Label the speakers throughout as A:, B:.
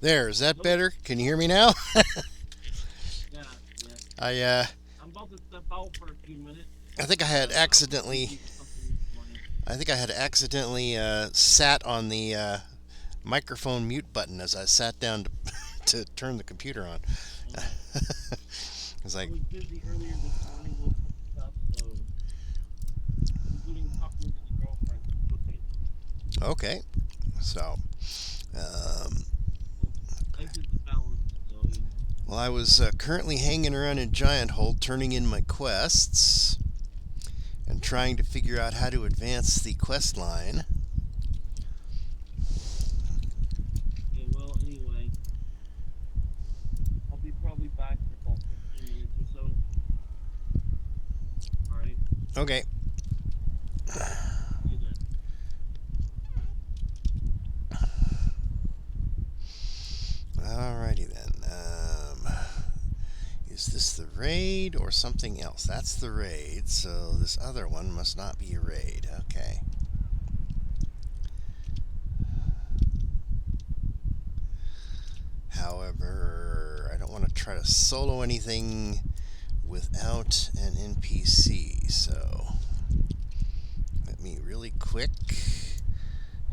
A: There, is that
B: Nope.
A: better? Can you hear me now?
B: Yeah, yeah.
A: I
B: I'm about to step out for a few minutes,
A: I think I had
B: but in
A: accidentally
B: case something is going.
A: sat on the microphone mute button as I sat down to to turn the computer on.
B: Uh,
A: It's
B: I
A: like,
B: was busy earlier this morning with some stuff, so including talking to the girlfriend.
A: okay, so um,
B: So life is a balance, so you know.
A: well, I was currently hanging around in Giant Hold, turning in my quests and trying to figure out how to advance the quest line.
B: Okay, well, anyway, I'll be probably back in about 15 minutes or so. All right,
A: Okay,
B: see you then.
A: alrighty then. Is this the raid or something else? That's the raid, so this other one must not be a raid. Okay. However, I don't want to try to solo anything without an NPC, so let me really quick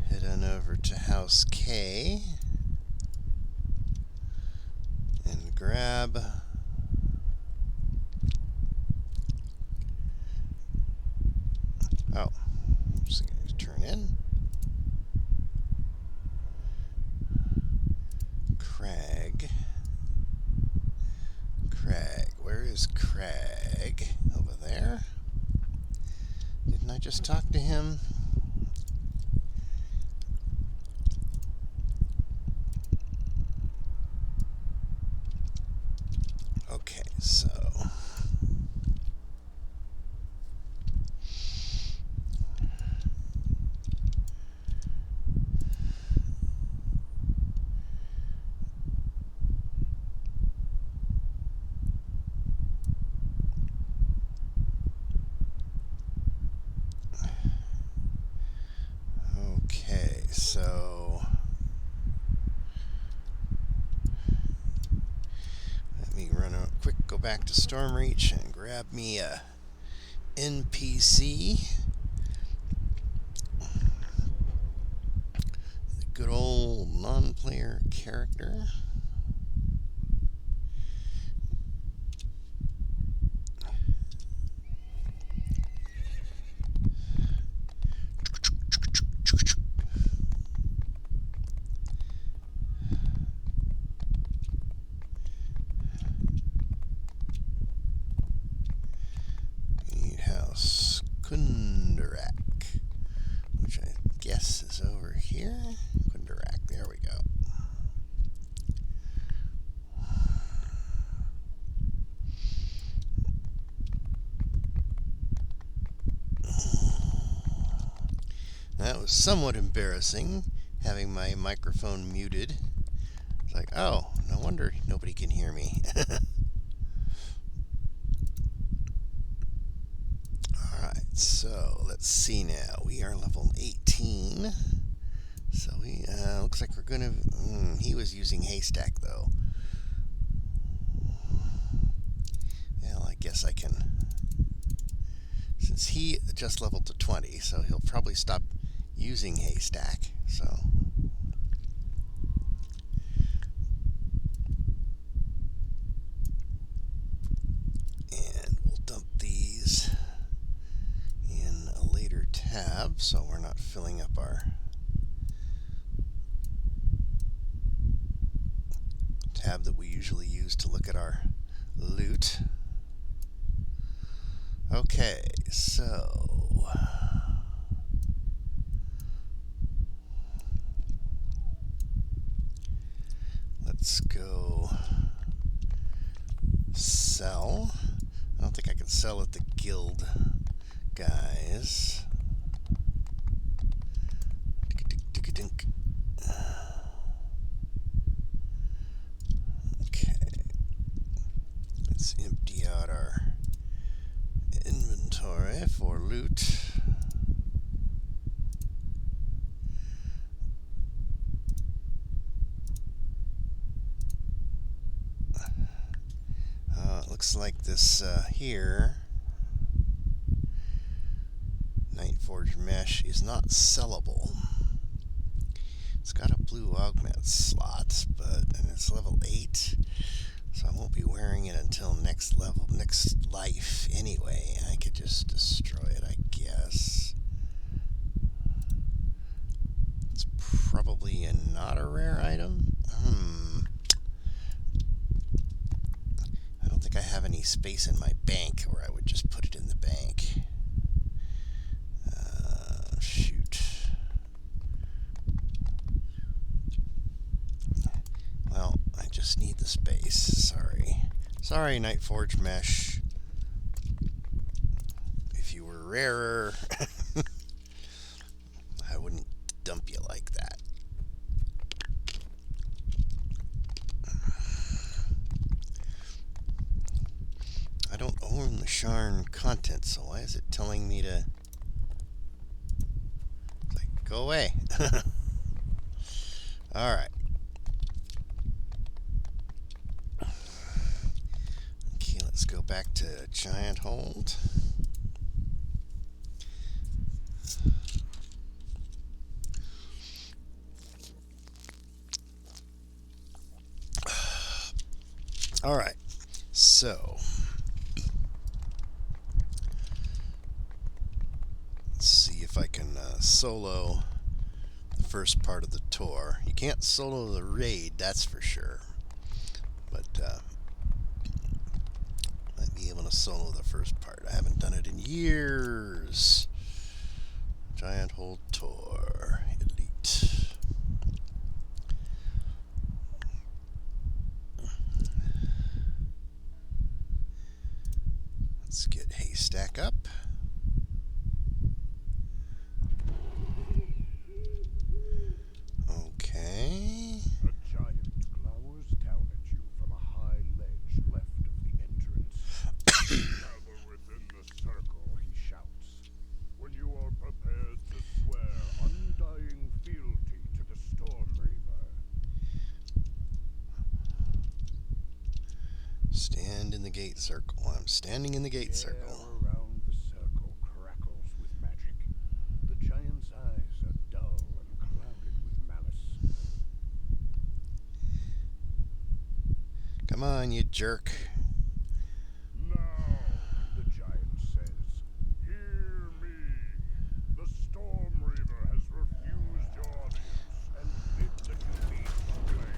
A: head on over to House K and grab oh, just going to turn in Crag. Where is Crag? Over there. Didn't I just talk to him? Okay, so okay, so let me run a quick go back to Stormreach and grab me a NPC. The good old non-player character. House Kundarak, which I guess is over here. Kundarak, there we go. That was somewhat embarrassing, having my microphone muted. It's like, oh, no wonder nobody can hear me. Alright, so let's see now. We are level 18. So we looks like we're gonna. He was using haystack though. Well, I guess I can. Since he just leveled to 20, so he'll probably stop using haystack. So. And we'll dump these in a later tab so we're not filling up our tab that we usually use to look at our loot. Okay, so let's go sell. I don't think I can sell at the guild guys. Okay, let's empty out our inventory for loot. looks like this here, Nightforge Mesh, is not sellable. It's got a blue augment slot, and it's level 8, so I won't be wearing it until next life anyway. I could just destroy it, I guess. It's probably not a rare item. I don't think I have any space in my bank, or I would just put it in the bank. Shoot. Well, I just need the space. Sorry, Nightforge Mesh. If you were rarer, I wouldn't dump you like that. I don't own the Sharn content, so why is it telling me to... Like, go away. Alright. Okay, let's go back to Giant Hold. Alright, so... Let's see if I can solo the first part of the tour. You can't solo the raid, that's for sure. But might be able to solo the first part. I haven't done it in years. Giant Hold Tour Elite. Let's get Haystack up. Okay.
C: A giant glowers down at you from a high ledge left of the entrance. Gather within the circle, he shouts. When you are prepared to swear undying fealty to the Storm Reaver.
A: Stand in the gate circle. I'm standing in the gate circle.
C: Air around the circle crackles with magic. The giant's eyes are dull and clouded with malice.
A: Come on, you jerk.
C: Now, the giant says, hear me. The Storm Reaver has refused your audience and bid that you be slain.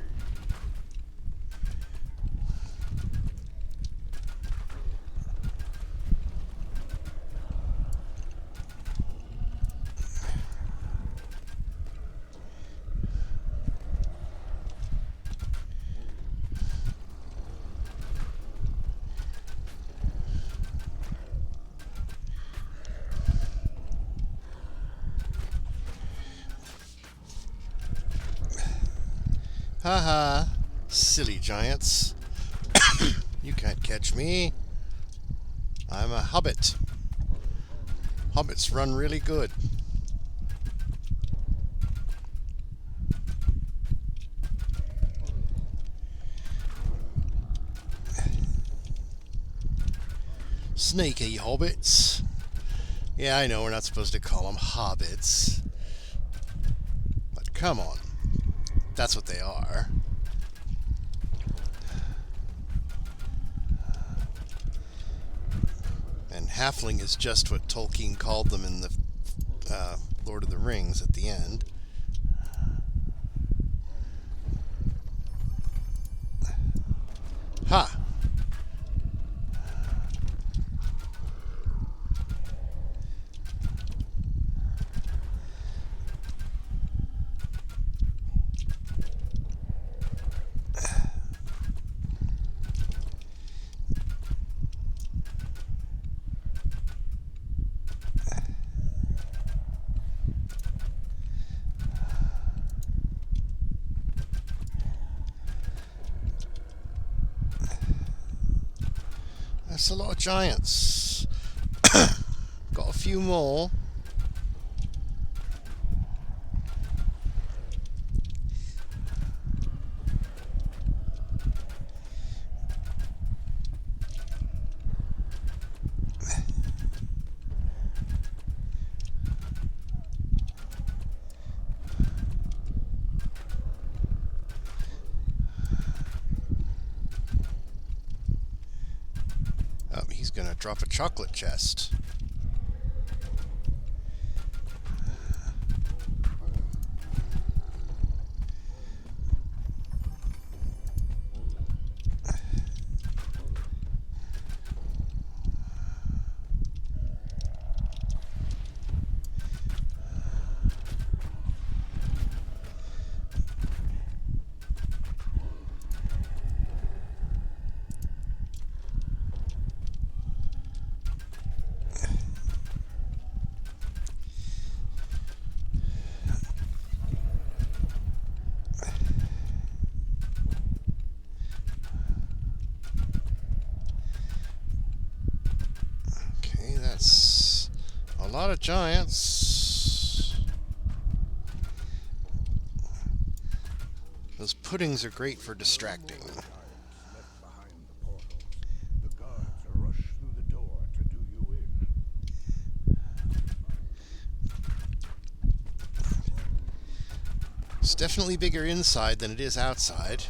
A: Haha, silly giants. You can't catch me. I'm a hobbit. Hobbits run really good. Sneaky hobbits. Yeah, I know we're not supposed to call them hobbits. But come on. That's what they are. And halfling is just what Tolkien called them in the Lord of the Rings at the end. Ha! That's a lot of giants. Got a few more. gonna drop a chocolate chest. That's a lot of giants. Those puddings are great for distracting.
C: Giants left behind the portals. The guards rush through the door to do you in.
A: It's definitely bigger inside than it is outside.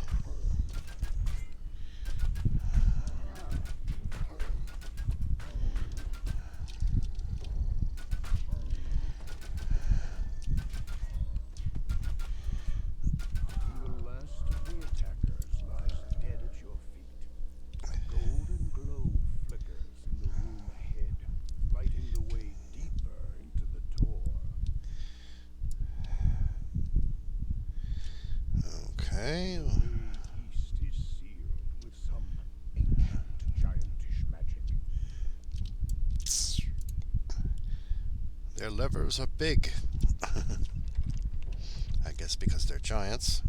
C: The last of the attackers lies dead at your feet. A golden glow flickers in the room ahead, lighting the way deeper into the door.
A: Okay.
C: The way east is sealed with some ancient giantish magic.
A: Their levers are big. I guess because they're giants.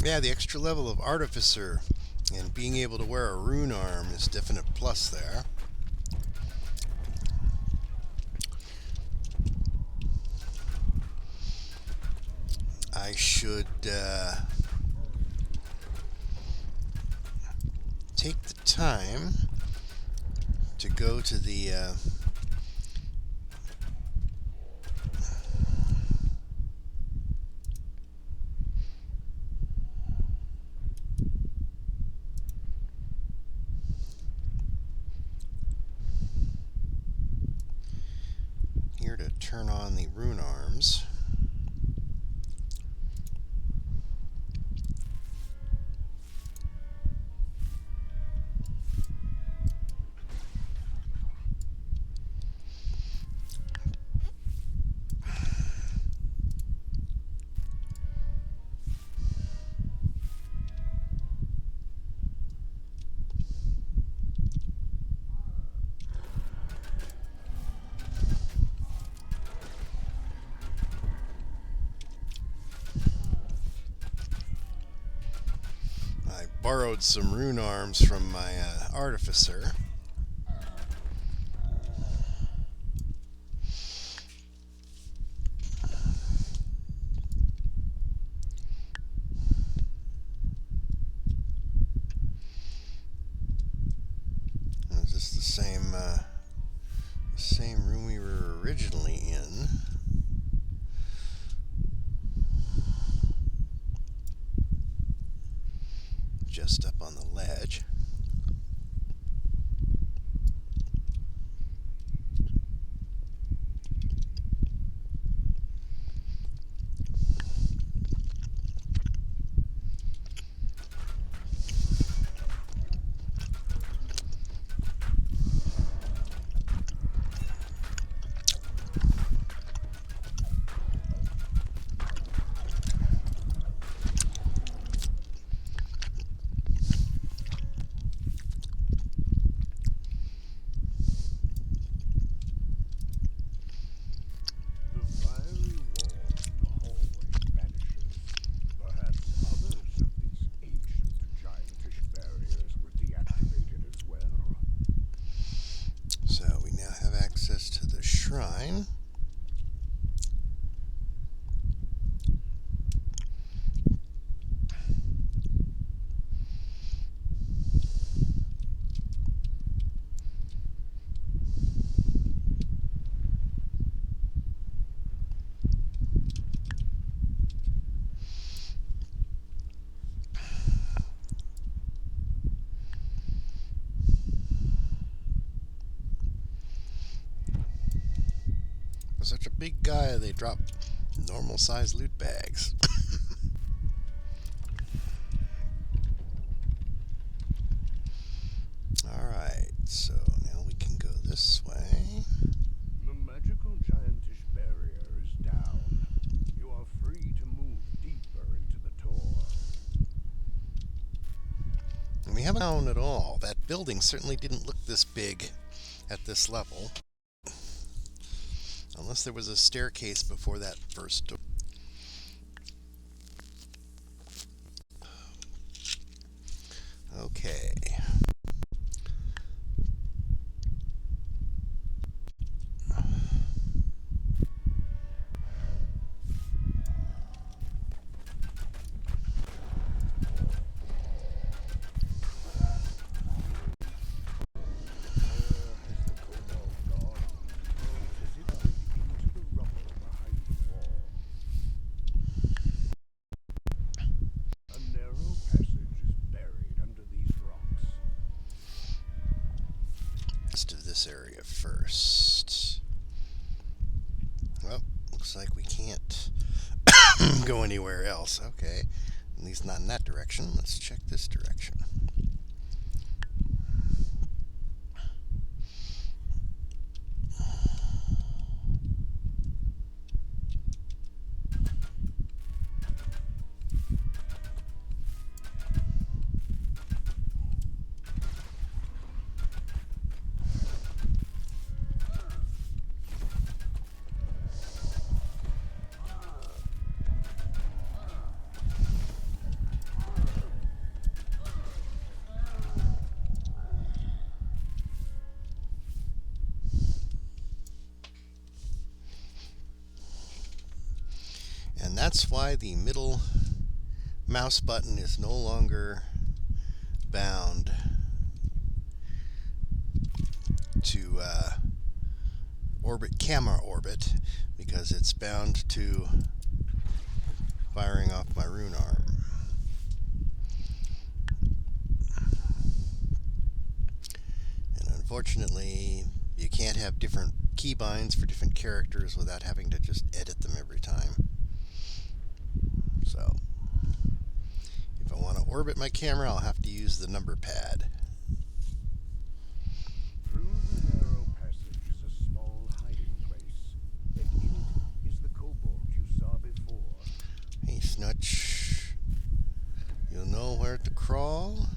A: Yeah, the extra level of Artificer and being able to wear a rune arm is a definite plus there. I should take the time to go to the here to turn on the rune arms. Borrowed some rune arms from my Artificer. Is this the same room we were originally in? Just up on the fine. For such a big guy, they drop normal size loot bags. Alright, so now we can go this way.
C: The magical giantish barrier is down. You are free to move deeper into the Tor.
A: And we haven't gone at all. That building certainly didn't look this big at this level. Unless there was a staircase before that first door. Okay. To this area first. Well, looks like we can't go anywhere else. Okay, at least not in that direction. Let's check this direction. And that's why the middle mouse button is no longer bound to camera orbit, because it's bound to firing off my rune arm. And unfortunately, you can't have different keybinds for different characters without having to just edit them every time. So, if I want to orbit my camera, I'll have to use the number pad.
C: Through the narrow passage is a small hiding place, and in it is the kobold you saw before.
A: Hey, Snutch. You'll know where to crawl?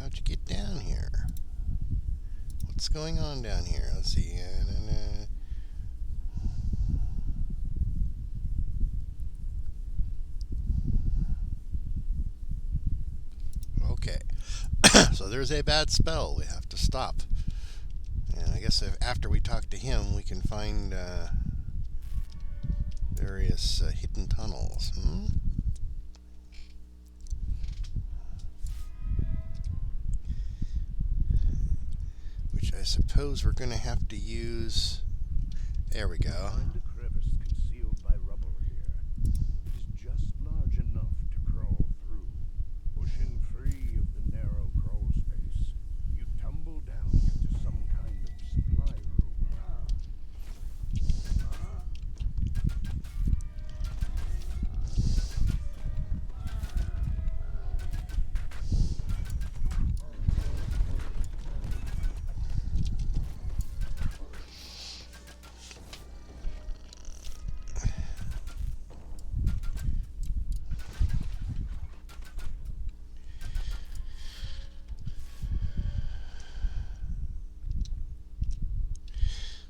A: How'd you get down here? What's going on down here? Let's see. Okay. So there's a bad spell. We have to stop. And I guess after we talk to him, we can find various hidden tunnels. Which I suppose we're going to have to use. There we go.
C: Find a crevice concealed by rubble here. It is just large enough to crawl through. Pushing free of the narrow crawl space, you tumble down into some kind of supply room.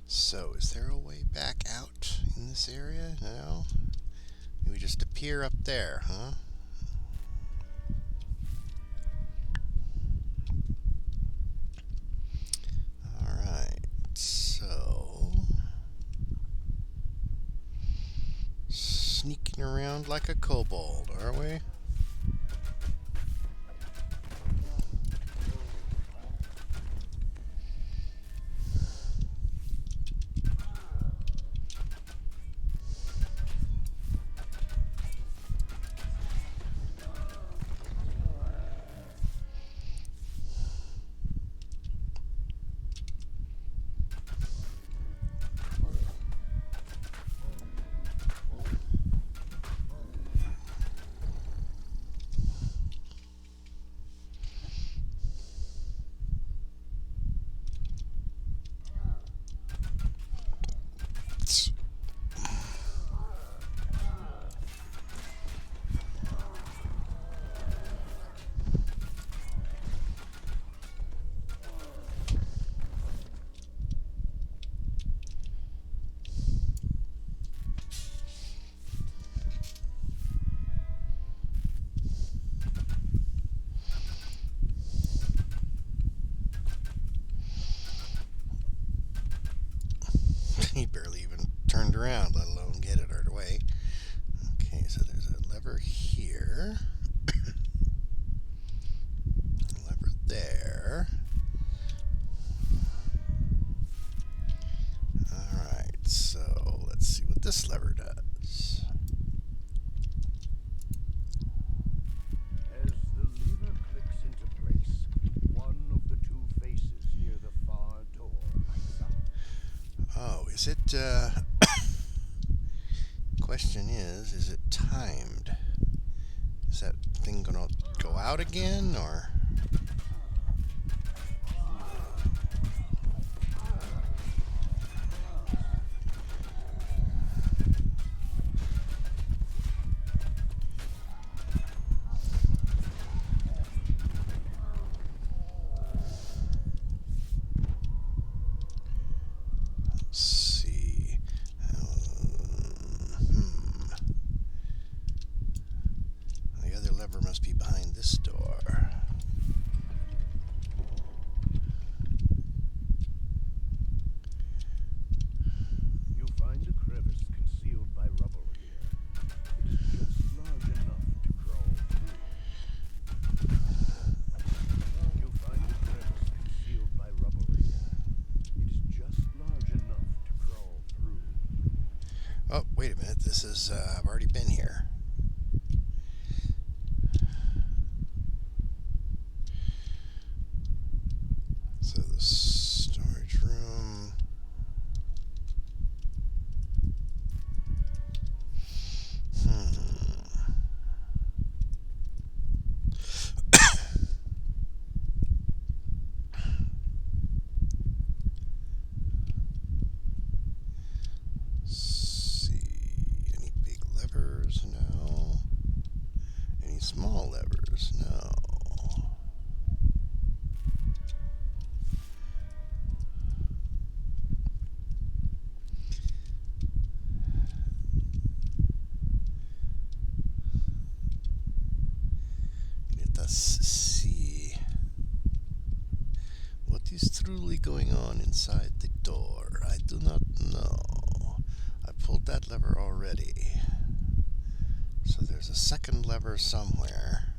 A: So, is there a way back out in this area? No? We just appear up there, huh? like a kobold, are we? He barely even turned around, let alone get it right away. Okay, so there's a lever here. A lever there. Alright, so let's see what this lever does.
C: As the lever clicks into place, one of the two faces near the far door lights up.
A: Oh, is it, question is it timed? Is that thing gonna go out again, or? Let's see. The other lever must be behind this door.
C: You find a crevice concealed by rubble here. It is just large enough to crawl through. You find a crevice concealed by rubble here. It is just large enough to crawl through.
A: Oh, wait a minute. This is, I've already been here. So the storage room. See, any big levers? No. Any small levers? No. Let us see what is truly going on inside the door. I do not know. I pulled that lever already. So there's a second lever somewhere.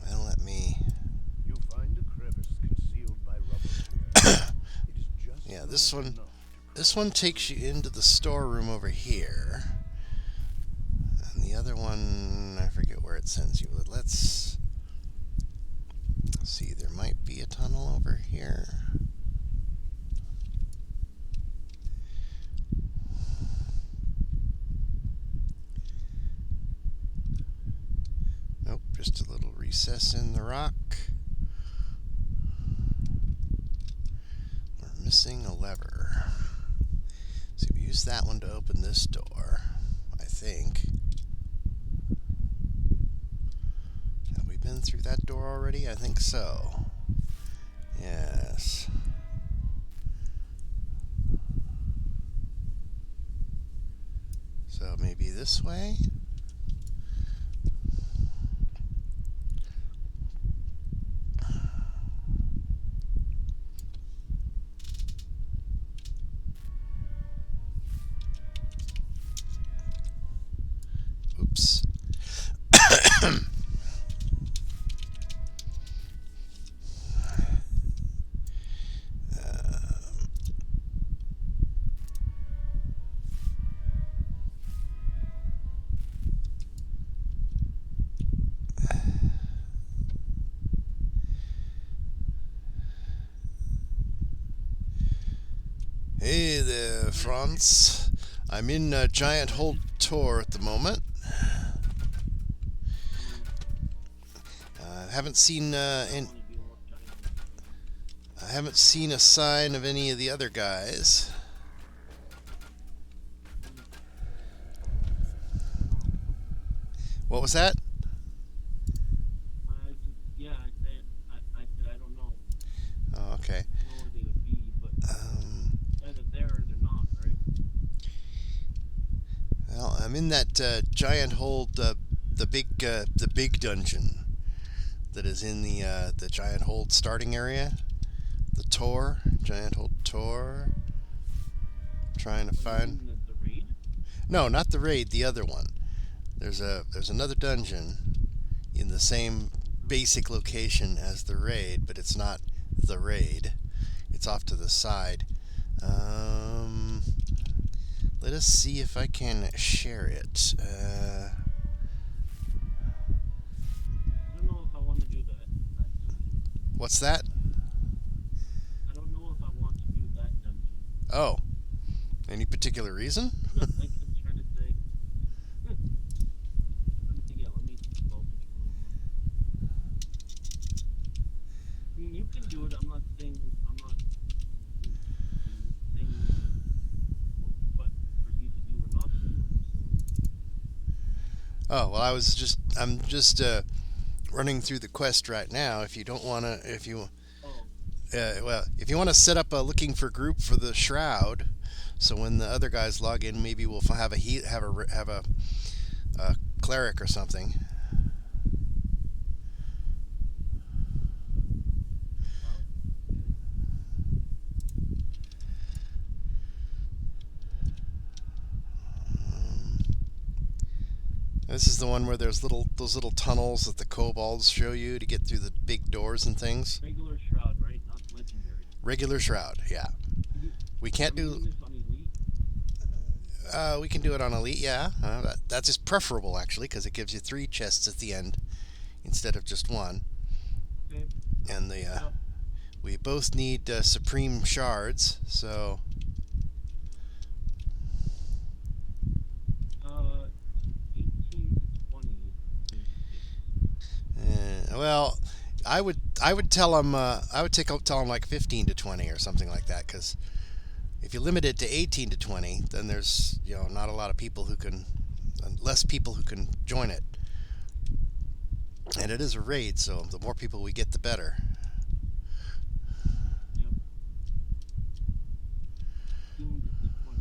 A: Well, let me...
C: You find a crevice concealed by rubble here. It is just
A: Yeah, this
C: large
A: one...
C: enough to
A: This one takes you into the storeroom over here. And the other one, I forget where it sends you. Let's see, there might be a tunnel over here. Nope, just a little recess in the rock. We're missing a lever. So we use that one to open this door, I think. Have we been through that door already? I think so. Yes. So maybe this way? Oops. Hey there, Franz. I'm in Giant Hold Tor at the moment. Haven't seen I haven't seen a sign of any of the other guys. What was that?
B: Yeah, I said I don't know.
A: Oh, okay.
B: I don't know where they would be, but either there or they're not, right?
A: Well, I'm in that Giant Hold, the big dungeon that is in the Giant Hold starting area. The Tor, Giant Hold Tor. Trying to find.
B: The raid?
A: No, not the raid. The other one. There's another dungeon in the same basic location as the raid, but it's not the raid. It's off to the side. Let us see if I can share it.
B: I don't know if I want to do that.
A: What's that?
B: I don't know if I want to do that dungeon.
A: Oh, any particular reason?
B: Like I'm trying to say. Let me focus. I mean, you can do it. I'm not saying. But for you to do or not to do.
A: Oh, well, I'm just running through the quest right now. If you don't want to, if you want to set up a looking for group for the shroud, so when the other guys log in, maybe we'll have a cleric or something. This is the one where there's those little tunnels that the kobolds show you to get through the big doors and things.
B: Regular shroud, right? Not legendary.
A: Regular shroud, yeah. We can't do. We can do it on elite, yeah. That's just preferable actually, because it gives you 3 chests at the end instead of just 1.
B: Okay.
A: And we both need supreme shards, so.
B: 18 to 20.
A: Well, I would tell them tell them like 15 to 20 or something like that, because if you limit it to 18 to 20, then there's not a lot of people less people who can join it, and it is a raid, so the more people we get, the better.
B: Yep. 18 to 20.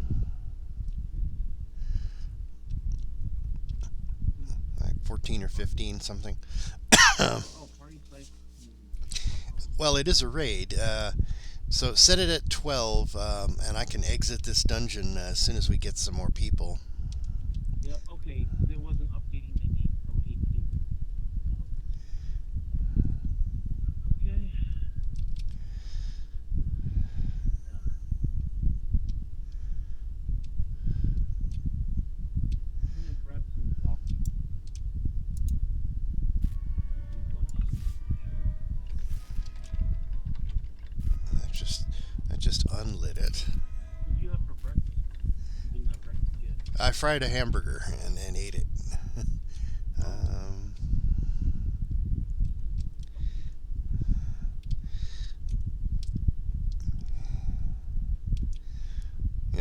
A: Like 14 or 15 something.
B: Oh, party site.
A: Well, it is a raid, so set it at 12, and I can exit this dungeon as soon as we get some more people.
B: Yeah, okay. There wasn't updating the 8 from 18. Okay. I'm gonna grab some coffee.
A: I just unlit it.
B: What do you have for breakfast? You didn't have breakfast yet.
A: I fried a hamburger and ate it.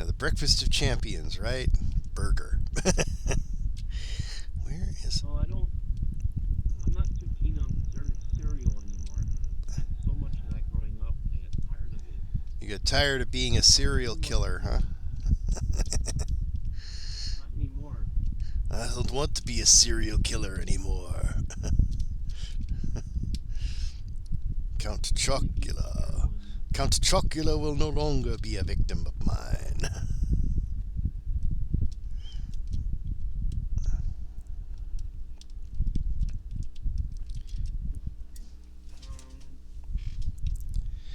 A: The breakfast of champions, right? Burger. Where is?
B: Oh, I'm not too keen on cereal anymore. I had so much of that growing up, I get tired of it.
A: You get tired of being a serial killer, huh?
B: Not anymore.
A: I don't want to be a serial killer anymore. Count Chocula. Count Chocula will no longer be a victim of mine.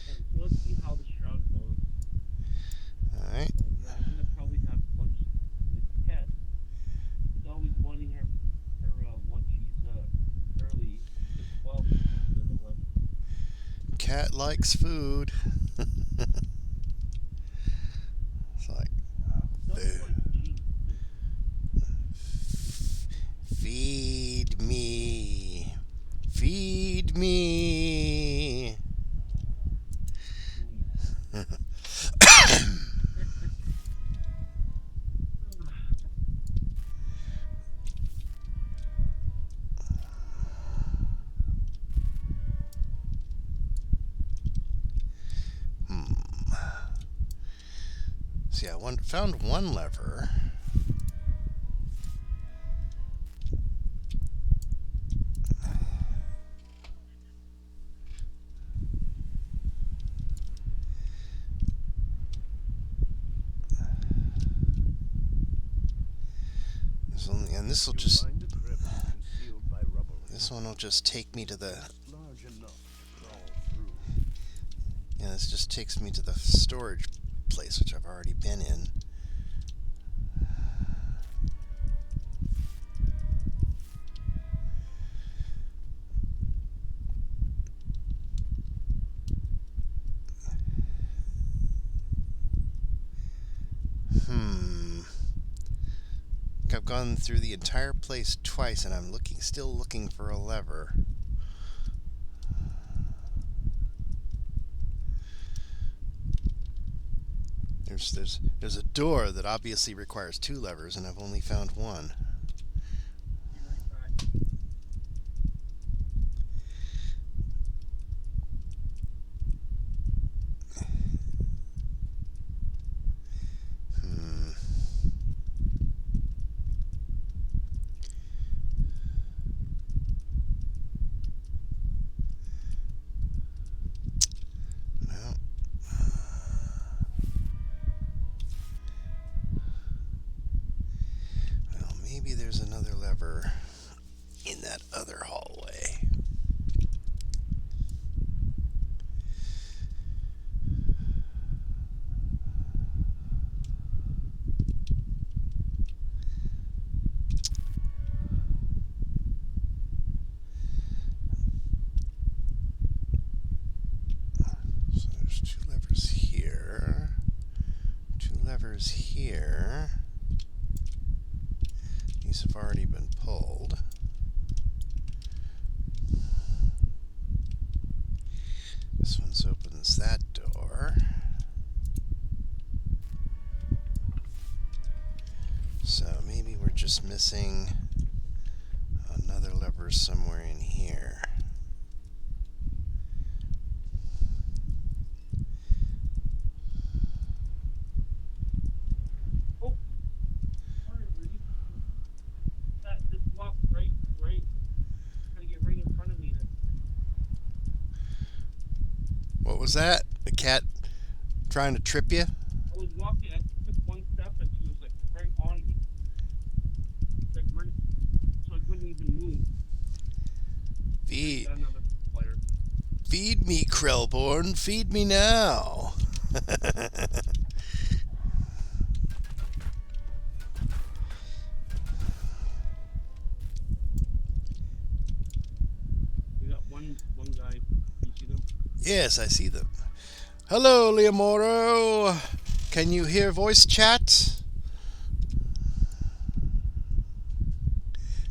B: So let's see how the shroud goes.
A: Alright.
B: Yeah, I'm gonna probably have lunch with Cat. She's always wanting her lunchies early, just 12 instead of 11.
A: Cat likes food. It's like,
B: Doesn't like cheese.
A: feed me. Feed me. See, I found one lever. And this will
C: You
A: just,
C: find a crevice concealed by rubble.
A: this one will just take me to the,
C: Large enough to crawl through.
A: yeah, this just takes me to the storage place, which I've already been in. I've gone through the entire place twice, and I'm still looking for a lever. There's a door that obviously requires 2 levers, and I've only found one. Maybe there's another lever in that other hallway. So there's 2 levers here, 2 levers here. These have already been pulled. This one opens that door. So maybe we're just missing another lever somewhere in here. What was that? The cat trying to trip you?
B: I was walking, I took 1 step and she was like right on me. Like right, so I couldn't even move.
A: Feed me, Krellborn. Feed me now.
B: We got one guy. You see them?
A: Yes, I see them. Hello, Leomoro. Can you hear voice chat?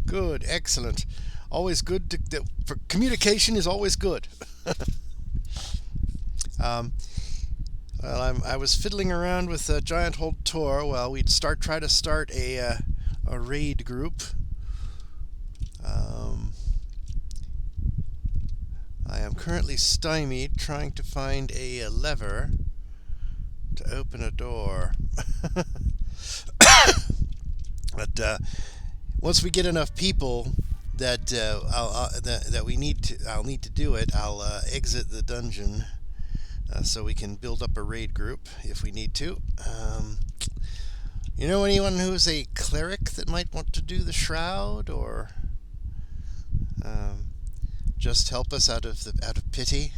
A: Good, excellent. Always good for communication is always good. Well, I was fiddling around with Giant Hold Tor while we'd try to start a raid group. I am currently stymied trying to find a lever to open a door. But once we get enough people that I'll need to do it, I'll exit the dungeon so we can build up a raid group if we need to. You know anyone who's a cleric that might want to do the shroud, or just help us out of pity?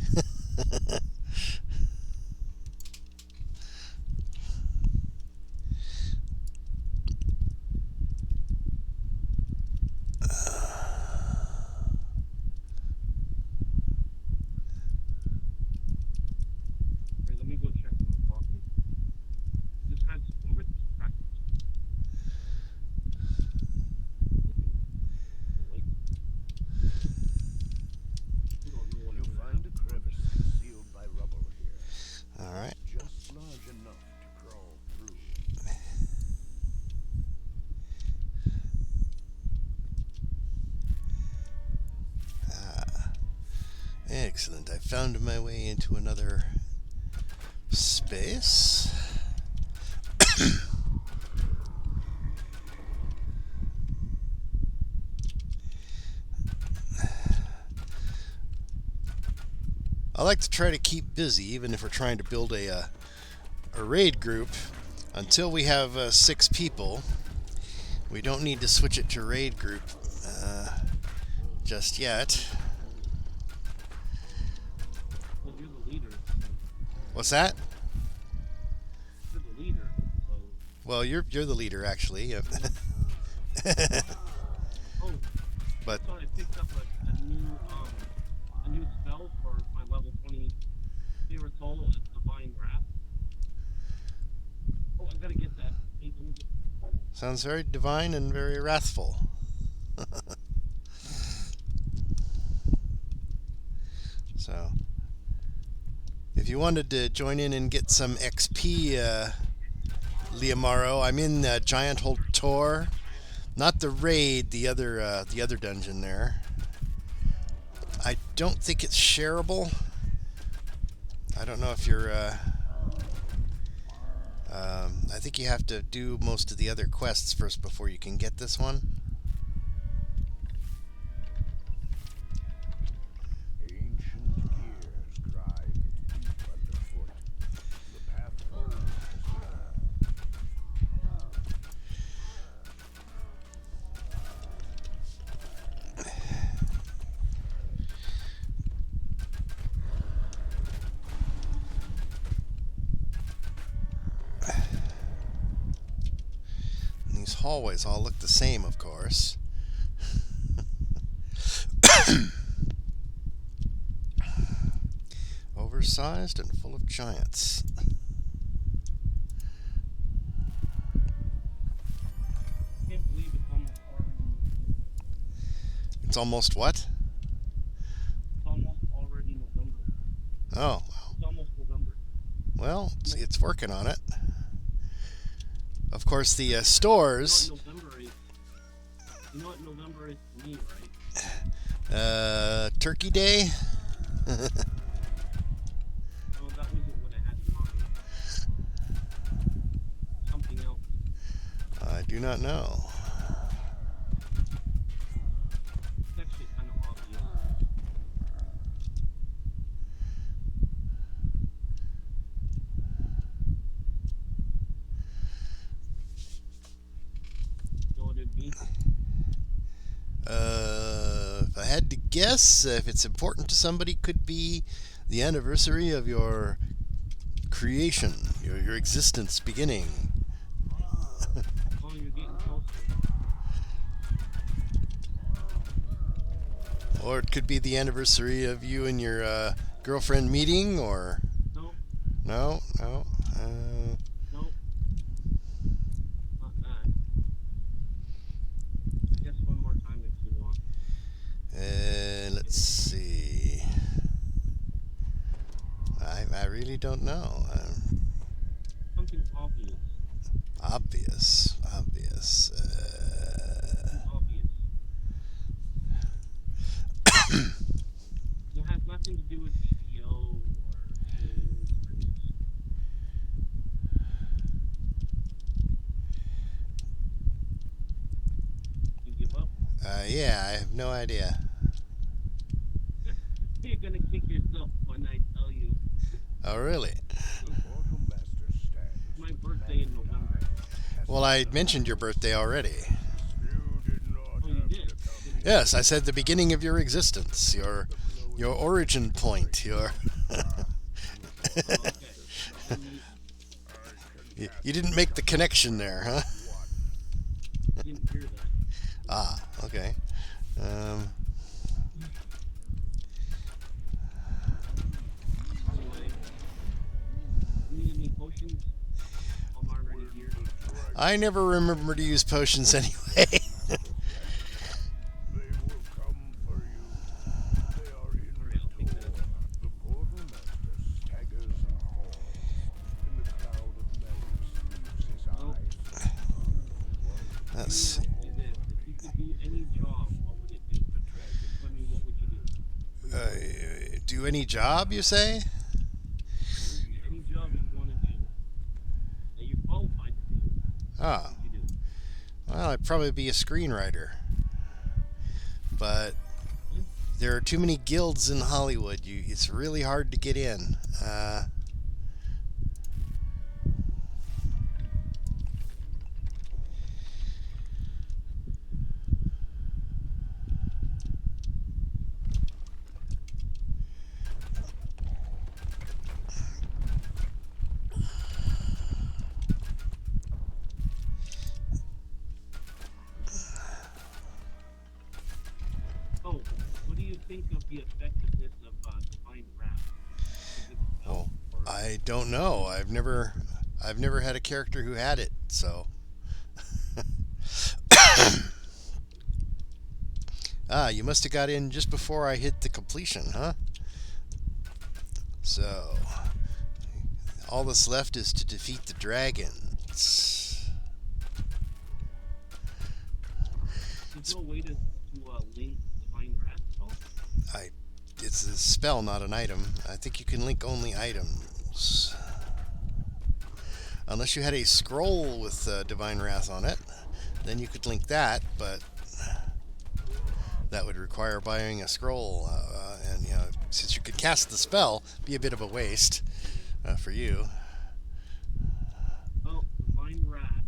B: Okay, let me go check on the coffee. This guy's over practice. Like, you don't know what
C: You'll
B: I'm gonna
C: find a crevice concealed by rubble here,
A: All right.
C: just large enough to crawl through.
A: Excellent. I found my way into another space. I like to try to keep busy, even if we're trying to build a raid group. Until we have 6 people, we don't need to switch it to raid group just yet.
B: Well, you're the leader.
A: What's that?
B: You're the leader. So,
A: Well, you're the leader, actually. Yep.
B: oh,
A: But
B: so I picked up a new spell for my level 20 favorite soul. It's Divine Wrath. Oh, I gotta get that. Hey, let me get-
A: sounds very divine and very wrathful. So, if you wanted to join in and get some XP, Liamaro, I'm in Giant Hold Tor, not the raid, the other dungeon there. I don't think it's shareable. I don't know if you're. I think you have to do most of the other quests first before you can get this one.
C: Ancient gears grind deep underfoot. The path forward is long.
A: And these hallways all look the same, of course. Oversized and full of giants.
B: I can't believe it's almost already.
A: It's almost what?
B: It's almost already November.
A: Oh,
B: It's almost November.
A: well, it's working on it. Of course, the
B: You know
A: stores.
B: what November is? You know what November is to me, right?
A: Turkey Day.
B: Oh, that wasn't what I had in mind. Something else.
A: I do not know.
B: It's actually kind of obvious. You know what it'd be?
A: If I had to guess, if it's important to somebody, could be the anniversary of your creation, your existence beginning.
B: Oh, you're getting closer.
A: Or it could be the anniversary of you and your girlfriend meeting, or
B: No,
A: no.
B: no, not that. Guess one more time if you want.
A: Let's see. I really don't know.
B: Something obvious.
A: Obvious.
B: Obvious. It has nothing to do with DDO or games or anything. You
A: Yeah, I have no idea.
B: You're gonna kick yourself when I tell you.
A: Oh, really?
C: The Quartermaster stands
B: It's my
C: with
B: birthday in
C: many
B: November.
C: eyes.
A: Well, I mentioned your birthday already.
C: You did not
B: Oh, you
C: have
B: did?
C: to come here.
A: Yes, I said the beginning of your existence, your origin point, your.
B: Oh, okay. Then
A: You didn't make the connection there, huh?
B: you didn't hear that.
A: Ah, okay.
B: Anyway, need any potions? I'm already here.
A: I never remember to use potions anyway.
C: They will come for you. They are in
B: Alright, I'll take that.
C: the Quartermaster staggers and falls. In the cloud of memories leaves his
B: Oh.
C: eyes.
A: Let's see.
B: Let me ask you this. If you could do any job, what would it do? Tell me, what would you do?
A: Do any job, you say?
B: Any job you want to do that you're qualified to do,
A: Ah,
B: what would you do?
A: well, I'd probably be a screenwriter. But there are too many guilds in Hollywood. It's really hard to get in.
B: Oh, what do you think of the effectiveness of Divine Wrath? Is it
A: Well,
B: or
A: I don't know. I've never had a character who had it, so. Ah, you must have got in just before I hit the completion, huh? So, all that's left is to defeat the dragons.
B: there's no way to link Divine Wrath at all?
A: It's a spell, not an item. I think you can link only items. Unless you had a scroll with Divine Wrath on it, then you could link that, but that would require buying a scroll, and since you could cast the spell, be a bit of a waste for you.
B: Well, Divine Wrath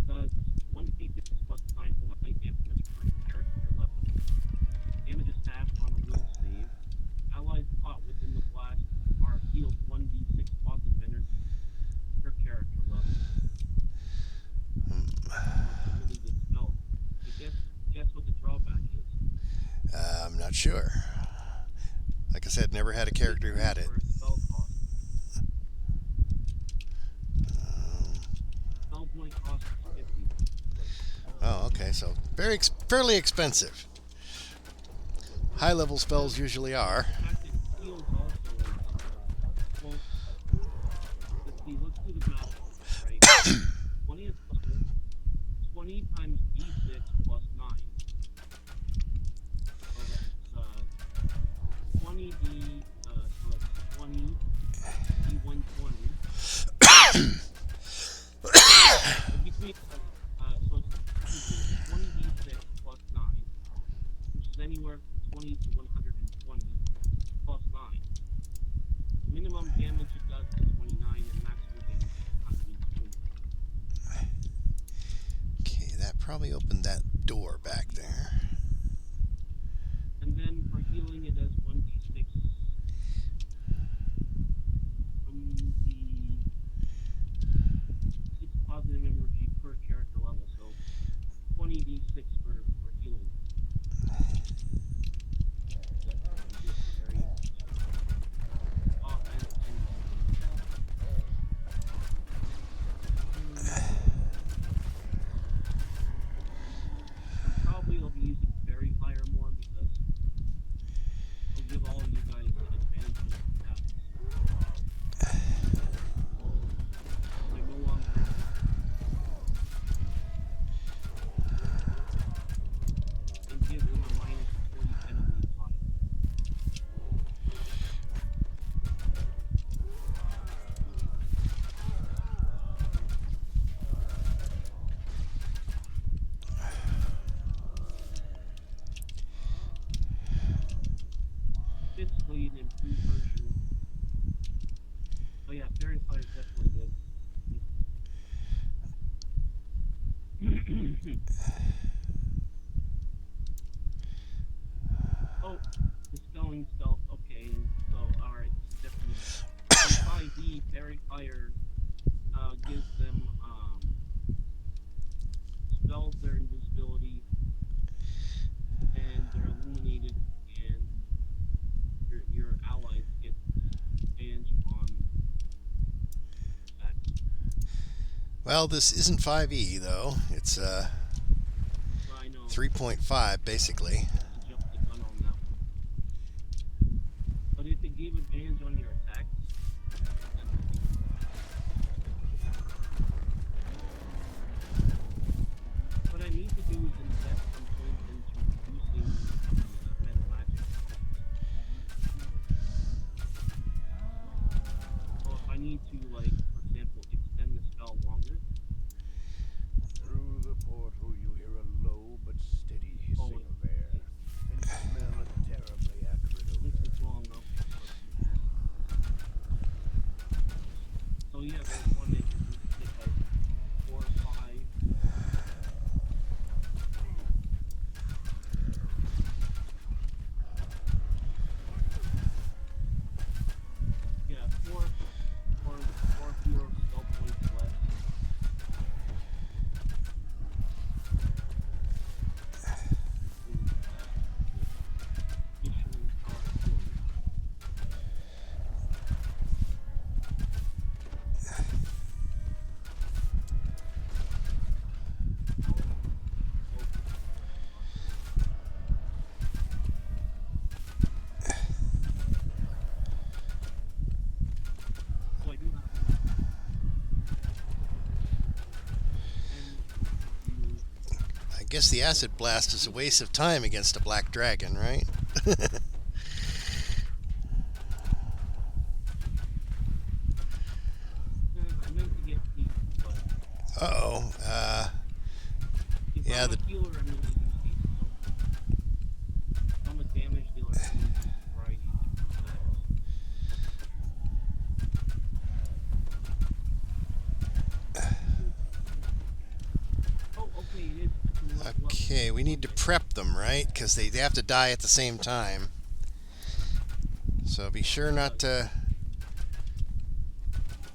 B: does 1d6 plus 9 point damage per character level. Damage is half on a will save. Allies caught within the blast are healed 1d6 positive energy per character level. It's a really good spell. But guess what the drawback is?
A: I'm not sure. Like I said, never had a character who had it.
B: For a spell cost. Spell point cost is 50.
A: Oh, okay, so fairly expensive. High-level spells usually are.
B: In fact, it heals also. Well, let's do the math, right? 20 is 20 times d6 plus 9. So that's 20d, so that's 20 d120. Between, so it's 20d6 plus 9, which is anywhere from 20 to 120 plus 9. The minimum damage it does is 29 and maximum damage is 120.
A: Okay, that probably opened that door back there.
B: And then for healing it does 1d6 from the 6 positive energy per character level, so 20d6 for healing. Probably I'll be using Fairy Fire more because it'll give all you guys advantage on attacks. Like no longer. basically an improved version. Oh yeah, Fairy Fire is definitely good. Oh, the spelling stealth. Okay, so alright, so definitely. In 5e, Fairy Fire gives them spells their invisibility, and they're illuminated, and your allies get advantage on attacks.
A: Well, this isn't 5e though. It's
B: So I know
A: 3.5 basically.
B: I jumped the gun on that one. But if it gave advantage on your attacks, that would be what I need to do is invest some points into reducing the meta magic. So if I need to, like, for example, extend the spell longer,
C: Through the portal you hear a low but steady hissing of air, and smell a terribly acrid
B: since
C: odor.
B: it's long, okay. So yeah, there's one that you can hit like 4 or 5. Yeah, four fewer spell points less. Additionally powerful. So I do have and you
A: I guess the acid blast is a waste of time against a black dragon, right?
B: I meant to get heat, but
A: Uh-oh.
B: if
A: Yeah,
B: I'm
A: the
B: a healer, I'm gonna use heat, so if I'm a damage dealer, I'm gonna use a variety of different attacks. Oh, okay, it is. I can level up.
A: Okay, we need to prep them, right? Because they have to die at the same time. So be sure not to...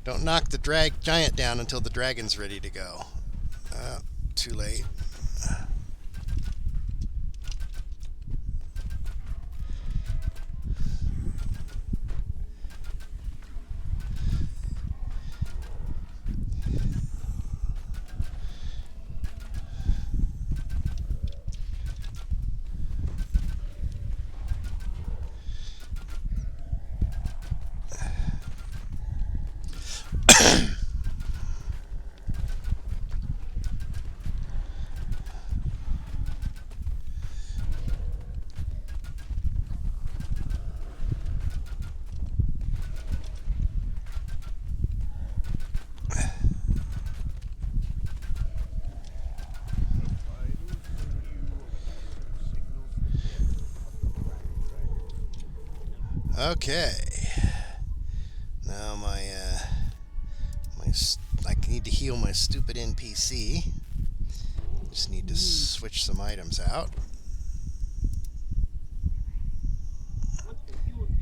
A: Don't knock the giant down until the dragon's ready to go. Too late. Okay. Now I need to heal my stupid NPC. Just need to switch some items out.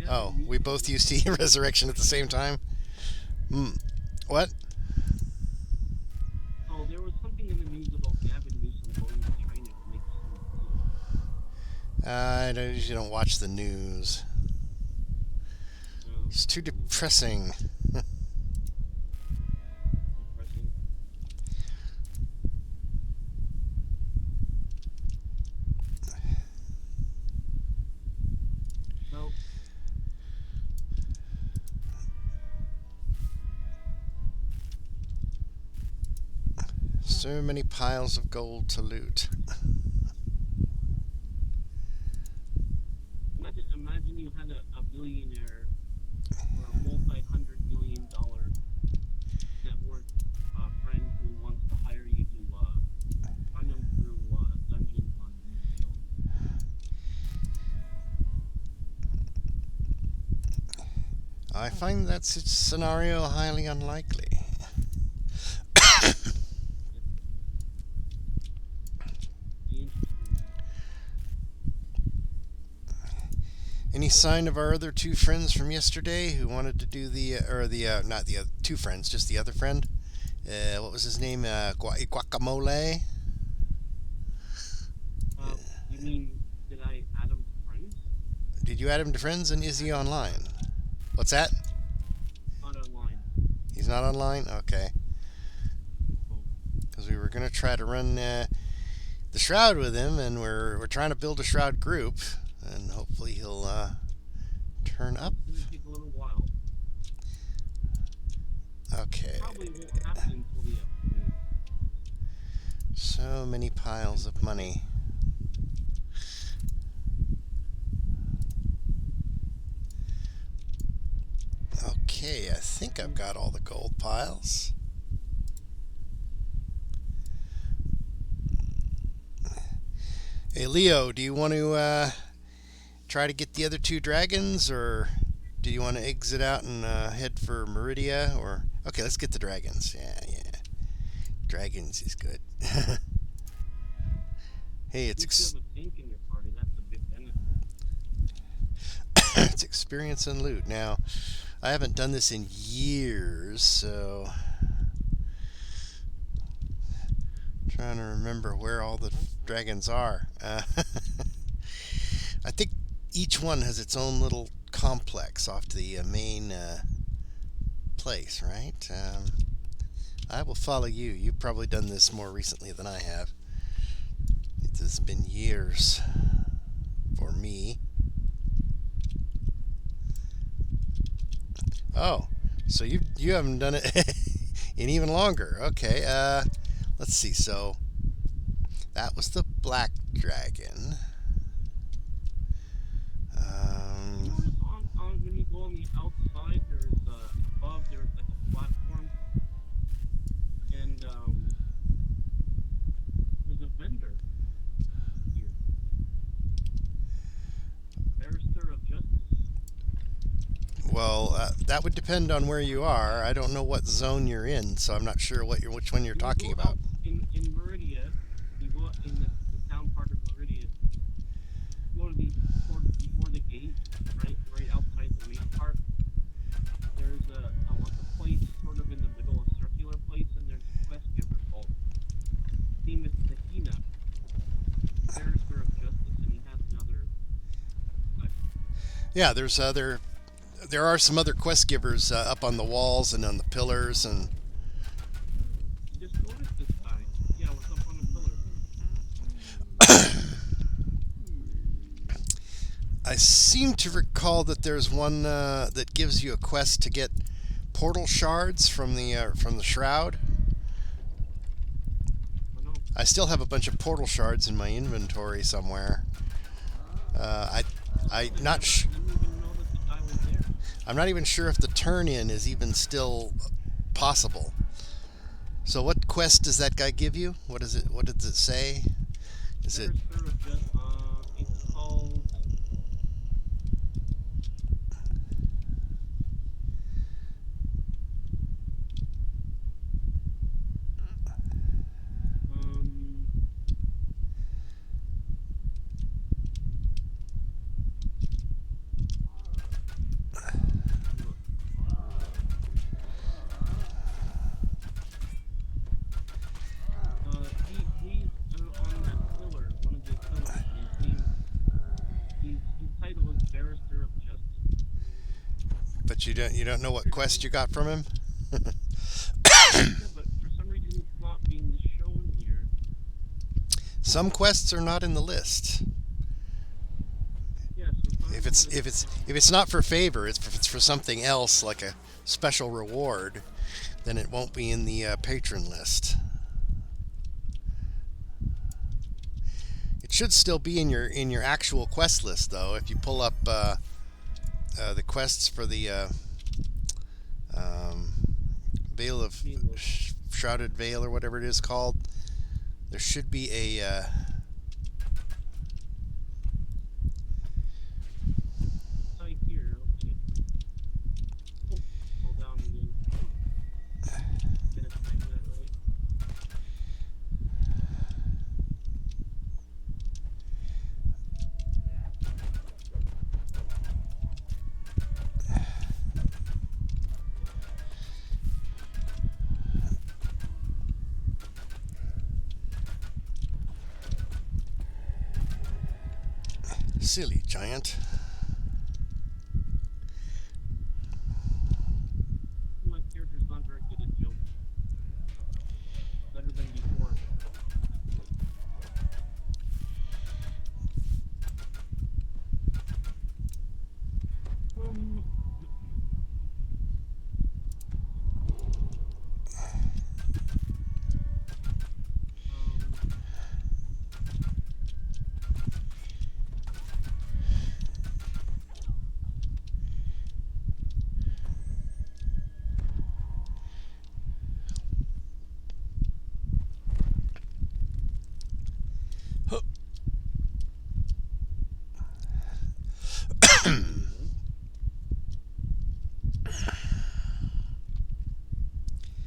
A: Oh, we both used the resurrection at the same time? What?
B: Oh, there was something in the news about Gavin Newsom going to China to make some
A: I usually don't watch the news. It's too depressing.
B: depressing. No.
A: So many piles of gold to loot.
B: Imagine you had a billionaire or a multi-hundred-million-dollar net worth friend who wants to hire you to run him through dungeons on Unreal.
A: I find that scenario highly unlikely.
B: Be interesting.
A: Any sign of our other two friends from yesterday who wanted to do not the other, two friends, just the other friend? What was his name? Guacamole?
B: You mean, did I add him to friends?
A: Did you add him to friends, and is he online? What's that?
B: Not online.
A: He's not online? Okay.
B: Oh,
A: Because we were going to try to run the Shroud with him, and we're trying to build a Shroud group, and hopefully he'll turn up.
B: it's gonna take a little while.
A: Okay.
B: Probably won't happen until the afternoon.
A: So many piles of money. Okay, I think I've got all the gold piles. Hey Leo, do you want to try to get the other two dragons, or do you want to exit out and head for Meridia? Or okay, let's get the dragons. Yeah. Dragons is good. Hey, it's
B: If you have a tank in your party, that's a big benefit.
A: it's experience and loot. Now, I haven't done this in years, so trying to remember where all the dragons are. I think each one has its own little complex off to the main place, right? I will follow you. You've probably done this more recently than I have. It has been years for me. Oh, so you haven't done it in even longer. Okay, let's see. So that was the black dragon.
B: You notice on when you go on the outside, there's above there's like a platform, and there's a vendor here. Barrister of Justice.
A: Well, that would depend on where you are. I don't know what zone you're in, so I'm not sure which one you're
B: You
A: talking
B: go
A: about.
B: out in Meridia, you go out in the town part of Meridia. You go to the before the gate, right outside the main part. There's like a place sort of in the middle, a circular place, and there's a quest giver called name is Tahina, Barrister of Justice, and he has another.
A: Yeah, there are some other quest givers up on the walls and on the pillars, and
B: You just noticed this guy. Yeah, what's up on the pillar?
A: I seem to recall that there's one that gives you a quest to get portal shards from the shroud.
B: I know.
A: I still have a bunch of portal shards in my inventory somewhere. I'm not
B: I didn't even know that the guy was there.
A: I'm not even sure if the turn-in is even still possible. So what quest does that guy give you? What is it? What does it say? Is it?
B: Barrister of Justice. It's called. He's on that pillar, one of the pillars. His title is Barrister of Justice.
A: But you don't know what quest you got from him?
B: Yeah, but for some reason it's not being shown here.
A: Some quests are not in the list.
B: Yeah, so
A: If it's not for favor, if it's for something else like a special reward, then it won't be in the patron list. It should still be in your actual quest list, though. If you pull up the quests for the Veil of Shrouded Veil or whatever it is called, there should be a
B: Right here, okay.
A: Silly giant.
B: My character's not very good at jumping. Better than before.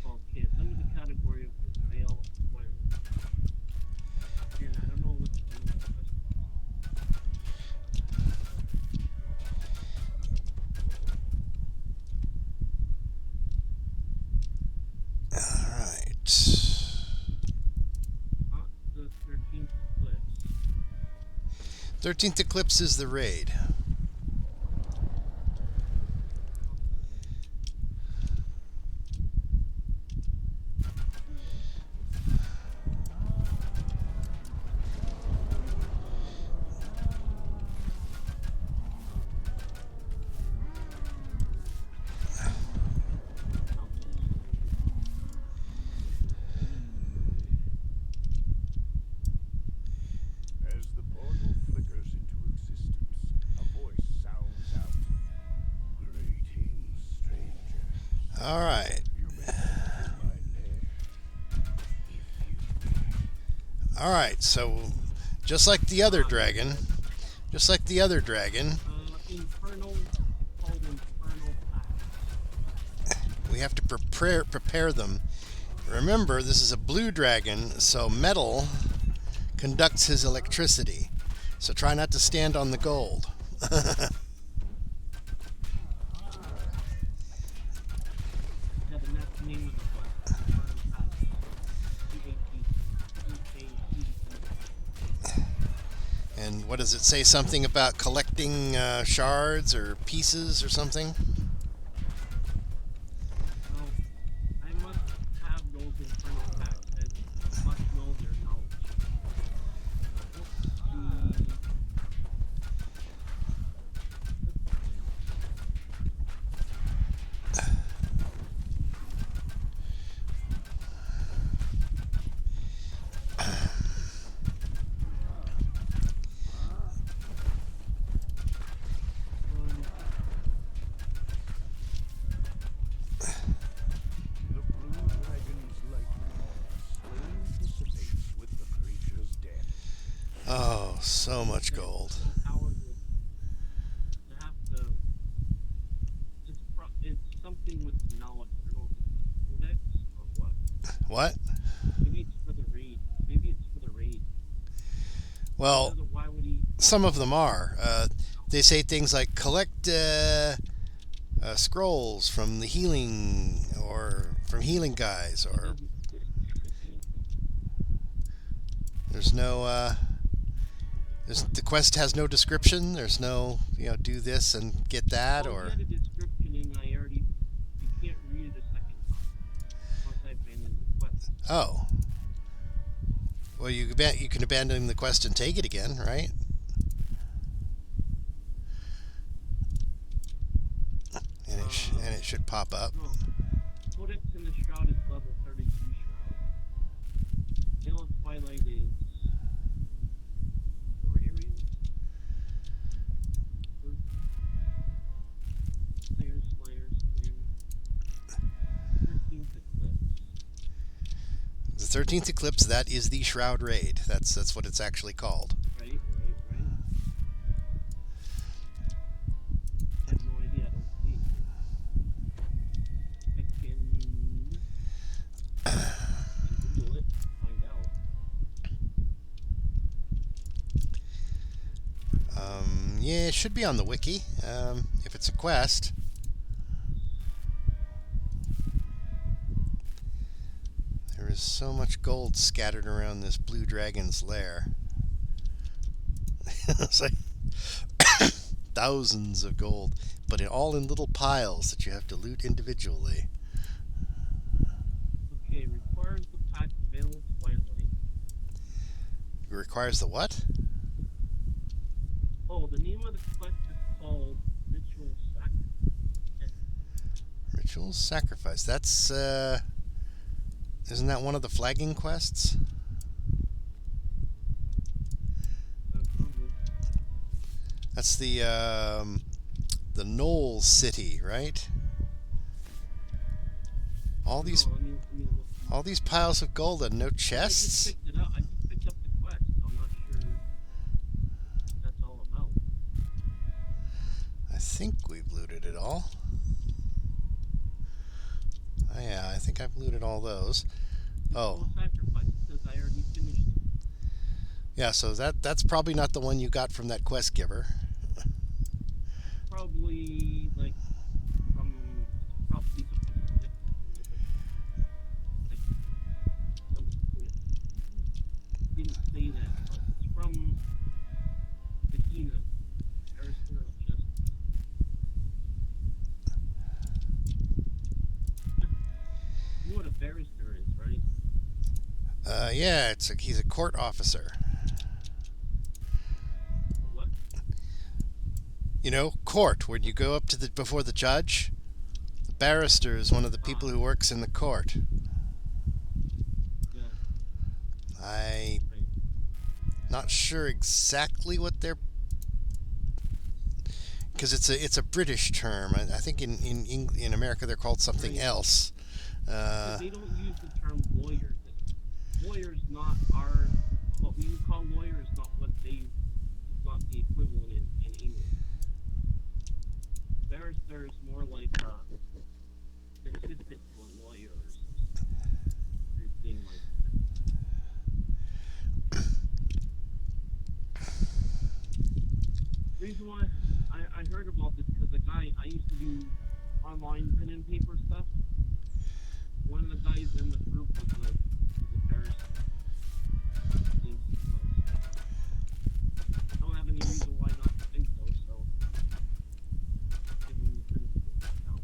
B: Okay, it's under the category of fail acquired. Again, I don't know what to do with this.
A: Alright.
B: The 13th eclipse.
A: 13th Eclipse is the raid.
C: As the portal flickers into existence, a voice sounds out. Greetings, strangers.
A: Alright.
C: You may enter my lair if you
A: Alright, so just like the other dragon,
B: Infernal, it's called Infernal Pact.
A: we have to prepare them. Remember, this is a blue dragon, so metal conducts his electricity. So try not to stand on the gold.
B: Yeah, then that's the name of the quest. Infernal Pact. PAT.
A: And what does it say? Something about collecting shards or pieces or something?
B: Well, I must have those Infernal Pacts and must know their knowledge.
C: The blue dragon's lightning slowly dissipates with the creature's death.
A: Oh, so much gold.
B: It's something with knowledge. I don't know if it's codex or what.
A: What?
B: Maybe it's for the raid.
A: Well,
B: Why would he?
A: some of them are. They say things like collect scrolls from the healing or from healing guys, or there's no the quest has no description. There's no, do this and get that,
B: I
A: or
B: had a description and I already. You can't read it a second time once I abandoned the quest.
A: oh. Well, you can abandon the quest and take it again, right? And it should pop up.
B: No. Codex in the Shroud is level 32 Shroud. Veil of Twilight is 4 areas. Slayers. 13th Eclipse.
A: The 13th Eclipse, that is the Shroud Raid. That's what it's actually called.
B: Right. I have no idea, I don't see. I can Google it, find out.
A: Yeah, it should be on the wiki, if it's a quest. There is so much gold scattered around this blue dragon's lair. It's like, thousands of gold, but all in little piles that you have to loot individually.
B: Okay, requires the pack available twilight.
A: It requires the what?
B: Oh, the name of the quest is called Ritual Sacrifice.
A: Ritual Sacrifice. That's, isn't that one of the flagging quests?
B: Probably.
A: That's the Knoll City, right? All these
B: No, let me look.
A: all these piles of gold and no
B: I just
A: chests?
B: picked it up. I just picked up the quest, so I'm not sure what that's all about.
A: I think we've looted it all. Oh, yeah, I think I've looted all those. Oh,
B: Ritual Sacrifice, because I already finished it.
A: yeah, so that's probably not the one you got from that quest giver.
B: Probably like from probably didn't say that, but it's from Medina. Barrister of Justice. You know what a barrister is, right?
A: Yeah, he's a court officer.
B: What?
A: You know, court, when you go up to before the judge. The barrister is one of the people who works in the court.
B: Yeah,
A: I'm
B: right.
A: not sure exactly what they're, because it's a British term. I think in America they're called something
B: Right.
A: else.
B: But they don't use the term lawyer. Lawyer's not our, what we would call lawyer is not what they, it's not the equivalent in English. Barrister is more like an assistant to a lawyer or something. Weird thing like that. The reason why I heard about this because the guy I used to do online pen and paper stuff. One of the guys in the group was a barrister. I don't have any reason why not to think so, so give him the benefit of the doubt.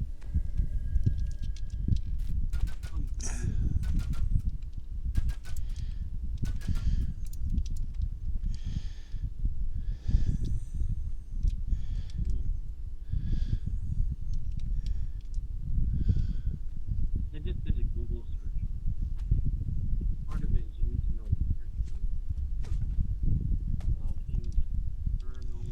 B: I just did a Google search. Part of it is you need to know what you're doing. Infernal.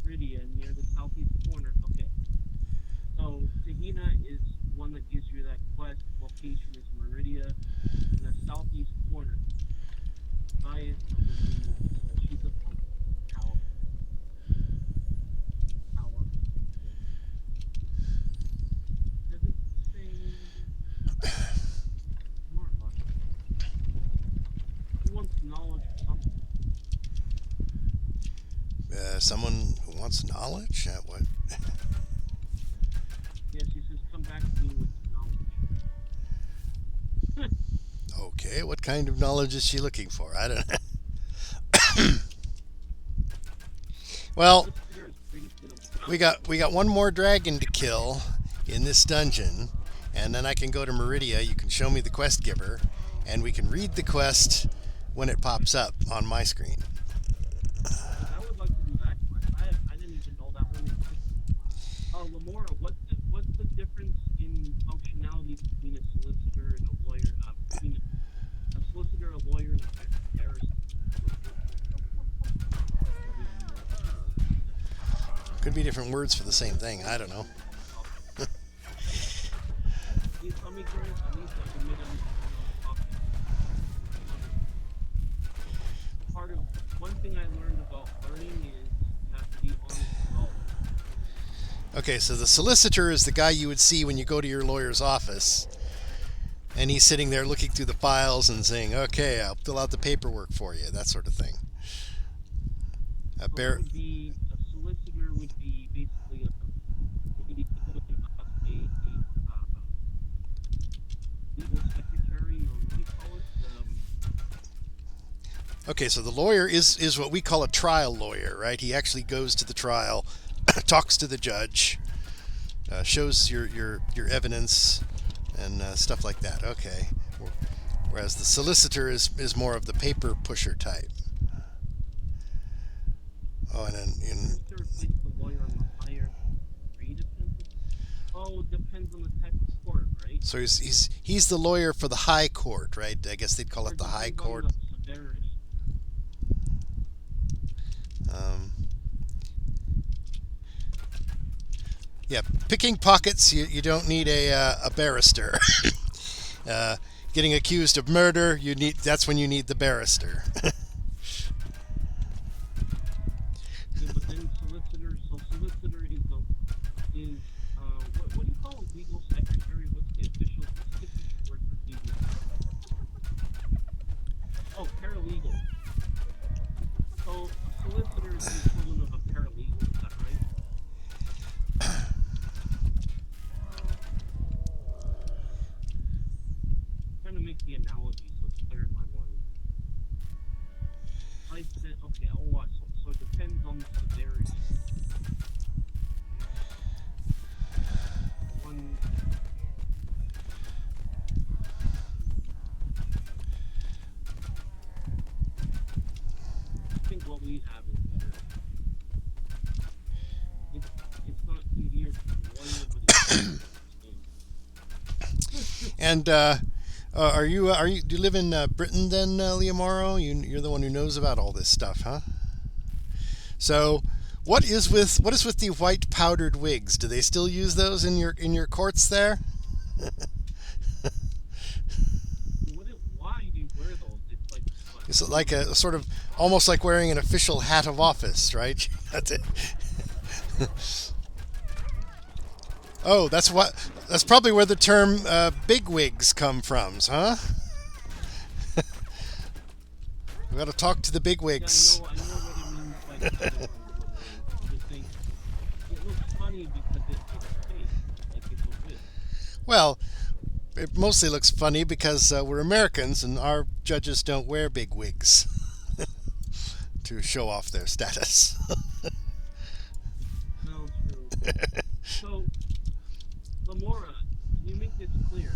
B: Meridia near the southeast corner. Okay. So Tahina is one that gives you that quest. Location is Meridia in the southeast corner. Diet of the moon. So she's up on tower. Tower. Does it say more about it? Who wants knowledge or something?
A: Someone who wants knowledge? What?
B: Yeah, she says come back to me with knowledge.
A: Okay, what kind of knowledge is she looking for? I don't know. Well,
B: This here is pretty good.
A: we got one more dragon to kill in this dungeon, and then I can go to Meridia. You can show me the quest giver, and we can read the quest when it pops up on my screen.
B: I would like to do that quest. I didn't even know that one existed. Lamora, what's the difference in functionality between a solicitor and a lawyer? Between a solicitor, a lawyer, and a barrister?
A: Could be different words for the same thing. I don't know.
B: Please tell me, Grace, at least I can admit one thing I learned about learning is you have to be honest with all.
A: Okay, so the solicitor is the guy you would see when you go to your lawyer's office, and he's sitting there looking through the files and saying, "Okay, I'll fill out the paperwork for you," that sort of thing. A bear.
B: Would be a solicitor would be basically maybe legal secretary, or what do you call it?
A: Okay, so the lawyer is what we call a trial lawyer, right? He actually goes to the trial, talks to the judge, shows your evidence, and stuff like that. Okay. Whereas the solicitor is more of the paper pusher type. Oh, and then
B: Solicitor replaces the lawyer on the higher grade of sentence. Oh, it depends on the type of court, right?
A: so he's the lawyer for the high court, right? I guess they'd call
B: Or
A: it the high
B: depends on
A: court.
B: the severity.
A: Yeah, picking pockets. You don't need a barrister. Getting accused of murder, that's when you need the barrister.
B: Yeah, but then solicitor. So solicitor is what do you call a legal secretary? What's the official word for legal? Oh, paralegal. So a solicitor is the equivalent of a paralegal. Is that right? Trying to make the analogy so it's clear in my mind. I said, okay, so it depends on the severity. One. I think what we have is better. It's not easier to lawyer, but it's
A: And do you live in Britain then, Leomaro? You're the one who knows about all this stuff, huh? So, what is with the white powdered wigs? Do they still use those in your courts there?
B: Why do you wear those? It's like what?
A: It's like a sort of almost like wearing an official hat of office, right? That's it. Oh, that's probably where the term big wigs come from, huh? We got to talk to the big
B: Yeah,
A: wigs.
B: I know what it means by the I'm just saying, it looks funny because it's fake, like it's a wig.
A: Well, it mostly looks funny because we're Americans and our judges don't wear big wigs to show off their status.
B: No, true. So, Lamora, can you make this clear?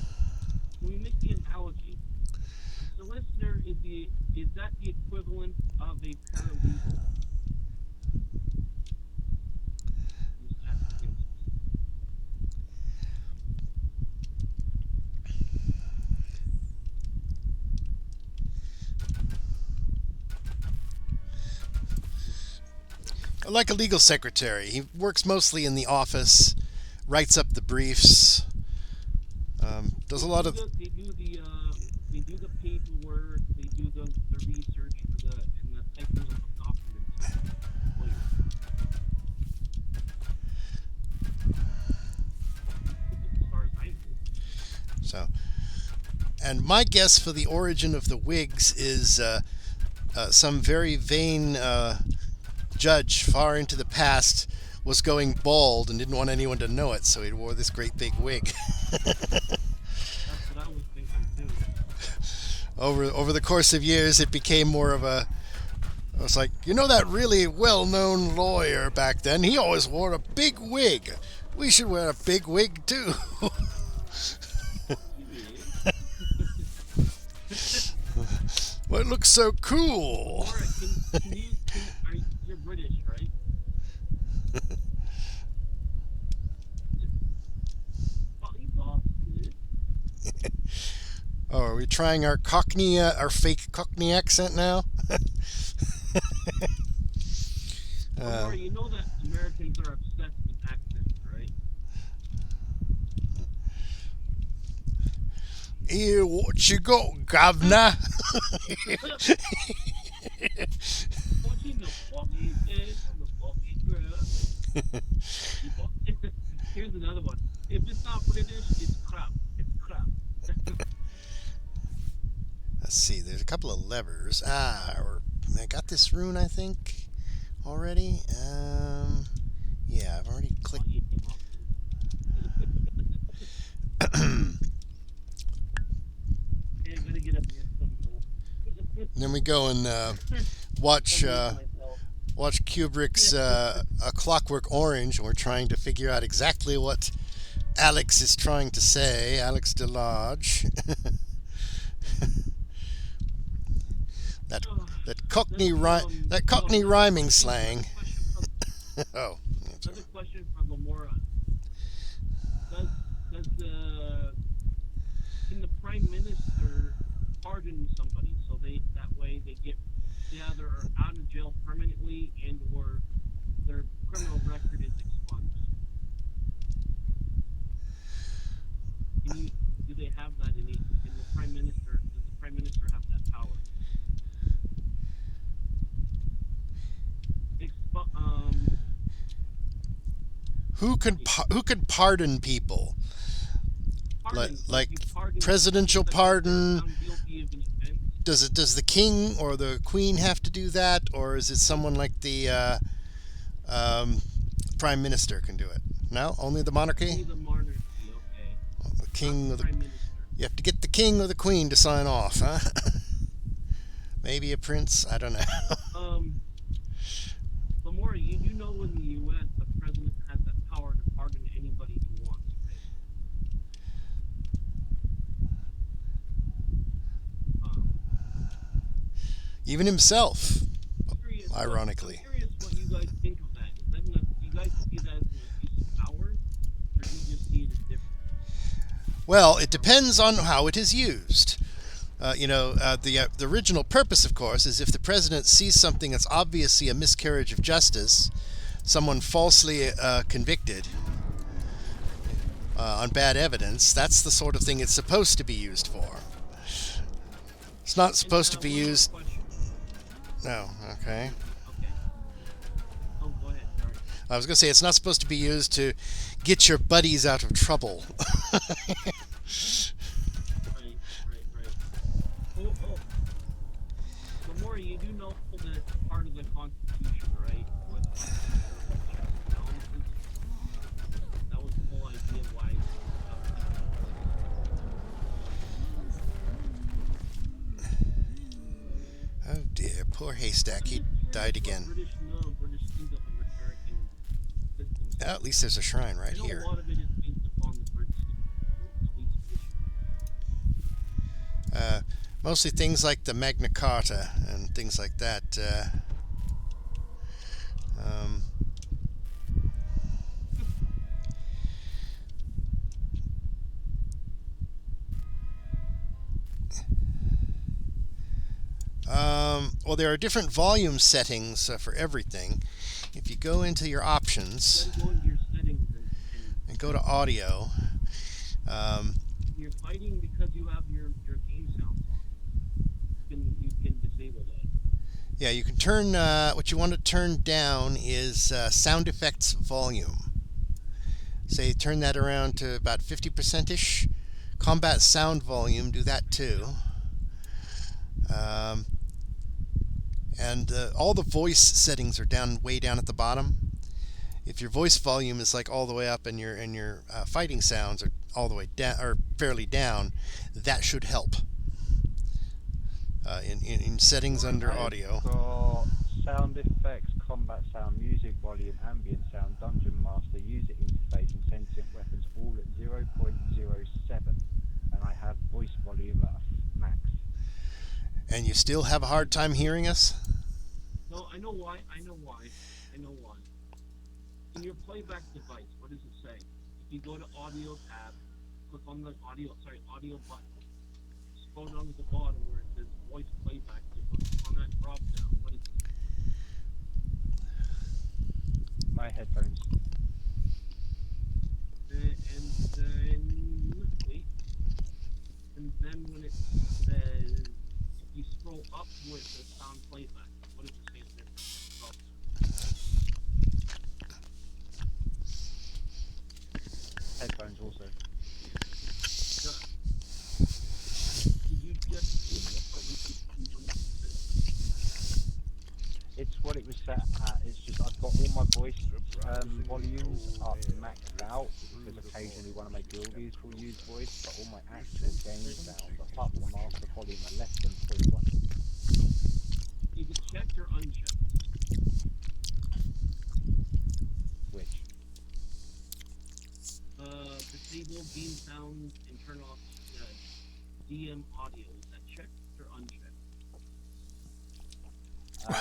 B: Can we make the analogy? The listener is that the equivalent of a paralegal? Just asking.
A: Like a legal secretary, he works mostly in the office, writes up the briefs, does a lot of.
B: They do the paperwork, they do the research for and the typing of the documents. As far as I know.
A: So, and my guess for the origin of the wigs is some very vain judge far into the past was going bald and didn't want anyone to know it, so he wore this great big wig.
B: That's what I was thinking too.
A: Over the course of years, it became more of a. It was like, that really well-known lawyer back then. He always wore a big wig. We should wear a big wig too. Well, it looks so cool.
B: Laura, you're British, right? Volleyball?
A: Oh, are we trying our Cockney, our fake Cockney accent now?
B: Laura, you know that Americans are obsessed with accents, right?
A: Here, what you got, governor?
B: Watching the foggy head on the foggy ground. Here's another one. If it's not British, it's crap. It's crap.
A: Let's see, there's a couple of levers. I got this rune, I think. already? Yeah, I've already clicked.
B: Hey, I gotta get up here.
A: Then we go and watch watch Kubrick's A Clockwork Orange, and we're trying to figure out exactly what Alex is trying to say. Alex DeLodge. that that Cockney rhyming slang. Oh.
B: Another question for Lamora. Does can the Prime Minister pardon somebody so that way they either are out of jail permanently and or their criminal record is expunged? Do they have that in the Prime Minister? Does the Prime Minister have that power?
A: Who can pardon people? Like presidential pardon? Does the king or the queen have to do that, or is it someone like the prime minister can do it? No, only the monarchy.
B: Only the monarchy, okay.
A: Well, the king or the
B: prime minister.
A: You have to get the king or the queen to sign off, huh? Maybe a prince. I don't know.
B: Lamora, you know in the U.S. the president has that power to pardon anybody he wants, right?
A: Even himself,
B: ironically.
A: ironically.
B: I'm curious what you guys think of that. Do you guys see that as an abuse of power, or do you just see it as different?
A: Well, it depends on how it is used. The original purpose, of course, is if the president sees something that's obviously a miscarriage of justice, someone falsely convicted on bad evidence, that's the sort of thing it's supposed to be used for. It's not supposed to be used... No, okay.
B: Oh, go ahead. Sorry.
A: I was going to say, it's not supposed to be used to get your buddies out of trouble.
B: Right. Lamora, you do know that it's part of the Constitution, right? That was the whole idea why.
A: Oh dear, poor Haystack. He died again.
B: British think of American systems.
A: Oh, at least there's a shrine right
B: I know
A: here.
B: a lot of it is based upon the British tradition.
A: Mostly things like the Magna Carta and things like that. Well, there are different volume settings for everything. If you go into your options
B: You gotta go into your settings
A: and go to audio,
B: you're fighting because you have your game sound on. You can disable that.
A: yeah, you can turn, what you want to turn down is sound effects volume. Say turn that around to about 50%-ish. Combat sound volume, do that too. And all the voice settings are way down at the bottom. If your voice volume is like all the way up and your fighting sounds are all the way down or fairly down, that should help. In settings under audio.
D: Got sound effects, combat sound, music volume, ambient sound, dungeon master, user interface, and sentient weapons all at 0.07, and I have voice volume at max.
A: And you still have a hard time hearing us?
B: No, I know why. In your playback device, what does it say? If you go to audio tab, click on the audio button. Scroll down to the bottom where it says voice playback. On that drop down, what is it?
D: My headphones.
B: And then when it says, if you scroll up to where it says sound playback, what does it say there?
D: Headphones also.
B: Did you just
D: It's what it was set at. It's just I've got all my voice volumes up maxed out because occasionally one of my guildies will use voice, but all my actual game sounds, apart from the master volume, are less than 0.1.
B: Is it checked or unchecked?
D: Which
B: Disable game sounds and turn off DM audio. Is that checked or unchecked?
D: I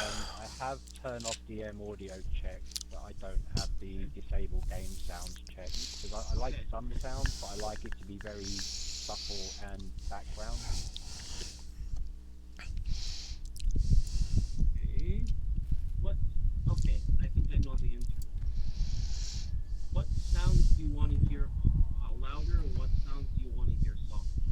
D: have turned off DM audio checked, but I don't have the disable game sounds checked because I like some sounds, but I like it to be very subtle and background.
B: Okay. Okay, I think I know the answer. What sounds do you want to hear louder, and what sounds do you want to hear softer?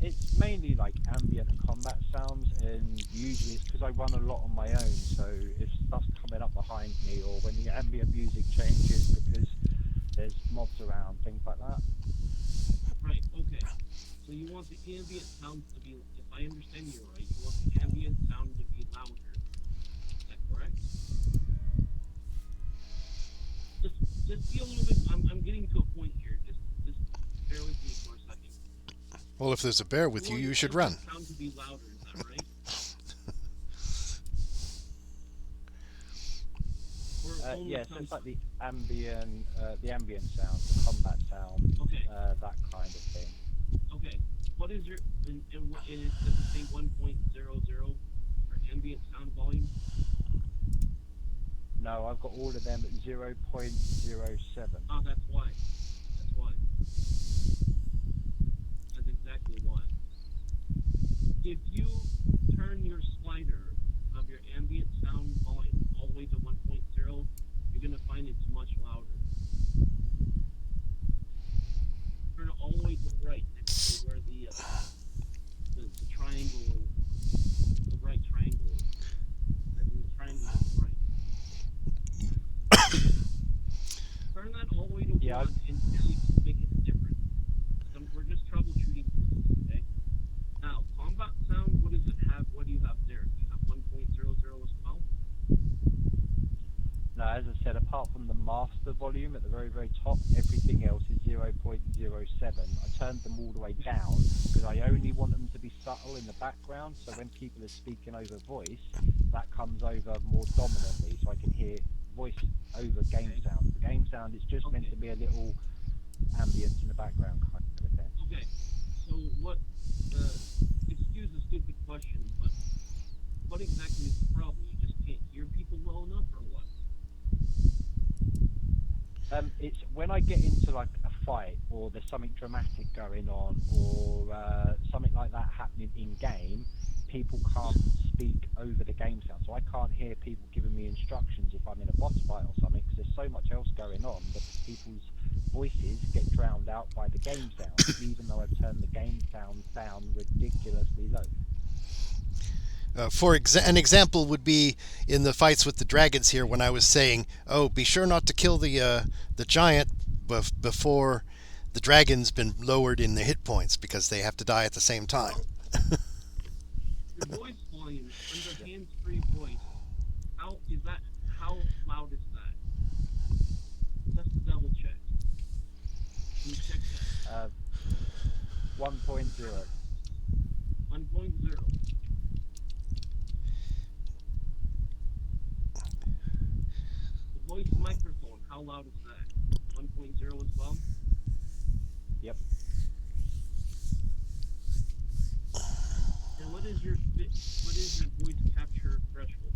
D: It's mainly like ambient and combat sounds, and usually it's because I run a lot on my own, so if stuff's coming up behind me or when the ambient music changes because there's mobs around, things like that.
B: Right, okay. So you want the ambient sound to be, if I understand you right, you want the ambient sound to be louder. Is that correct? Just be a little bit, I'm getting to a point here. Just bear with me for a second.
A: Well, if there's a bear with you, you should run.
B: Sound to be louder, is that right?
D: Yeah, so it's like the ambient sound, the combat sound,
B: Okay.
D: That kind of thing.
B: Okay. What is your, and does it say 1.00 for ambient sound volume?
D: No, I've got all of them at 0.07.
B: Oh, that's why. That's why. That's exactly why. If you turn your slider of your ambient sound volume all the way to 1.0, you're going to find it's much louder. Turn it all the way to the right, next to where the triangle, the right triangle is. As in the triangle on the right. Turn that all the way to 1 and see if you make it different. We're just troubleshooting this, okay? Now, combat sound, what does it have? What do you have there? Do you have 1.00 as well?
D: No, as I said, apart from the master volume at the very, very top, everything else is 0.07. I turned them all the way down because I only want them to be subtle in the background, so when people are speaking over voice, that comes over more dominantly, so I can hear voice over game sound. The game sound is just meant to be a little ambience in the background kind of thing.
B: Okay, so what, excuse the stupid question, but what exactly is the problem? You just can't hear people well enough, or what?
D: It's when I get into like a fight or there's something dramatic going on or something like that happening in game, people can't speak over the game sound, so I can't hear people giving me instructions if I'm in a boss fight or something because there's so much else going on that people's voices get drowned out by the game sound, even though I've turned the game sound down ridiculously low.
A: An example would be in the fights with the dragons here when I was saying, oh, be sure not to kill the giant before the dragon's been lowered in the hit points because they have to die at the same time.
B: Your voice volume under hands-free voice, how loud is that? Just to double check. Can you check that?
D: 1.0.
B: 1.0. The voice microphone, how loud is that? 1.0 as well?
D: Yep.
B: And what is your voice capture threshold?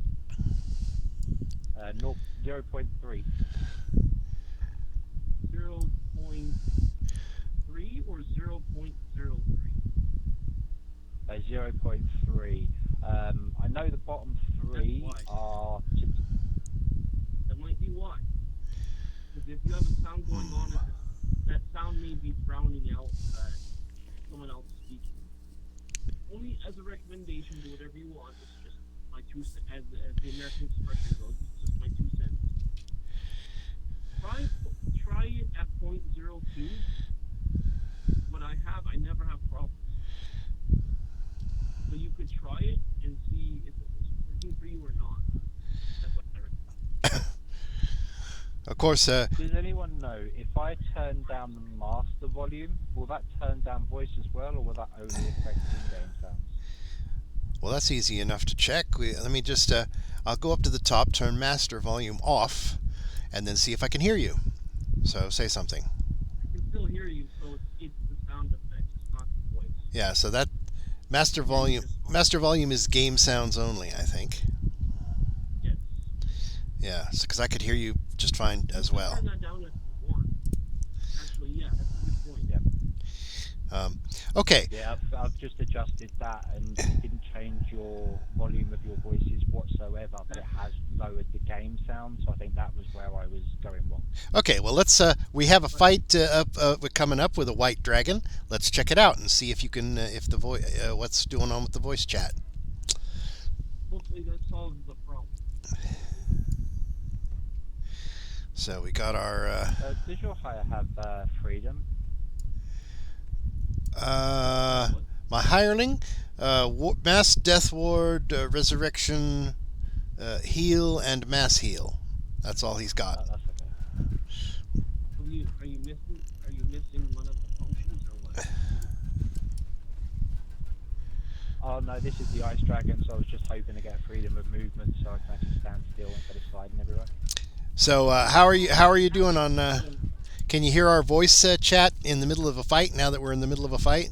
D: 0.3.
B: 0.3 or 0.03?
D: 0.3. I know the bottom three are.
B: That might be why. Because if you have a sound going on, that sound may be drowning out someone else speaking. Only as a recommendation, do whatever you want. It's just my 2 cents. As the American expression goes, it's just my 2 cents. Try it at 0.02. What I never have problems. So you could try it, and
A: Of course,
D: Does anyone know if I turn down the master volume, will that turn down voice as well, or will that only affect in-game sounds?
A: well, that's easy enough to check. Let me just, I'll go up to the top, turn master volume off, and then see if I can hear you. So say something.
B: I can still hear you, so it's the sound effects, it's not the voice.
A: Yeah, so that master volume is game sounds only, I think.
B: Yes.
A: Yeah, because I could hear you just fine as well.
B: Turn that down if you want. Actually, yeah, that's a good point.
A: Okay.
D: Yeah, I've just adjusted that, and it didn't change your volume of your voices whatsoever, but it has lowered the game sound, so I think that was where I was going wrong.
A: Okay, well, let's. We have a fight we're coming up with a white dragon. Let's check it out and see if you can, if the what's going on with the voice chat.
B: Hopefully that solves the problem.
A: So we got our.
D: Does your hire have freedom?
A: My hireling, mass death ward, resurrection, heal, and mass heal. That's all he's got.
D: That's okay.
B: Are you missing one of the functions or what?
D: Oh no, this is the ice dragon, so I was just hoping to get freedom of movement, so I can actually stand still instead of sliding everywhere.
A: So how are you doing on? Can you hear our voice chat in the middle of a fight? Now that we're in the middle of a fight.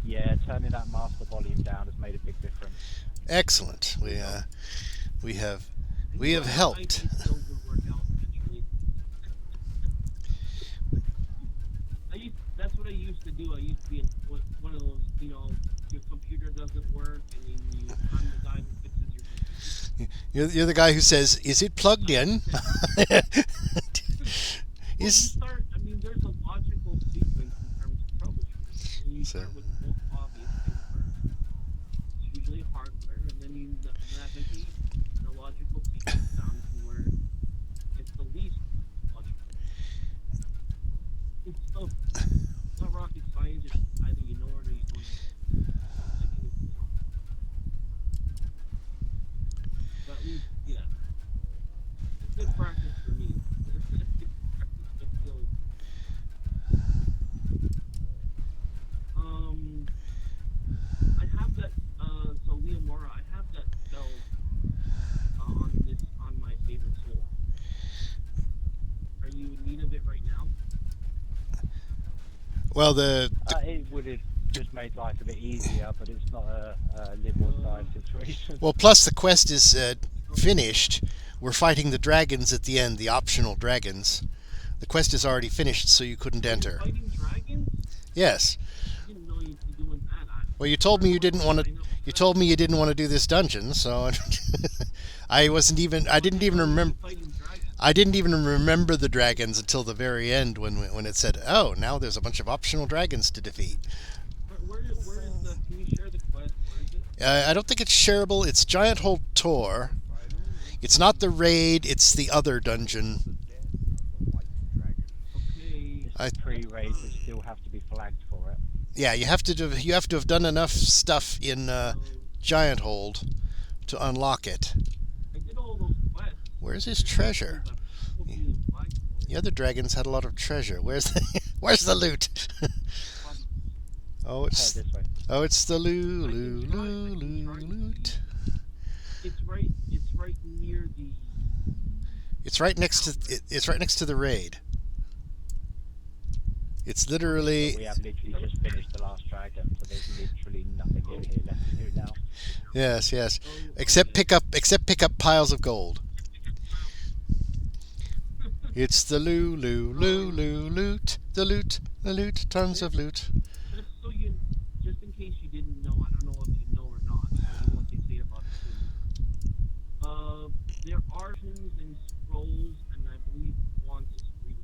D: Yeah, turning that master volume down has made a big difference.
A: Excellent. We have helped.
B: That's what I used to do. I used to be one of those, your computer doesn't work, and then I'm the guy who fixes your computer.
A: You're the guy who says, "Is it plugged in?"
B: There's a logical sequence in terms of troubleshooting. And you start with the most obvious thing first. It's usually hardware, and then you navigate the logical sequence down to where it's the least logical. It's not rocket science, it's either you know it or you don't. Like anything else. But at least, yeah. It's good practice for me. I have that, so Leomora, I have that spell on my favorite soul. Are you in need of it right now?
A: Well,
D: It would have just made life a bit easier, but it's not a live or die situation.
A: well, plus the quest is finished. We're fighting the dragons at the end, the optional dragons. The quest is already finished, so you couldn't enter.
B: Fighting dragons?
A: Yes.
B: I didn't know you'd be doing that.
A: Well, you told me you didn't want to. You told me you didn't want to do this dungeon, so I didn't even remember. I didn't even remember the dragons until the very end when it said, "Oh, now there's a bunch of optional dragons to defeat."
B: Where is the? Can you share the quest? Where is it?
A: I don't think it's shareable. It's Giant Hold Tor. It's not the raid. It's the other dungeon.
B: Okay.
D: Pre-raid, but still have to be flagged for it.
A: Yeah, you have to have done enough stuff in Giant Hold to unlock it.
B: I did all those quests.
A: Where's his treasure? The other dragons had a lot of treasure. Where's the loot? Oh, it's
D: This way.
A: the loot.
B: It's right near the.
A: It's right next to the raid. It's literally.
D: We have literally just finished the last dragon, so there's literally nothing in here left to do now.
A: Yes. Except pick up piles of gold. It's the loot, the loot, tons of loot.
B: Just in case you didn't know, I don't know if you know or not. I don't know what they say about it. There are things and scrolls, and I believe one is free.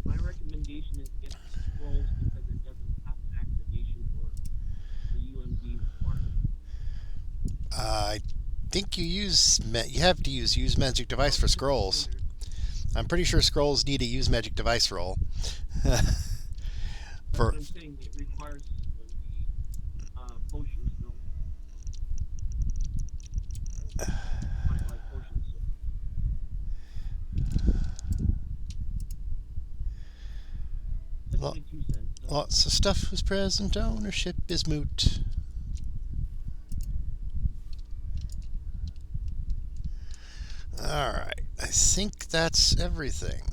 B: My recommendation is get the scrolls because it doesn't have activation or the UMD requirement.
A: I think you have to use magic device for scrolls. I'm pretty sure scrolls need a use magic device roll.
B: What I'm saying, it requires the potions, no.
A: Lots of stuff was present. Ownership is moot. Alright, I think that's everything.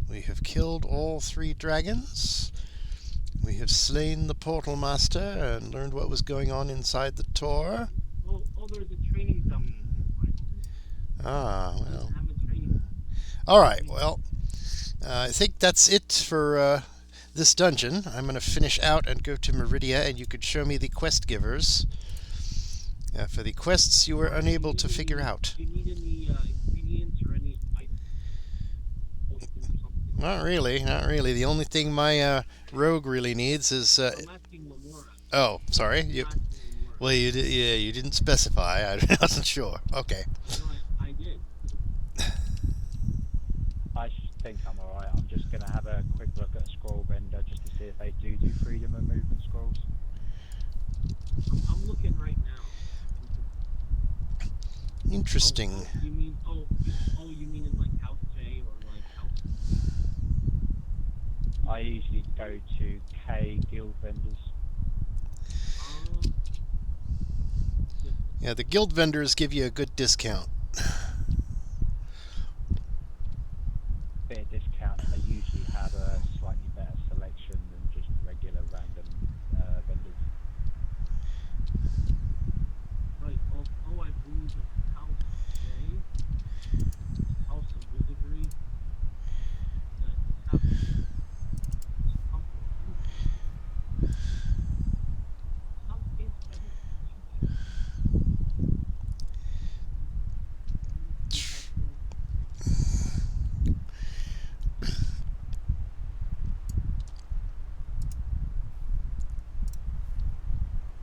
A: We have killed all 3 dragons. We have slain the Portal Master and learned what was going on inside the Tor.
B: Oh, there's a training dummy in here.
A: Ah, well.
B: I have a training.
A: Alright, well, I think that's it for this dungeon. I'm going to finish out and go to Meridia, and you could show me the quest givers for the quests you were unable to figure out.
B: Do you need any ingredients or any items? Potions or something?
A: Not really, not really. The only thing my rogue really needs is...
B: I'm asking Lamora.
A: oh, sorry.
B: I'm
A: You,
B: asking Lamora.
A: well, you didn't specify. I wasn't sure. Okay.
B: No, I did.
D: I think I'm alright. I'm just going to have a quick look at a scroll vendor just to see if they do freedom of movement scrolls.
B: I'm looking right now.
A: Interesting.
B: You mean you mean in like House J or like House?
D: I usually go to K guild vendors.
A: Yeah, the guild vendors give you a good discount.
D: Bit of discount, and they usually have a slightly better selection than just regular random vendors.
B: Right. I believe it's House J, House of Wizardry. That have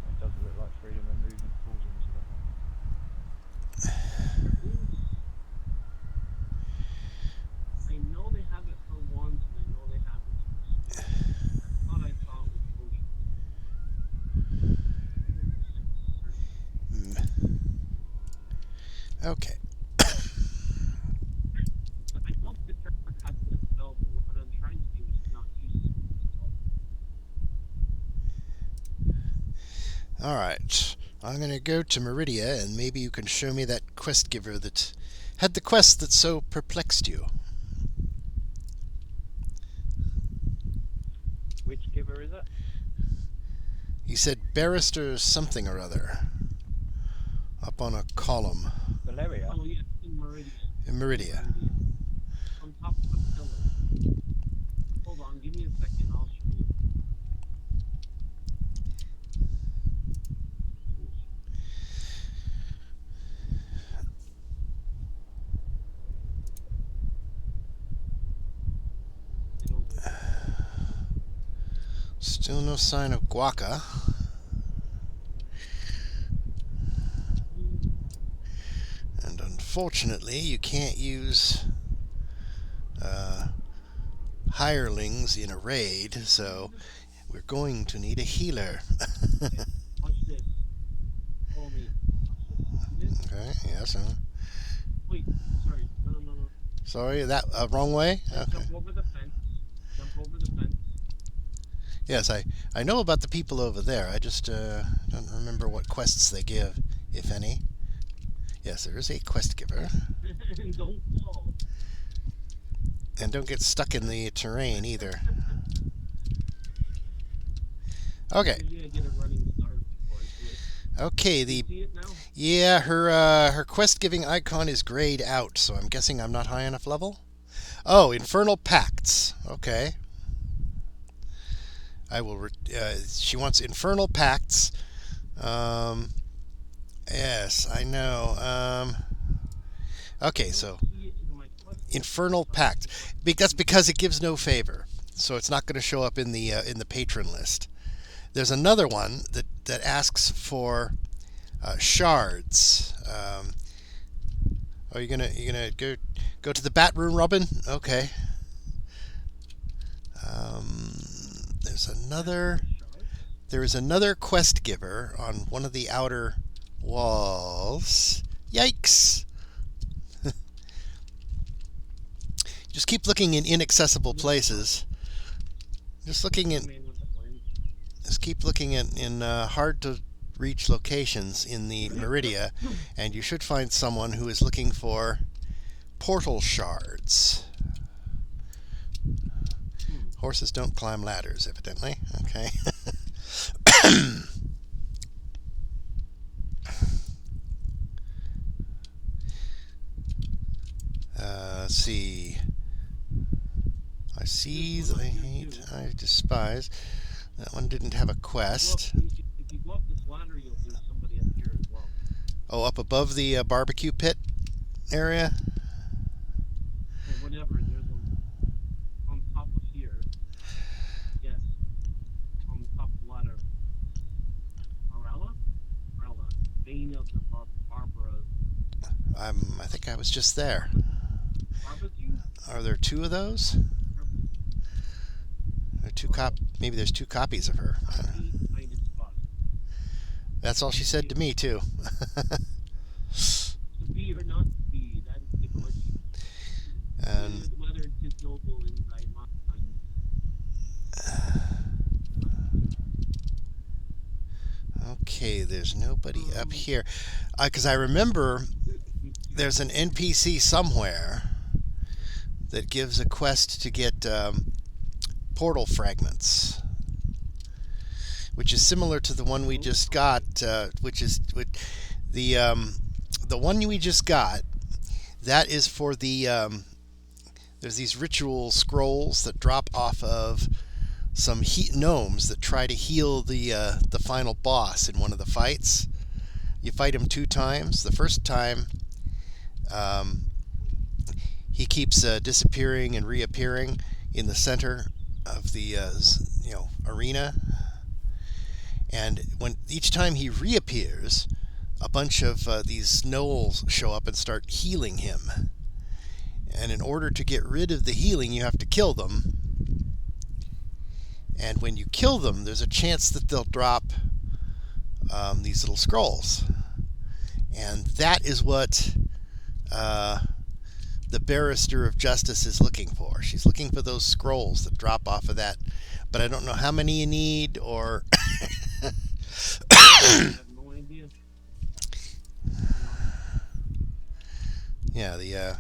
D: It does look like freedom of movement falls into that.
B: I know they have it for wands, and I know they have it for spells. I thought it was potions.
A: Okay.
B: I don't think they're has the spell, but what I'm trying to do is not use spell.
A: Alright. I'm going to go to Meridia, and maybe you can show me that quest giver that had the quest that so perplexed you.
D: Which giver is it?
A: He said barrister something or other. Up on a column.
D: Valeria?
B: Oh yeah, in Meridian.
A: In Meridia.
B: On top of a pillar. Hold on, give me a second, I'll show you.
A: Still no sign of Guaca. And unfortunately, you can't use hirelings in a raid, so we're going to need a healer.
B: Watch this. Follow me. Watch this. See this?
A: Okay, yes.
B: Wait, sorry. No.
A: Sorry, that wrong way? Okay.
B: Jump over the fence. Jump over the fence.
A: Yes, I know about the people over there. I just don't remember what quests they give, if any. Yes, there is a quest giver.
B: And don't fall.
A: And don't get stuck in the terrain either. Okay.
B: Usually I get a running start before I do it.
A: Okay,
B: See it now?
A: yeah, her quest giving icon is grayed out, so I'm guessing I'm not high enough level. Oh, Infernal Pacts. Okay. I will. She wants Infernal Pacts. Yes, I know. Okay, so
B: See it in my quest.
A: Infernal Pact. That's because it gives no favor, so it's not going to show up in the patron list. There's another one that asks for shards. Oh, you're gonna go to the bat room, Robin? Okay. There is another quest giver on one of the outer walls. Yikes! Just keep looking in inaccessible places. Just looking in.
B: Man with the blend.
A: Just keep looking in hard to reach locations in the Meridia, and you should find someone who is looking for portal shards. Horses don't climb ladders, evidently. Okay. Let's see. I seize, I hate, I despise. That one didn't have a quest.
B: If you go up this ladder, there's somebody up here as well.
A: Oh, up above the barbecue pit area?
B: Or whatever, there's one on top of here. Yes. On the top of the ladder. Morella? Vein of the Barbara.
A: I think I was just there.
B: Barbecue?
A: Are there two of those? Maybe there's two copies of her.
B: I spot.
A: That's all she said to me, too.
B: To be or not to be, that is the question.
A: And
B: Whether it is noble in thy mind.
A: okay, there's nobody up here. Because I remember there's an NPC somewhere that gives a quest to get portal fragments, which is similar to the one we just got, which is the one we just got. That is for the there's these ritual scrolls that drop off of some gnomes that try to heal the final boss in one of the fights. You fight him 2 times. The first time, he keeps disappearing and reappearing in the center of the arena, and when each time he reappears, a bunch of these gnolls show up and start healing him. And in order to get rid of the healing, you have to kill them. And when you kill them, there's a chance that they'll drop these little scrolls. And that is what the Barrister of Justice is looking for. She's looking for those scrolls that drop off of that. But I don't know how many you need, or...
B: I have no idea.
A: yeah, the...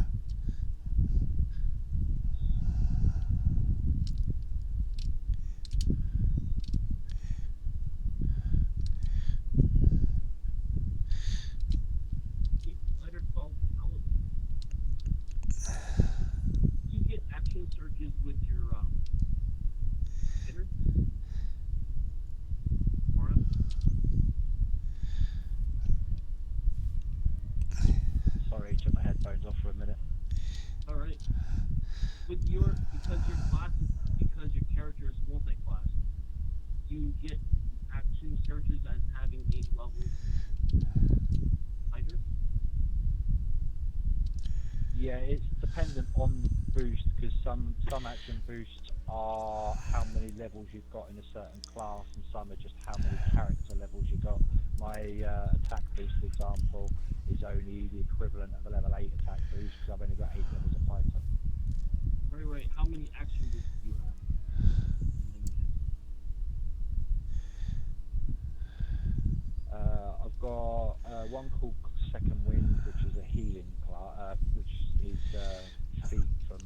B: Letter 12, you get action surges with your hitter? Mora?
D: Sorry, took my headphones off for a minute.
B: Alright. Because your character is multi-class, you get action surges as having 8 levels fighter?
D: Yeah, it's dependent on the boost, because some action boosts are how many levels you've got in a certain class, and some are just how many character levels you got. My attack boost, for example, is only the equivalent of a level 8 attack boost, because I've only got 8 levels of fighter.
B: Right. How many action boosts do you have?
D: I've got one called Second Wind, which is a healing class, which is feat from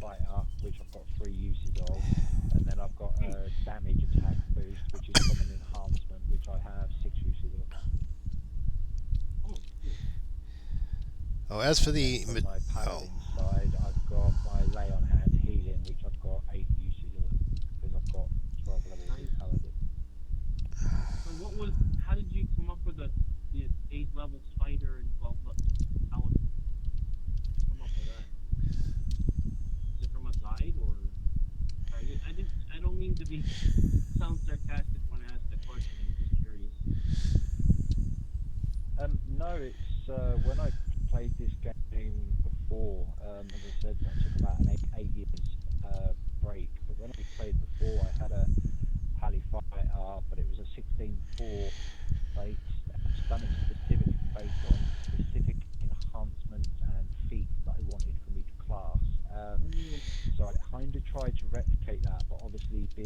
D: fighter, which I've got 3 uses of, and then I've got a damage attack boost, which is common enhancement, which I have 6 uses of.
A: Oh, as for the...
D: On my paladin side, I've got my lay on hand healing, which I've got 8 uses of, because I've got 12 levels of paladin.
B: So how did you come up with the 8 levels fighter and 12 levels paladin? Come up with that? Is it from a guide, or? I don't mean to sound sarcastic when I ask the question. I'm just curious.
D: No, it's when I played this game before. As I said, I took about an 8 years break. But when I played before, I had a Pally fighter, but it was a 16-4 base. I've done it specifically based on specific enhancements and feats that I wanted from each class.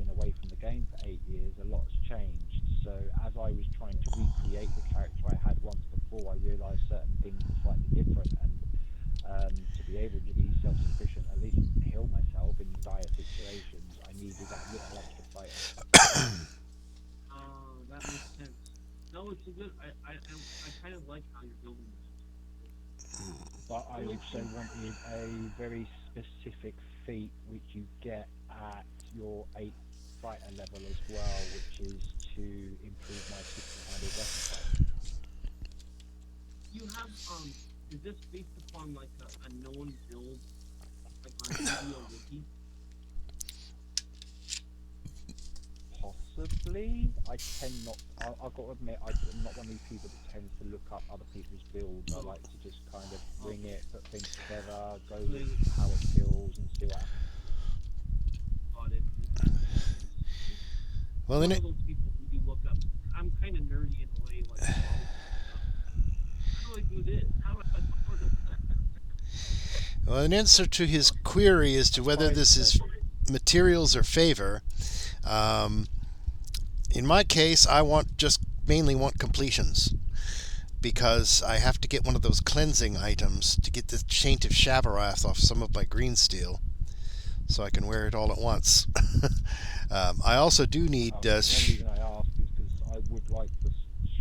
D: been away from the game for 8 years, a lot's changed. So as I was trying to recreate the character I had once before, I realised certain things were slightly different, and to be able to be self-sufficient, at least heal myself in dire situations, I needed that little extra fighter.
B: That makes sense. No, it's a good. I kind of like how you're building this.
D: But I also wanted a very specific feat which you get at your 8th fighter level as well, which is to improve my single-handed weapon fight.
B: You have is this based upon like a known build, like on DDO Wiki?
D: Possibly. I tend not. I've got to admit, I'm not one of these people that tends to look up other people's builds. I like to just kind of wing it, put things together, go with how it feels, and see what happens.
A: Well, then
B: One of those people who do look up. I'm kind of nerdy in a way, like. How do I do this? How do I support this?
A: Well, an answer to his query as to whether this is materials or favor. In my case, I mainly want completions, because I have to get one of those cleansing items to get the Chaint of Shavarath off some of my green steel, so I can wear it all at once. I also do need.
D: The only reason I ask is because I would like the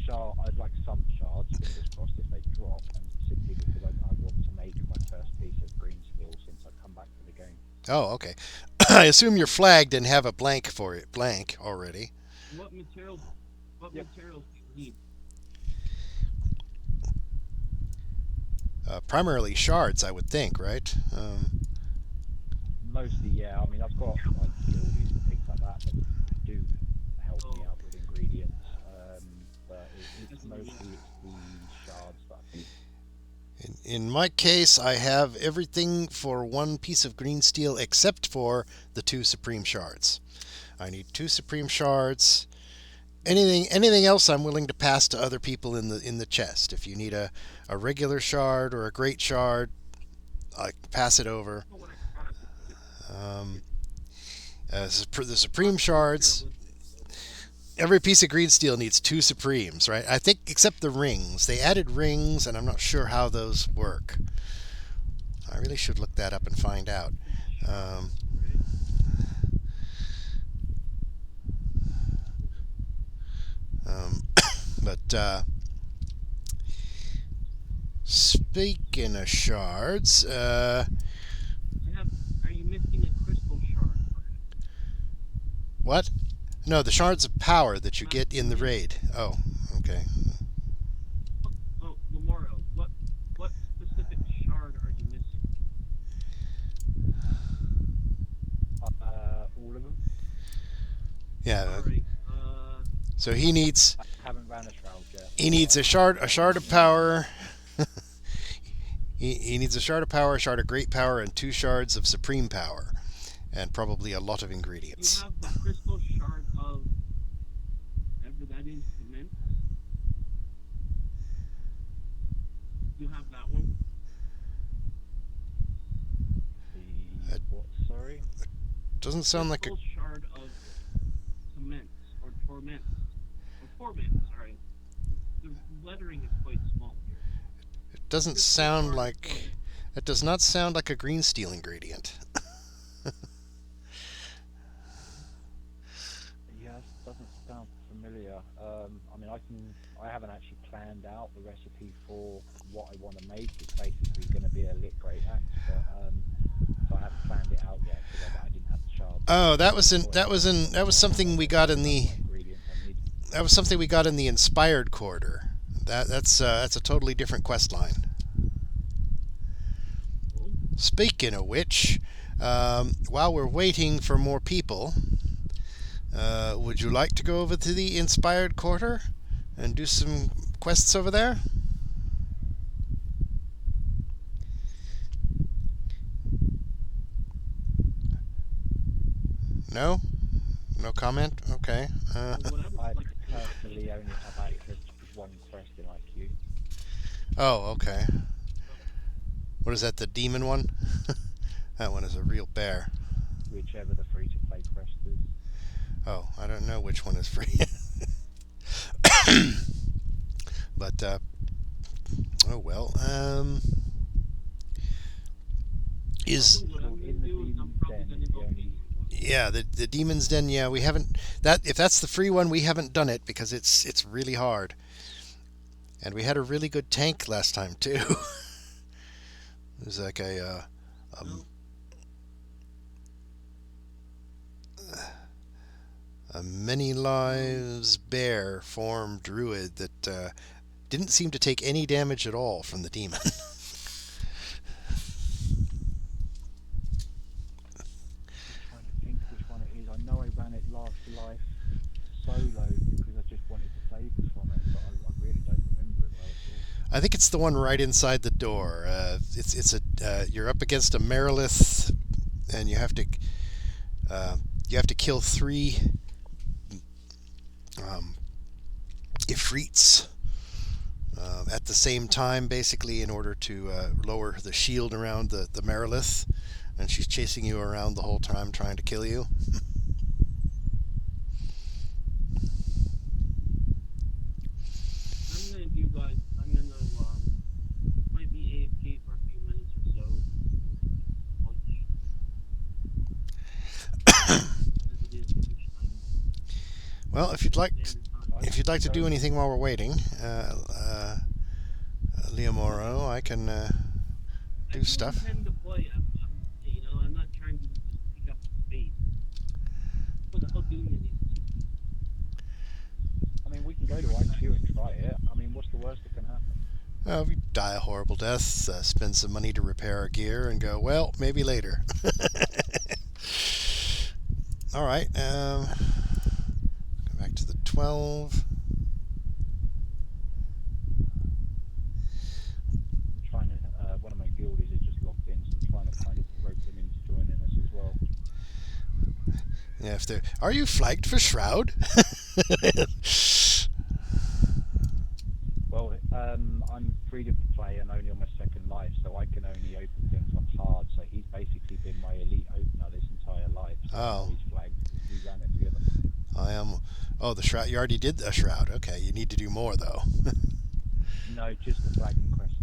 D: shard. I'd like some shards, fingers crossed, if they drop, and simply because I want to make my first piece of green steel since I come back to the game.
A: Oh, okay. I assume you're flagged and have a blank for it, blank already.
B: What materials? What materials do you need?
A: Primarily shards, I would think, right?
D: Mostly, yeah. I mean, I've got like buildings and things like that do help me out with ingredients, but it's mostly the shards that I think.
A: In my case, I have everything for one piece of green steel except for the 2 supreme shards. I need 2 supreme shards. Anything else I'm willing to pass to other people in the chest. If you need a regular shard or a great shard, I pass it over. The supreme shards, every piece of green steel needs 2 supremes, right? I think, except the rings. They added rings, and I'm not sure how those work. I really should look that up and find out. But speaking of shards,
B: Are you missing a crystal shard?
A: what? No, the shards of power that you get in the raid. Oh, okay.
B: Oh, Memorial. What specific shard are you missing?
D: All of them.
A: Yeah.
B: Alright.
A: So he needs.
D: I haven't ran a shroud yet.
A: He needs a shard of power. he needs a shard of power, a shard of great power, and 2 shards of supreme power, and probably a lot of ingredients.
B: You have the crystal shard of whatever that is, cement. You have that one.
D: The what? Sorry.
A: Doesn't sound like a.
B: Crystal shard of cement or torment. Or torment, sorry. The lettering is quite small here.
A: It doesn't sound like. That does not sound like a green steel ingredient.
D: Yes, doesn't sound familiar. I mean, I haven't actually planned out the recipe for what I want to make. It's basically going to be a lit great axe, but so I haven't planned it out yet because I didn't have the shard.
A: Oh, that was something we got in the.
D: Ingredients I need.
A: That was something we got in the inspired quarter. That's a totally different quest line. Speaking of which, while we're waiting for more people, would you like to go over to the inspired quarter and do some quests over there? No? No comment? Okay.
D: I personally only have access to one quest in IQ.
A: Oh, okay. What is that, the demon one? That one is a real bear.
D: Whichever the free-to-play quest is.
A: Oh, I don't know which one is free. But oh well. Is
B: What I'm
D: In
B: gonna
D: the
B: do is I'm
D: Demon's
B: probably
D: Den
B: gonna
D: is the
B: go
D: only-
B: beat one.
A: yeah, the Demon's Den. Yeah, we haven't that. If that's the free one, we haven't done it because it's really hard. And we had a really good tank last time too. It was like
B: No.
A: a many lives bear form druid that didn't seem to take any damage at all from the demon.
D: Trying to think which one it is. I know I ran it last life solo because I just wanted the flavour from it, but I really don't remember it well at all.
A: I think it's the one right inside the door. It's a you're up against a Merilith, and you have to kill 3 Ifrits at the same time, basically, in order to lower the shield around the Merilith, and she's chasing you around the whole time trying to kill you.
B: I'm gonna do, guys. I'm gonna might be AFK for a few minutes or so. As it is lunchtime,
A: Well, if you'd like to do
D: So-
A: anything while we're waiting, Leomoro, I can do stuff.
B: I do intend to play. I'm not trying to just pick up space. What the hell doing these?
D: I mean, we can go to IQ and try it. I mean, what's the worst that can happen?
A: We die a horrible death, spend some money to repair our gear, and go, well, maybe later. All right. Go back to the 12.
D: I'm trying to, one of my guildies is just logged in, so I'm trying to kind of rope them into joining us as well.
A: Yeah, if they're, are you flagged for Shroud?
D: Well, I'm free to play and only on my second life, so I can only open things on hard. So he's basically been my elite opener this entire life. So
A: Oh.
D: he's flagged. We ran it together.
A: I am. Oh, the Shroud. You already did a Shroud. Okay, you need to do more though.
D: No, just the flagging quests.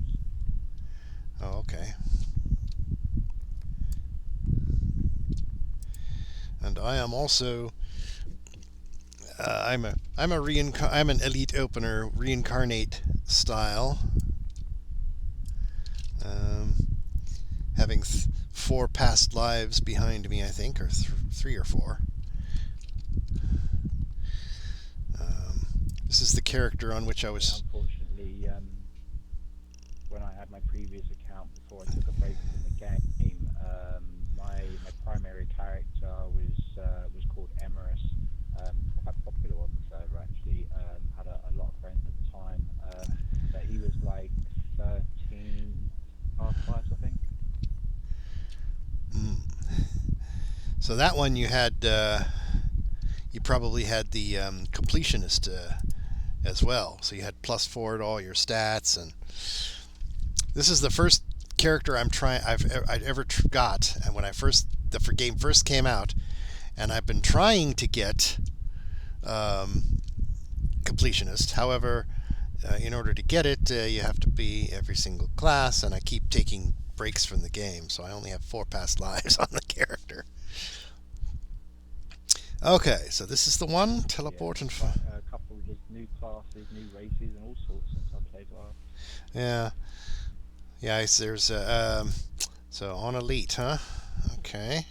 A: Oh, okay. And I am also. I'm an elite opener, reincarnate style. Having 4 past lives behind me, I think, or 3 or 4. This is the character on which I was.
D: Unfortunately, when I had my previous account before I took a break from the game, my primary character was called Emerus. Quite popular on the server actually. Had a lot of friends at the time, but he was like 13 past lives, I think.
A: So that one you had. You probably had the completionist as well. So you had +4 to all your stats, and this is the first character I'd ever got. And when the game first came out, and I've been trying to get completionist. However, in order to get it, you have to be every single class, and I keep taking breaks from the game, so I only have 4 past lives on the character. Okay, so this is the one, teleport and...
D: A couple of new classes, new races, and all sorts since I played last.
A: Yeah. Yeah, there's so on elite, huh? Okay.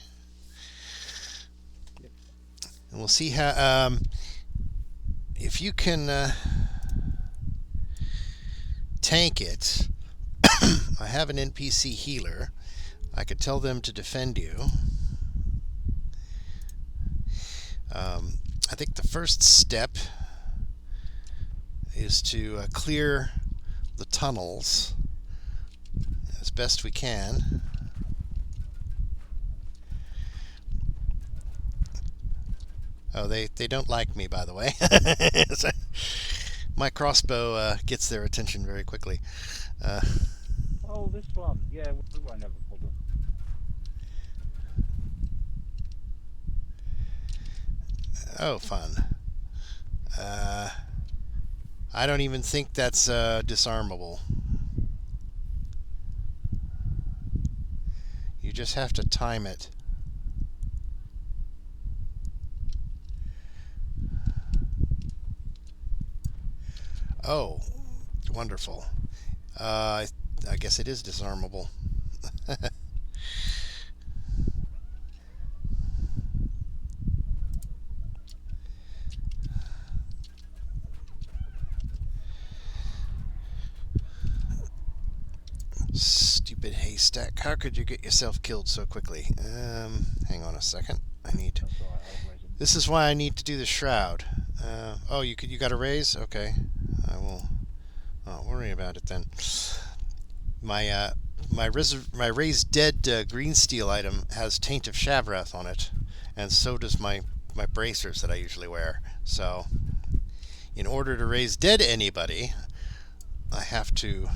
D: Yep.
A: And we'll see how if you can tank it. I have an NPC healer. I could tell them to defend you. I think the first step is to clear the tunnels as best we can. Oh, they don't like me, by the way. So, my crossbow gets their attention very quickly.
D: Oh, this one. Yeah, we won't have a problem.
A: Oh, fun. I don't even think that's disarmable. You just have to time it. Oh, wonderful. I guess it is disarmable. Stupid haystack. How could you get yourself killed so quickly? Hang on a second. I need...
D: That's all right, I'll raise him.
A: This is why I need to do the shroud. Oh, you got a raise? Okay. I will not worry about it then. My raised dead green steel item has Taint of Shavrath on it, and so does my bracers that I usually wear. So, in order to raise dead anybody, I have to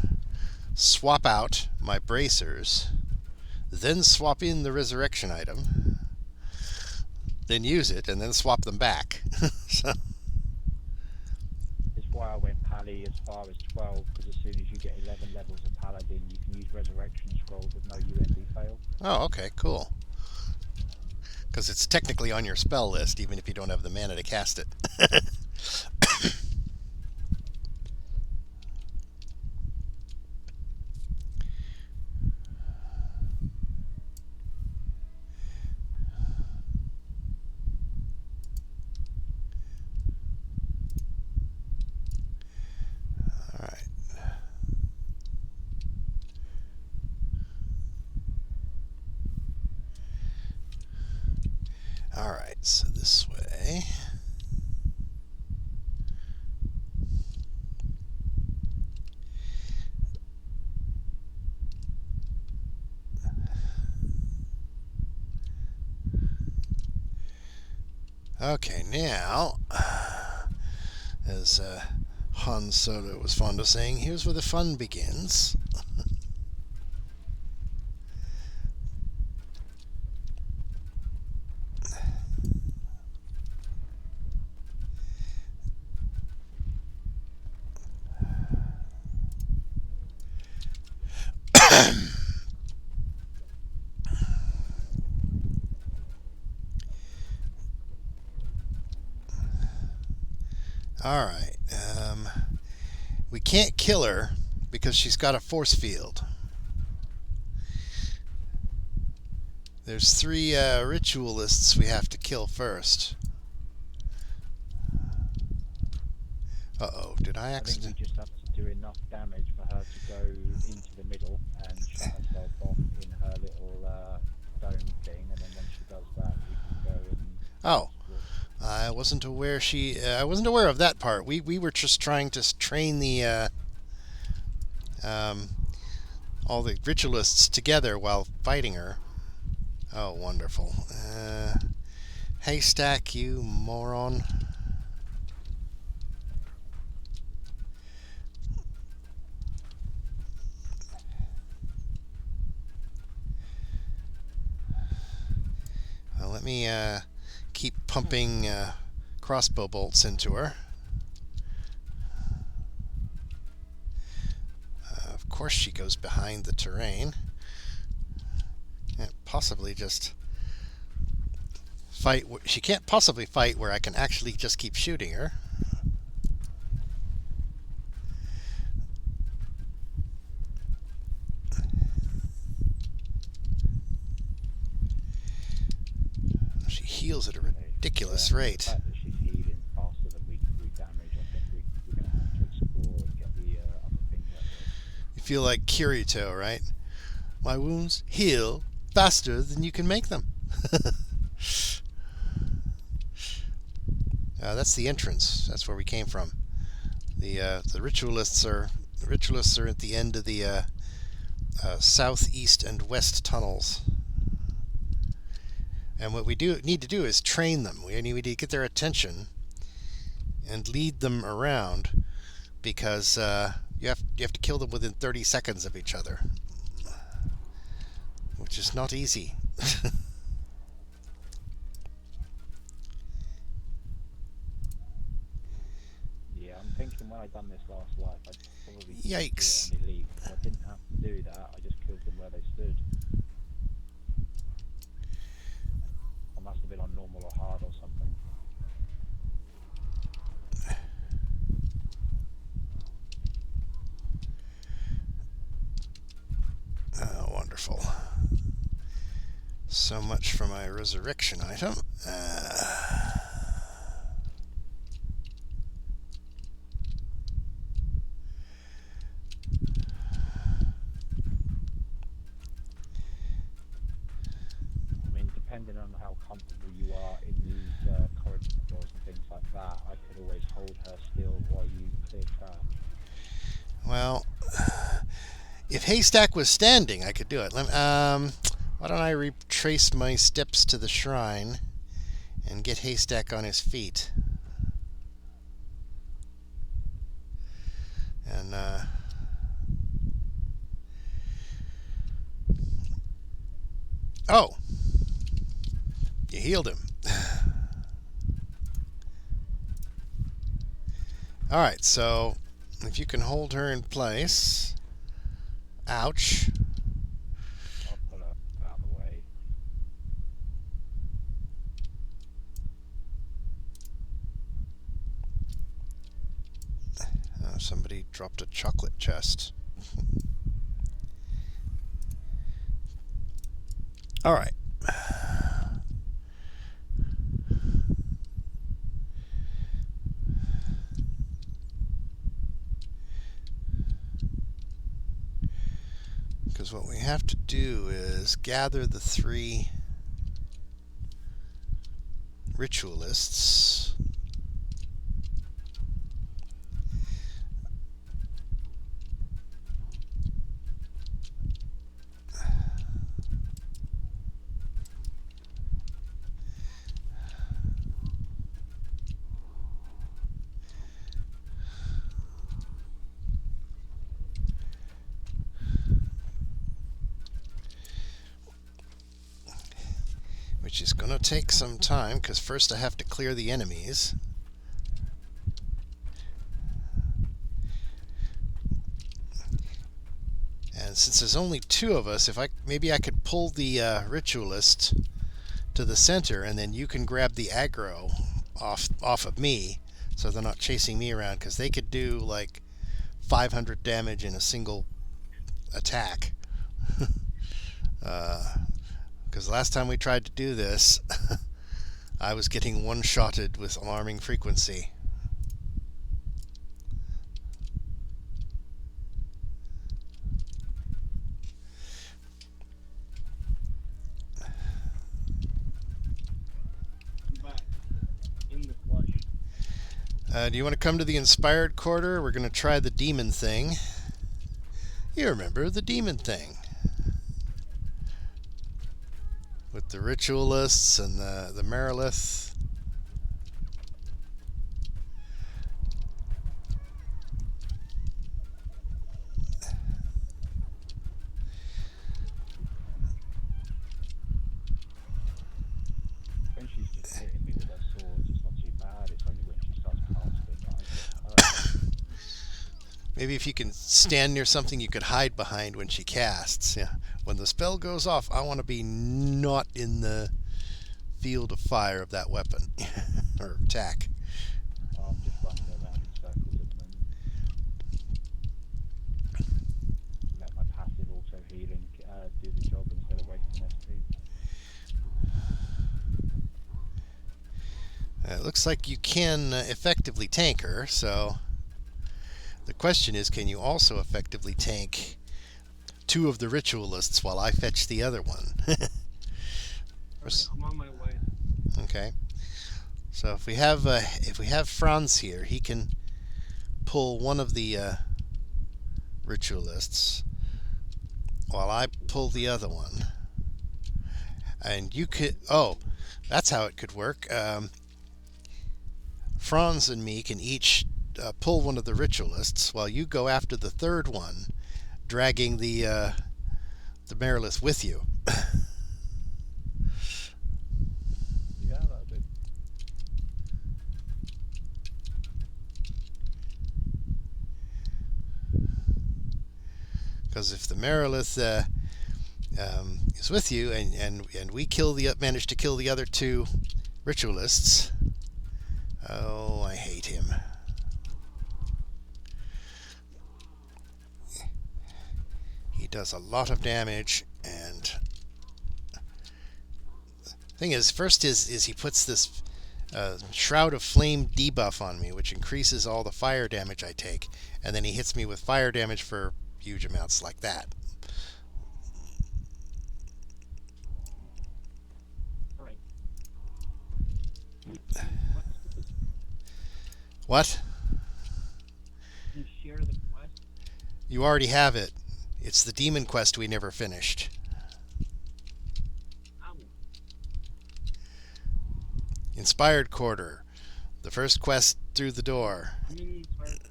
A: swap out my bracers, then swap in the resurrection item, then use it, and then swap them back. So.
D: It's why I went Pally as far as 12, because as soon as you get 11 levels of Paladin, you can use Resurrection Scrolls with no UND fail.
A: Oh, okay, cool. Because it's technically on your spell list, even if you don't have the mana to cast it. Alright, so this way. Okay, now, as Han Solo was fond of saying, here's where the fun begins. Alright, we can't kill her because she's got a force field. There's 3 ritualists we have to kill first. Uh-oh, did I accidentally...
D: I think we just have to do enough damage for her to go into the middle and shut herself off in her little dome thing, and then when she does that, we can go and...
A: Oh. I wasn't aware I wasn't aware of that part. We were just trying to train the all the ritualists together while fighting her. Oh, wonderful. Haystack, you moron. Well, let me keep pumping crossbow bolts into her. Of course she goes behind the terrain. Can't possibly just fight. She can't possibly fight where I can actually just keep shooting her. She heals at a ridiculous rate.
D: The fact that she's healing faster than we can do damage, I think we're going to have to explore and get the other things out there.
A: You feel like Kirito, right? My wounds heal faster than you can make them. That's the entrance. That's where we came from. The ritualists are at the end of the southeast and west tunnels. And what we need to do is train them. We need to get their attention and lead them around, because you have to kill them within 30 seconds of each other, which is not easy.
D: I'm thinking when I done this last life, I'd probably do
A: Yikes.
D: it on elite. If I didn't have to do that, I just killed them where they stood. I must have been on normal or hard or something.
A: Oh, wonderful. So much for my resurrection item.
D: I mean, depending on how comfortable you are in these corridors and things like that, I could always hold her still while you clear track.
A: Well, if Haystack was standing, I could do it. Why don't I retrace my steps to the shrine and get Haystack on his feet? And, oh! You healed him. Alright, so if you can hold her in place. Ouch.
D: I'll pull her out of the way.
A: Somebody dropped a chocolate chest. Alright. Because what we have to do is gather the 3 ritualists. Which is going to take some time, because first I have to clear the enemies. And since there's only 2 of us, maybe I could pull the ritualist to the center, and then you can grab the aggro off of me, so they're not chasing me around, because they could do like 500 damage in a single attack. Because last time we tried to do this, I was getting one-shotted with alarming frequency.
B: I'm back. In the flush.
A: Do you want to come to the inspired quarter? We're going to try the demon thing. You remember the demon thing. With the ritualists and the Merilith.
D: When she's just hitting me with her sword, it's not too bad. It's only when she starts casting that I get hurt.
A: Maybe if you can stand near something you could hide behind when she casts. Yeah. When the spell goes off, I want to be not in the field of fire of that weapon or attack.
D: I'm just running around in circles at the moment. Let my passive auto healing do the job instead of wasting SP.
A: It looks like you can effectively tank her, so the question is, can you also effectively tank 2 of the ritualists while I fetch the other one?
B: Alright, I'm on my way.
A: Okay. So if we have Franz here, he can pull one of the ritualists while I pull the other one. And you could... Oh, that's how it could work. Franz and me can each pull one of the ritualists while you go after the 3rd one, dragging the Merilith with you.
D: Yeah, that'll do.
A: Because if the Merilith is with you, and we manage to kill the other two ritualists, oh, I hate him. He does a lot of damage, and the thing is, first is he puts this Shroud of Flame debuff on me, which increases all the fire damage I take, and then he hits me with fire damage for huge amounts like that.
B: All right.
A: What?
B: Can you share the quest?
A: You already have it. It's the demon quest we never finished.
B: I will.
A: Inspired Quarter. The first quest through the door.
B: I'm in the inspired quest.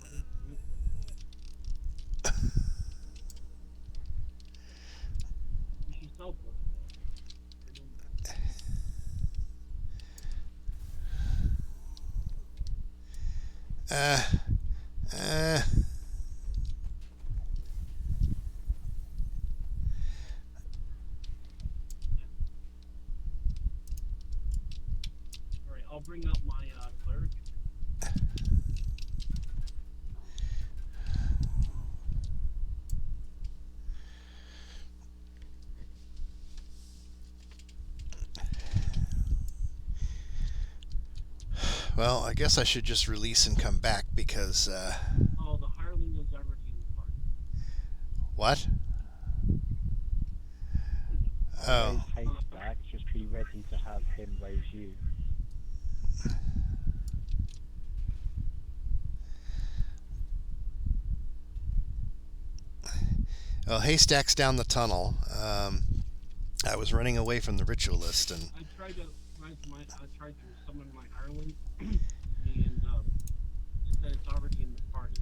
B: She's so good.
A: Uh,
B: Alright, I'll bring up my cleric.
A: well, I guess I should just release and come back because,
B: Oh, the hireling is already in the party.
A: what? Oh.
D: Raise Haystack, just be ready to have him raise you.
A: Well, Haystack's down the tunnel. I was running away from the ritualist, and
B: I tried to summon my hireling, and it said it's already in the party.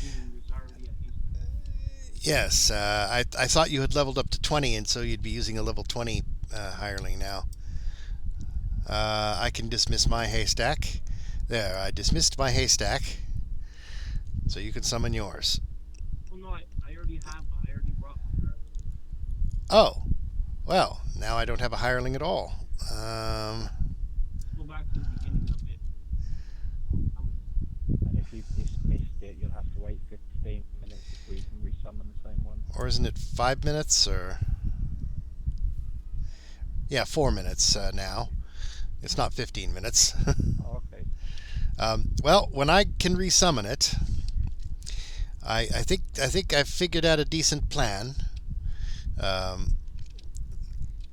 B: Meaning there's already a Haystack.
A: yes, I thought you had leveled up to 20, and so you'd be using a level 20 hireling now. I can dismiss my Haystack. There, I dismissed my Haystack, so you can summon yours.
B: Well, no, I already brought my hireling.
A: Oh, well, now I don't have a hireling at all.
B: Go back to the beginning of it.
D: And if you've dismissed it, you'll have to wait 15 minutes before you can resummon the same one.
A: Or isn't it 5 minutes, or... Yeah, 4 minutes now. It's not 15 minutes.
D: Oh, okay.
A: Well, when I can resummon it, I think I've figured out a decent plan.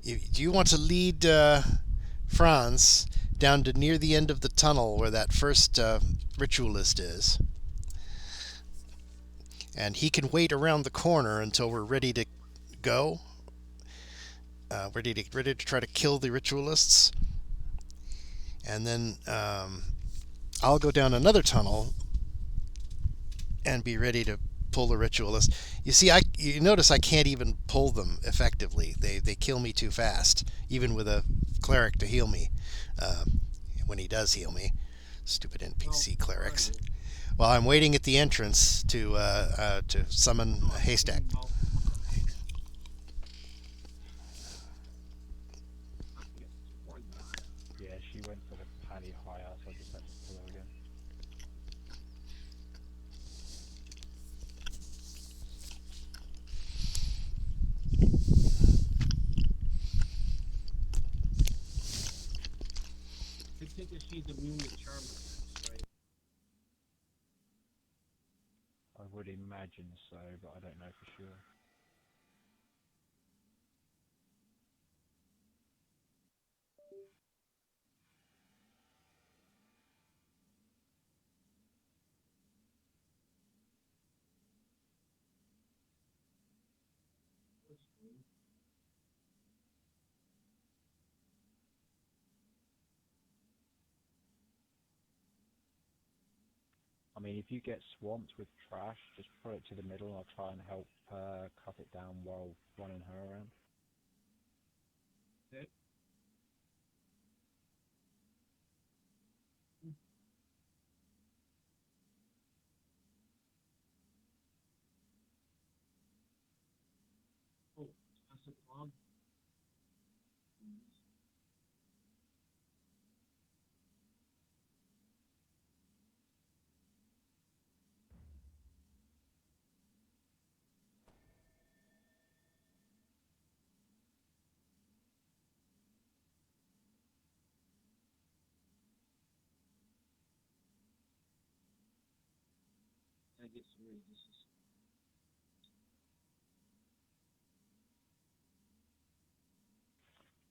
A: Do you want to lead Franz down to near the end of the tunnel where that first ritualist is? And he can wait around the corner until we're ready to go. Ready to try to kill the ritualists. And then I'll go down another tunnel and be ready to pull the ritualist. You see, you notice I can't even pull them effectively. They kill me too fast, even with a cleric to heal me. When he does heal me, stupid NPC clerics. Well, I'm waiting at the entrance to summon a Haystack.
D: Yeah, she went for the pally higher, so I just had to pull her again.
B: I think that she's immune to charm, right?
D: I would imagine so, but I don't know for sure. I mean, if you get swamped with trash, just put it to the middle and I'll try and help cut it down while running her around.
B: Okay. get some resistance.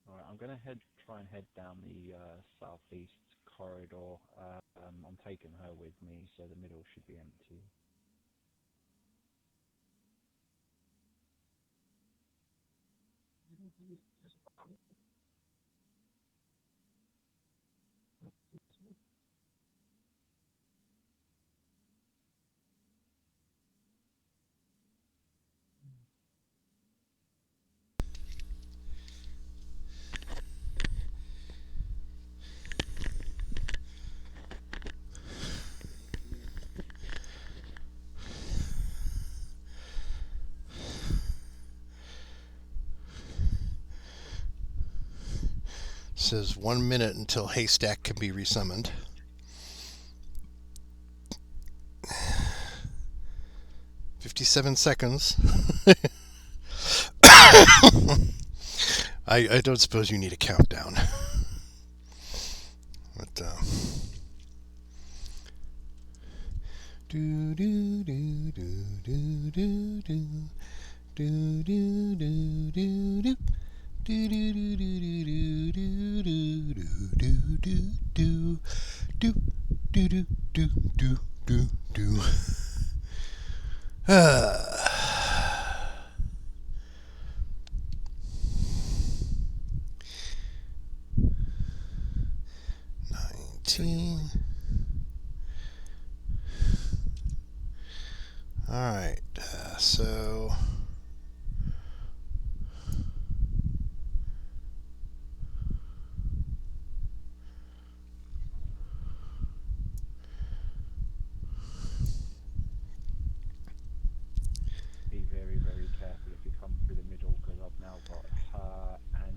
D: Alright, I'm gonna try and head down the southeast corridor. I'm taking her with me, so the middle should be empty.
A: Says 1 minute until Haystack can be resummoned. $57 seconds. I don't suppose you need a countdown. But do do do do do do do do do do do do. Do do do do do do do do do do do do do do do. All right, so.
D: Be very, very careful if you come through the middle, because I've now got her and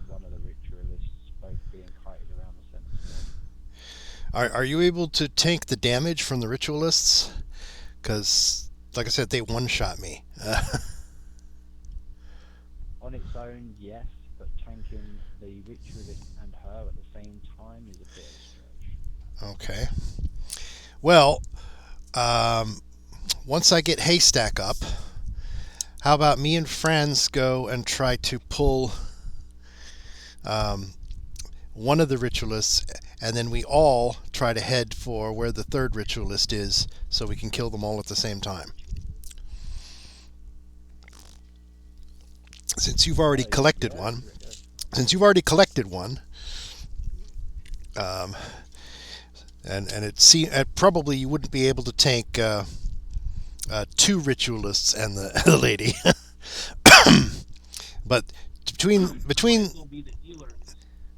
D: one of the ritualists both being kited around the centre.
A: Are you able to tank the damage from the ritualists? Because, like I said, they one-shot me.
D: On its own, yes, but tanking the ritualist and her at the same time is a bit of a stretch.
A: Okay. Well, once I get Haystack up, how about me and Franz go and try to pull one of the ritualists, and then we all try to head for where the third ritualist is, so we can kill them all at the same time. Since you've already collected one, and it probably you wouldn't be able to tank two ritualists and the lady, but between
B: Will be the healer.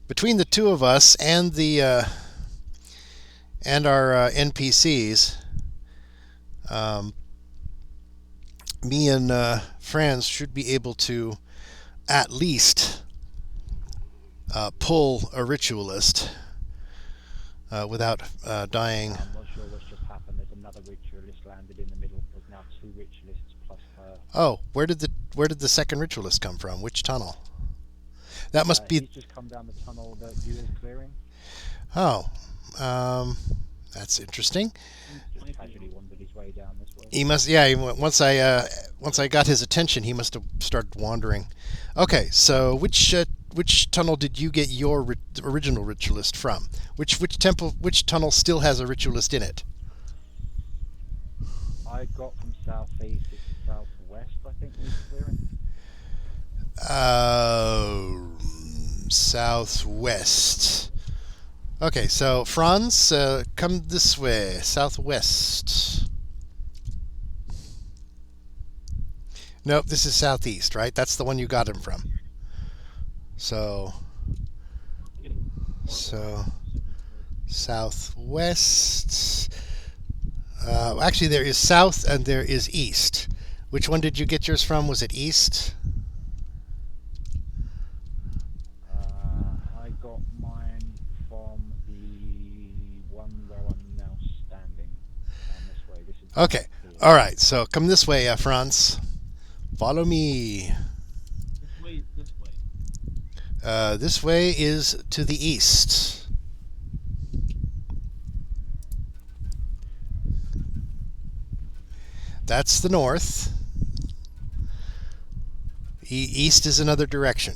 A: between the two of us and the and our NPCs, me and Franz should be able to at least pull a ritualist without dying.
D: I'm not sure what's just happened. There's another ritualist landed in the middle. There's now two ritualists plus her.
A: Oh, where did the second ritualist come from? Which tunnel? That must be.
D: He's just come down the tunnel that you was clearing.
A: Oh, that's interesting.
D: Just casually wandered his way down this way.
A: He must. Yeah. Once I got his attention, he must have started wandering. Okay. So which tunnel did you get your original ritualist from? Which tunnel still has a ritualist in it?
D: I got from southeast to southwest, I think, he's clearing.
A: Southwest. Okay, so Franz, come this way, southwest. Nope, this is southeast, right? That's the one you got him from. So southwest. Actually, there is south and there is east. Which one did you get yours from? Was it east?
D: I got mine from the one where I'm now standing. Down this way. This is
A: Okay. All right. So come this way, Franz. Follow me.
B: This way.
A: This way is to the east. That's the north. East is another direction.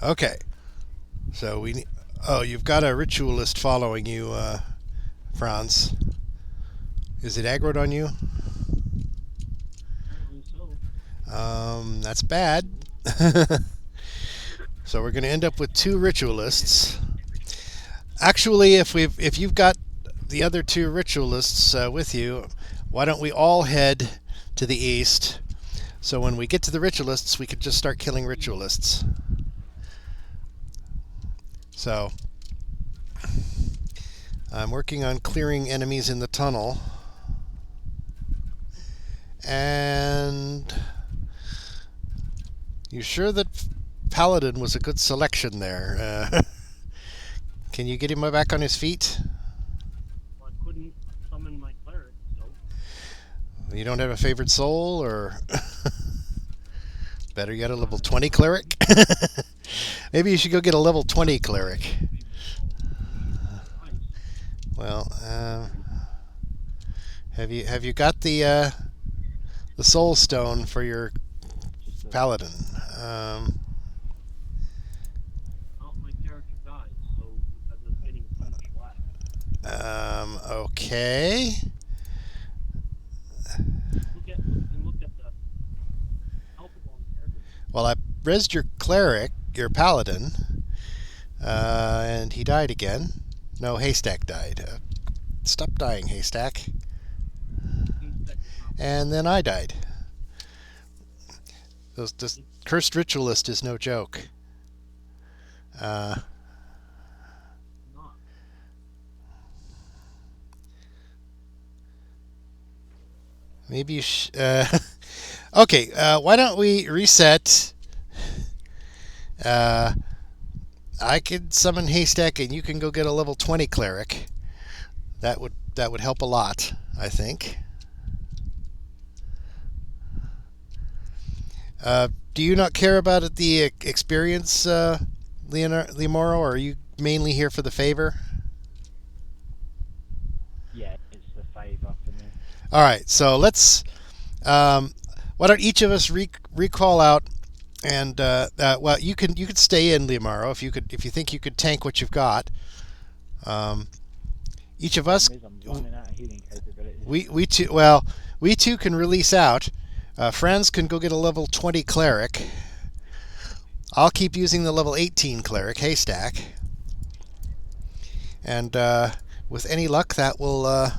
A: Okay. So we need... Oh, you've got a ritualist following you, Franz. Is it aggroed on you?
B: Apparently so.
A: That's bad. So we're going to end up with 2 ritualists. Actually, if you've got the other 2 ritualists with you, why don't we all head to the east? So when we get to the ritualists, we could just start killing ritualists. So I'm working on clearing enemies in the tunnel. And you sure that Paladin was a good selection there? Can you get him back on his feet?
B: Well, I couldn't summon my cleric, so
A: You don't have a favorite soul, or better yet, a level 20 cleric? Maybe you should go get a level 20 cleric. Well, have you got the soul stone for your paladin?
B: well, my character died, so because of getting so much lag.
A: Okay.
B: Look at the health on the character.
A: Well, I rezzed your cleric, your paladin, and he died again. No, Haystack died. Stop dying, Haystack. And then I died. This cursed ritualist is no joke.
B: Not.
A: Maybe you okay, why don't we reset? I could summon Haystack and you can go get a level 20 cleric. That would help a lot, I think. Do you not care about the experience, Leomoro, or are you mainly here for the favor?
D: Yeah, it's the favour for me.
A: All right, so let's. Why don't each of us recall out, and well, you can stay in, Leomaro, if you think you could tank what you've got. Each of us.
D: I'm running out of healing capabilities.
A: We two can release out. Franz can go get a level 20 cleric. I'll keep using the level 18 cleric, Haystack. And with any luck, that will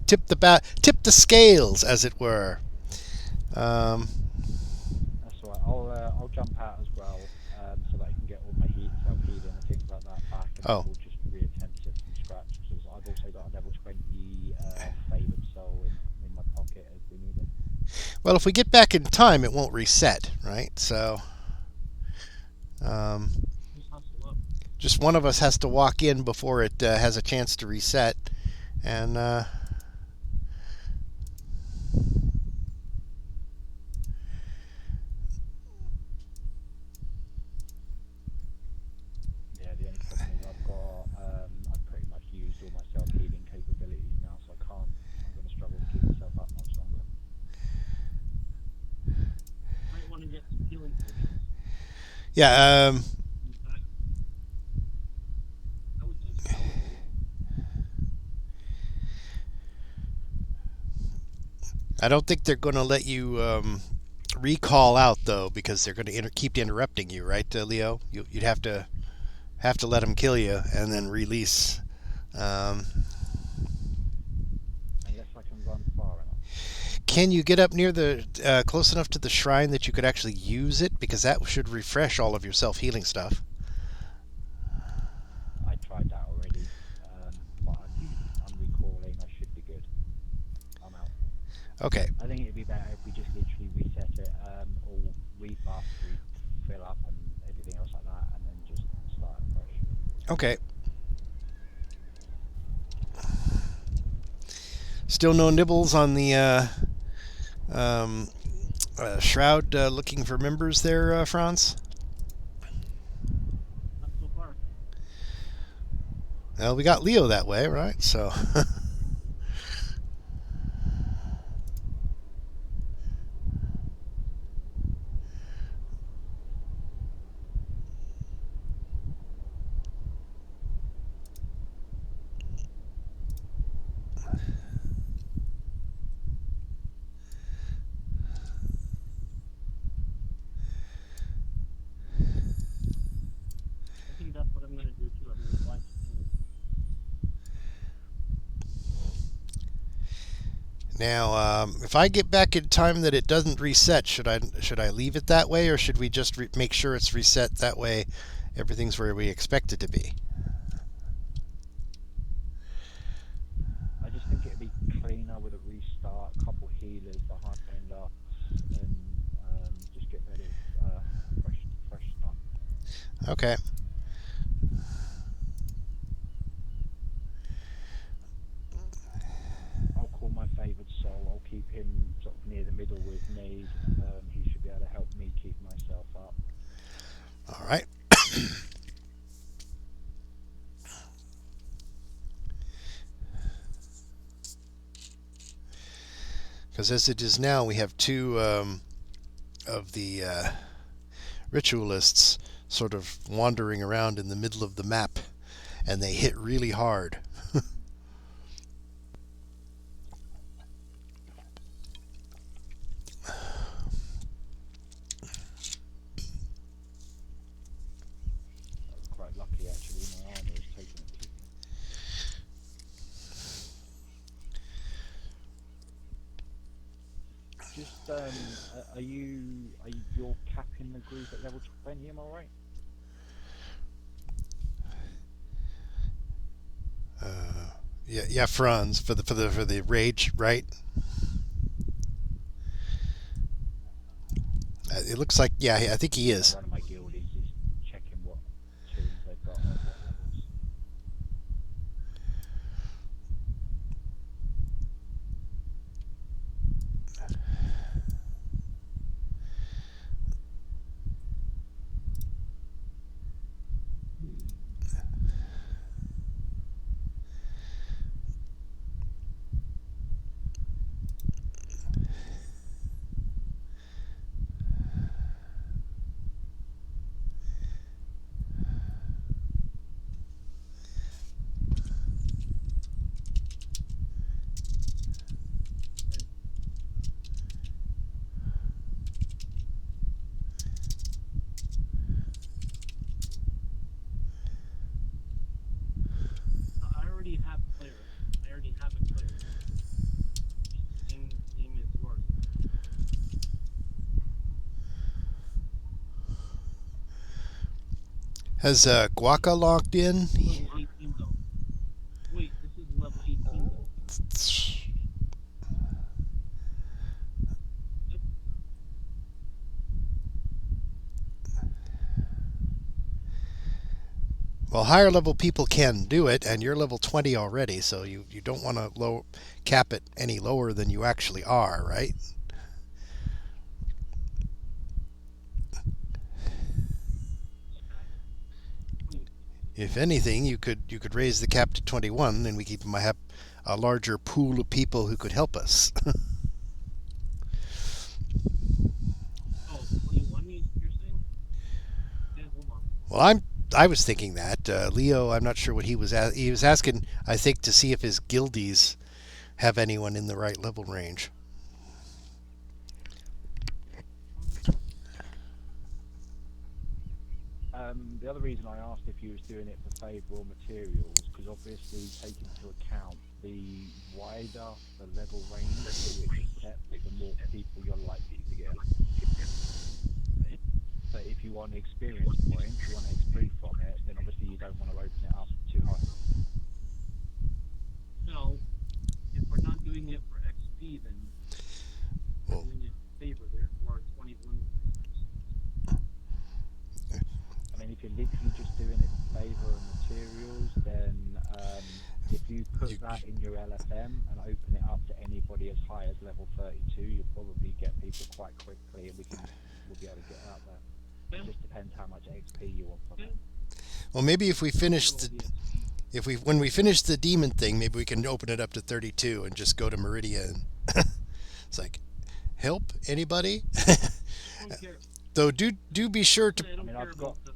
A: tip the scales, as it were.
D: That's all right. I'll jump out as well, so that I can get all my self-healing and things like that back, and
A: Oh.
D: we'll just reattempt it from scratch, because I've also got a level 20 favoured soul in my pocket if we need it.
A: Well, if we get back in time, it won't reset, right? So,
B: Just hustle up.
A: just one of us has to walk in before it has a chance to reset, and
D: Yeah, the only problem is I've pretty much used all my self-healing capabilities now, so I'm going to struggle to keep myself up much longer.
B: Might want to get some healing potions.
A: yeah.
B: In fact, I would use that.
A: I don't think they're going to let you recall out, though, because they're going to keep interrupting you, right, Leo? You'd have to let them kill you and then release.
D: Unless I can run far enough.
A: Can you get up near the close enough to the shrine that you could actually use it? Because that should refresh all of your self-healing stuff.
D: I tried that already, but I'm recalling. I should be good. I'm out.
A: Okay.
D: I think it'd be better if we just literally reset it, or rebuff, refill up, and everything else like that, and then just start fresh.
A: Okay. Still no nibbles on the Shroud looking for members there, Franz?
B: Not so far.
A: Well, we got Leo that way, right? So.
B: I think that's what I'm gonna do too. I'm gonna watch.
A: Now, if I get back in time that it doesn't reset, should I leave it that way, or should we just make sure it's reset that way? Everything's where we expect it to be.
D: I just think it'd be cleaner with a restart, a couple healers behind us, and just get rid of fresh stuff.
A: Okay.
D: I'll call my favoured soul. I'll keep him sort of near the middle with me. He should be able to help me keep myself up.
A: All right. Because as it is now, we have two of the ritualists sort of wandering around in the middle of the map, and they hit really hard.
D: Quite lucky actually, my armor is taking a kicking. Just are you're capping the group at level 20? Am I right?
A: Yeah, Franz for the rage, right? It looks like, yeah, I think he is.
D: One of my guildies is checking what tunes they've got at what levels.
B: I already have players. I already have a player. Just the same name as yours.
A: Has Guaca logged in?
B: Level 18 though. Wait, this is level 18 though.
A: Well, higher level people can do it, and you're level 20 already, so you don't want to cap it any lower than you actually are, right? If anything, you could raise the cap to 21, and we might have a larger pool of people who could help us.
B: Oh, 21 you're saying? Yeah, hold on.
A: Well, I was thinking that Leo. I'm not sure what he was. He was asking, I think, to see if his guildies have anyone in the right level range.
D: The other reason I asked if you was doing it for favourable materials, because obviously take into account the wider the level range that you accept, the more people you're likely to get. So if you want experience points, you want XP from it, then obviously you don't want to open it up too high.
B: No, if we're not doing it for XP, then we're doing it favor there for 21.
D: I mean, if you're literally just doing it for favor and materials, then if you put that in your LFM and open it up to anybody as high as level 32, you'll probably get people quite quickly, and we'll be able to get out there. It just depends how much XP you want from it.
A: Well, maybe if we finish when we finish the demon thing, maybe we can open it up to 32 and just go to Meridian. It's like, help anybody?
B: I don't care.
A: Though do be sure to
B: I don't care
D: I've got-
B: about the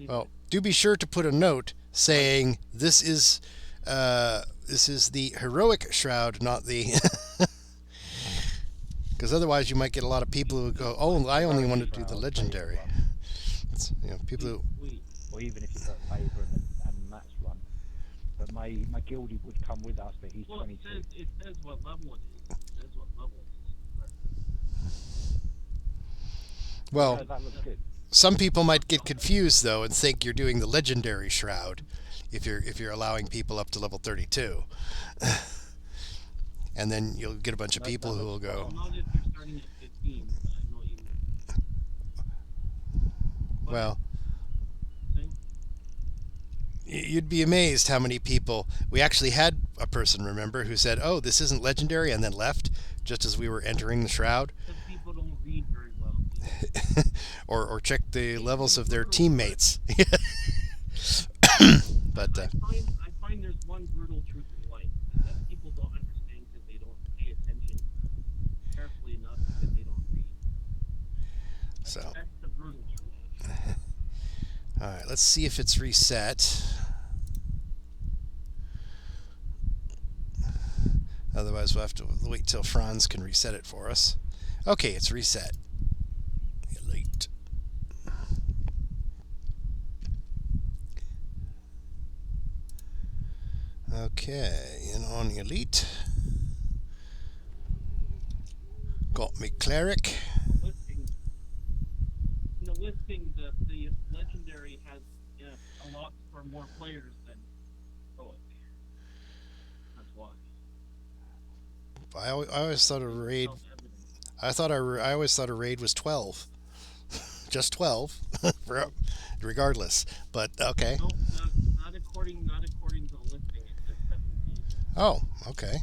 B: XP.
A: well, do be sure to put a note saying this is the heroic shroud, not the. Because otherwise, you might get a lot of people who go, "Oh, I only want to do the legendary." It's, people who.
D: Or even if you put favor and match one. But my guildie would come with us, but he's
B: Well,
D: 22.
B: it says what level it is. It says what level it is.
A: Well,
D: Yeah, that looks good.
A: some people might get confused though and think you're doing the legendary shroud if you're allowing people up to level 32. And then you'll get a bunch of people who will go,
B: Well, not if you're starting at 15. I know what you mean.
A: well,
B: Thing.
A: you'd be amazed how many people. We actually had a person, remember, who said, "Oh, this isn't legendary," and then left just as we were entering the shroud.
B: Because people don't read very well.
A: or check the levels of their teammates. But
B: I find there's one brutal truth in life that people don't understand because they don't pay attention carefully enough because they don't read.
A: so,
B: That's the brutal truth.
A: all right, let's see if it's reset. Otherwise, we'll have to wait till Franz can reset it for us. Okay, it's reset. Elite. Okay, and on Elite. Got me Cleric.
B: In the listing, the legendary has a lot for more players than heroic. That's why.
A: I always thought a raid.
B: Self-evident.
A: I always thought a raid was 12. Just 12, regardless. But okay.
B: No, not according to the listing. It says 17.
A: Oh, okay.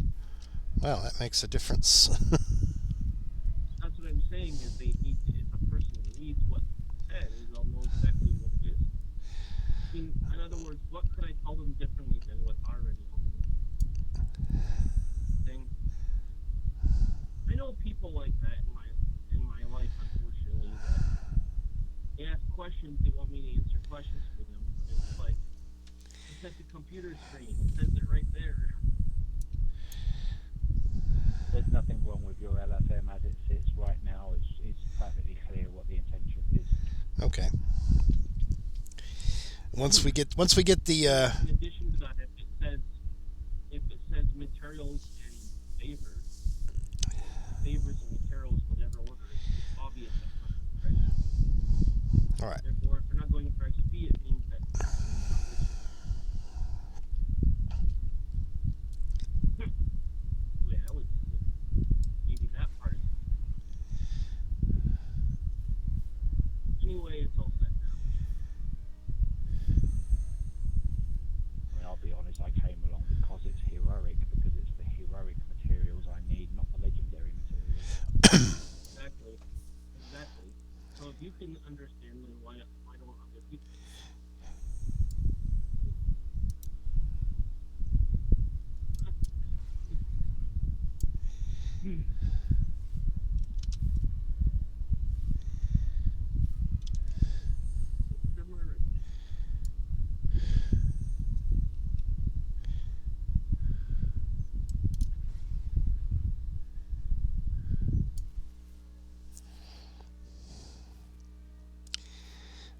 A: Well, that makes a difference.
B: That's what I'm saying. Is they need to, if a person reads what it says, they'll know exactly what it is. I mean, in other words, what could I tell them differently than what's already on the thing? I know people like that in my life, unfortunately. That they ask questions, they want me to answer questions for them. It's like it's at the computer screen. It says it right there.
D: There's nothing wrong with your LFM as it sits right now. It's perfectly clear what the intention is.
A: Okay. Once we get the
B: In addition to that, if it says materials and favors and materials, whatever order, it's obvious at first, right?
A: all right.
B: Therefore, if they're not going for XP, it means that. Yeah, I would maybe that part. Anyway, it's all set now.
D: I mean, I'll be honest, I came along because it's heroic, because it's the heroic materials I need, not the legendary materials.
B: Exactly. So if you can understand, then why don't other people?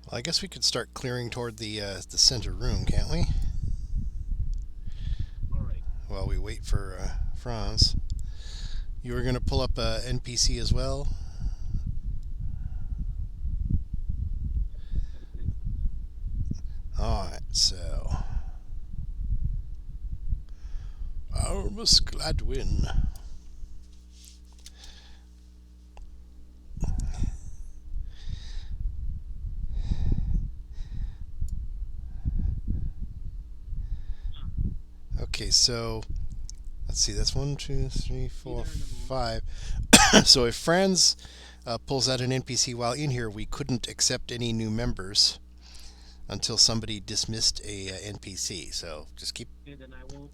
A: Well, I guess we could start clearing toward the center room, can't we?
B: All right.
A: While we wait for Franz. You were going to pull up a NPC as well? Alright, so... Armus Gladwin. Okay, so let's see. That's 1, 2, 3, 4, 5. So if Franz pulls out an NPC while in here, we couldn't accept any new members until somebody dismissed a NPC. So just keep.
B: And then I won't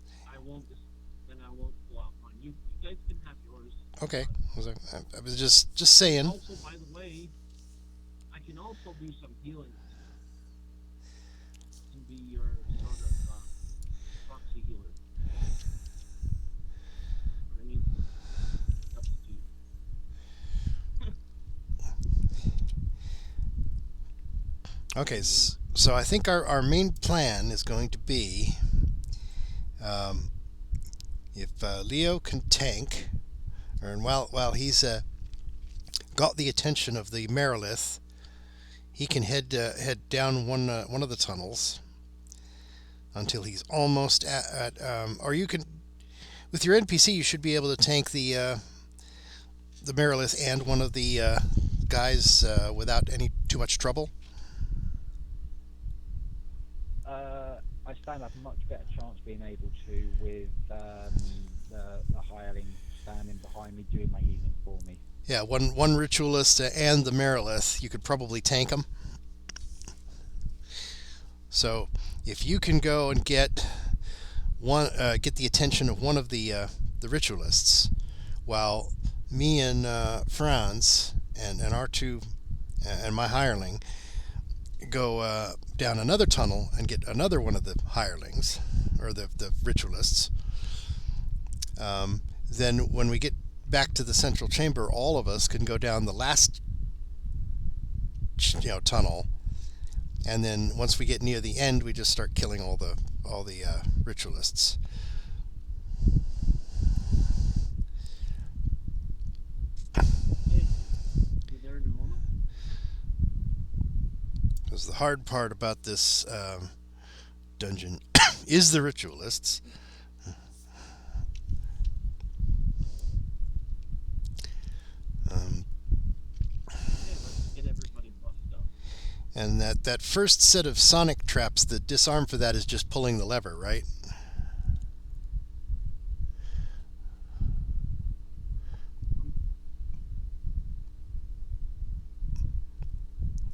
B: pull out mine. You guys can have yours.
A: Okay. I was just saying.
B: Also, by the way, I can also do some healing and be your sort of proxy healer. I mean, substitute.
A: Okay, so I think our main plan is going to be if Leo can tank, and while he's got the attention of the Merilith, he can head down one of the tunnels until he's almost at or you can, with your NPC, you should be able to tank the Merilith and one of the guys without any too much trouble.
D: I stand up a much better chance being able to with the hireling standing behind me doing my healing for me.
A: Yeah, one ritualist and the Merilith, you could probably tank them. So if you can go and get the attention of one of the ritualists, while me and Franz and our two and my hireling go down another tunnel and get another one of the hirelings or the ritualists, then when we get back to the central chamber, all of us can go down the last tunnel, and then once we get near the end, we just start killing all the ritualists. Because the hard part about this dungeon is the ritualists. And that first set of sonic traps, the disarm for that is just pulling the lever, right?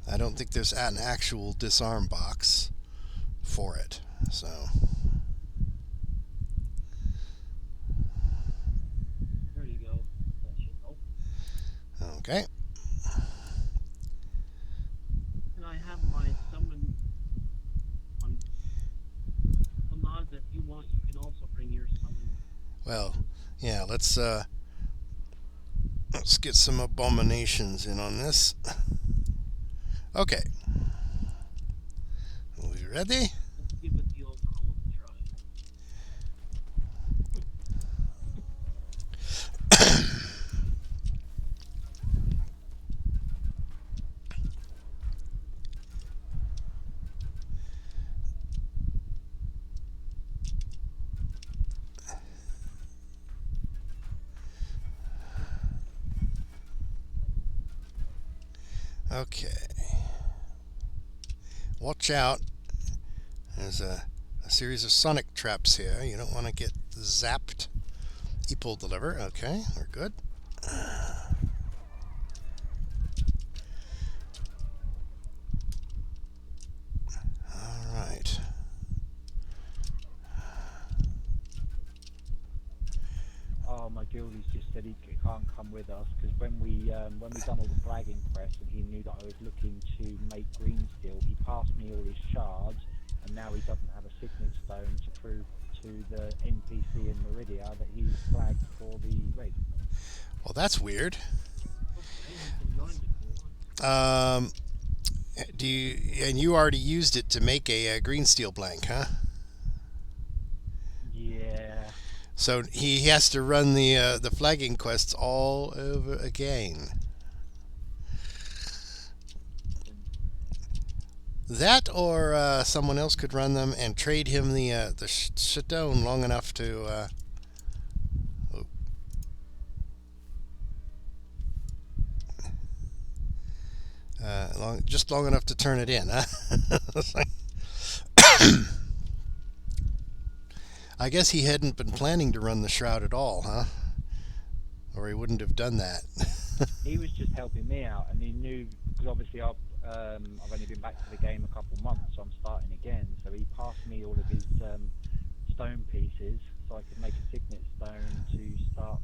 A: I don't think there's an actual disarm box for it, so.
B: There you go. That should help.
A: Okay.
B: And I have my summon on Naz. If you want, you can also bring your summon.
A: Well, yeah, let's get some abominations in on this. Okay. Are we ready?
B: Let's give it the old call try.
A: Okay. Watch out. There's a series of sonic traps here. You don't want to get zapped. He pulled the lever. Okay, we're good. All right.
D: Oh, my guildie's just said he can't come with us because when we done all the flagging quest and he knew that I was looking to make green steel, he passed me all his shards, and now he doesn't have a signet stone to prove to the NPC in Meridia that he's flagged for the raid.
A: Well, that's weird. You already used it to make a green steel blank, huh?
D: Yeah.
A: So he has to run the flagging quests all over again. That, or someone else could run them and trade him the stone long enough to. Just long enough to turn it in, huh? I guess he hadn't been planning to run the shroud at all, huh? Or he wouldn't have done that.
D: He was just helping me out, and he knew, because obviously I've only been back to the game a couple months, so I'm starting again. So he passed me all of his stone pieces, so I could make a signet stone to start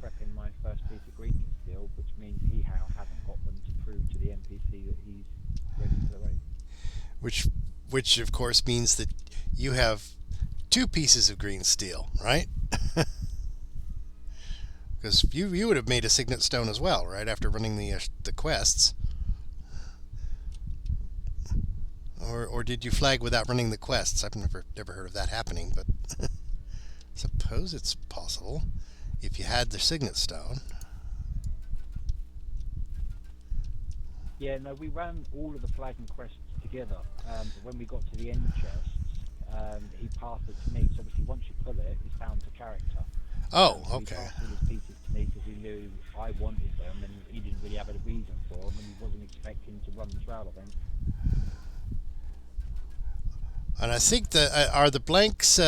D: prepping my first piece of green steel, which means he hasn't got them to prove to the NPC that he's ready for the race.
A: Which of course means that you have 2 pieces of green steel, right? Because you would have made a signet stone as well, right, after running the quests. Or did you flag without running the quests? I've never heard of that happening, but suppose it's possible if you had the signet stone.
D: Yeah, no, we ran all of the flag and quests together. But when we got to the end chests, he passed it to me. So obviously, once you pull it, it's bound to character.
A: Oh,
D: So
A: okay.
D: he passed all his pieces to me because he knew I wanted them, and he didn't really have a reason for them, and he wasn't expecting to run the shroud event.
A: And I think are the blanks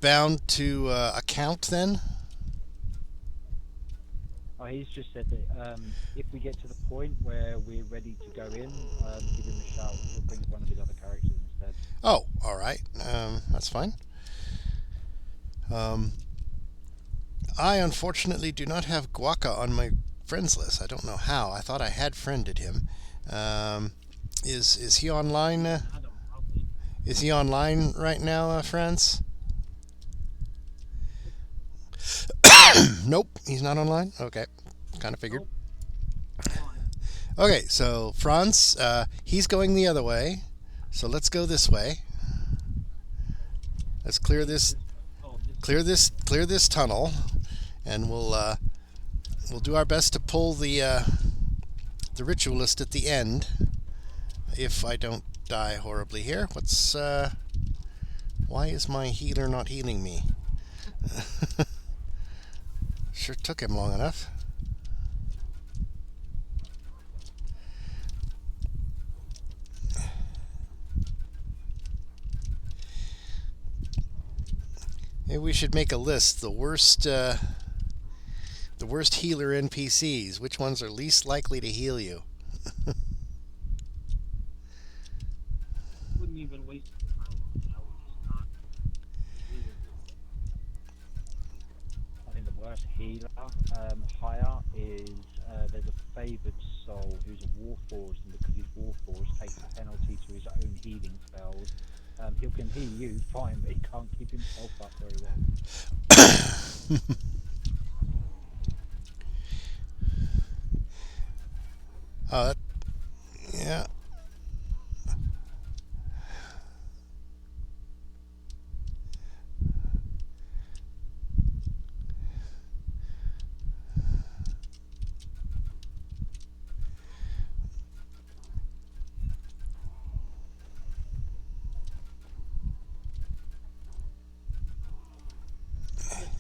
A: bound to account then?
D: Oh, he's just said that if we get to the point where we're ready to go in, give him a shout. He'll bring one of his other characters instead.
A: Oh, all right. That's fine. I unfortunately do not have Guaca on my friends list. I don't know how. I thought I had friended him. Is he online? Is he online right now, friends? Nope, he's not online. Okay, kind of figured. Okay, so Franz, he's going the other way. So let's go this way. Let's clear this tunnel, and we'll do our best to pull the ritualist at the end. If I don't die horribly here. Why is my healer not healing me? Sure took him long enough. Maybe we should make a list. The worst healer NPCs. Which ones are least likely to heal you?
B: Wouldn't even waste time on that. Not
D: I think the worst healer higher is there's a favoured soul who's a Warforged, and because he's Warforged, takes a penalty to his own healing spells. He can heal you fine, but he can't keep himself up very well.
A: Oh, yeah.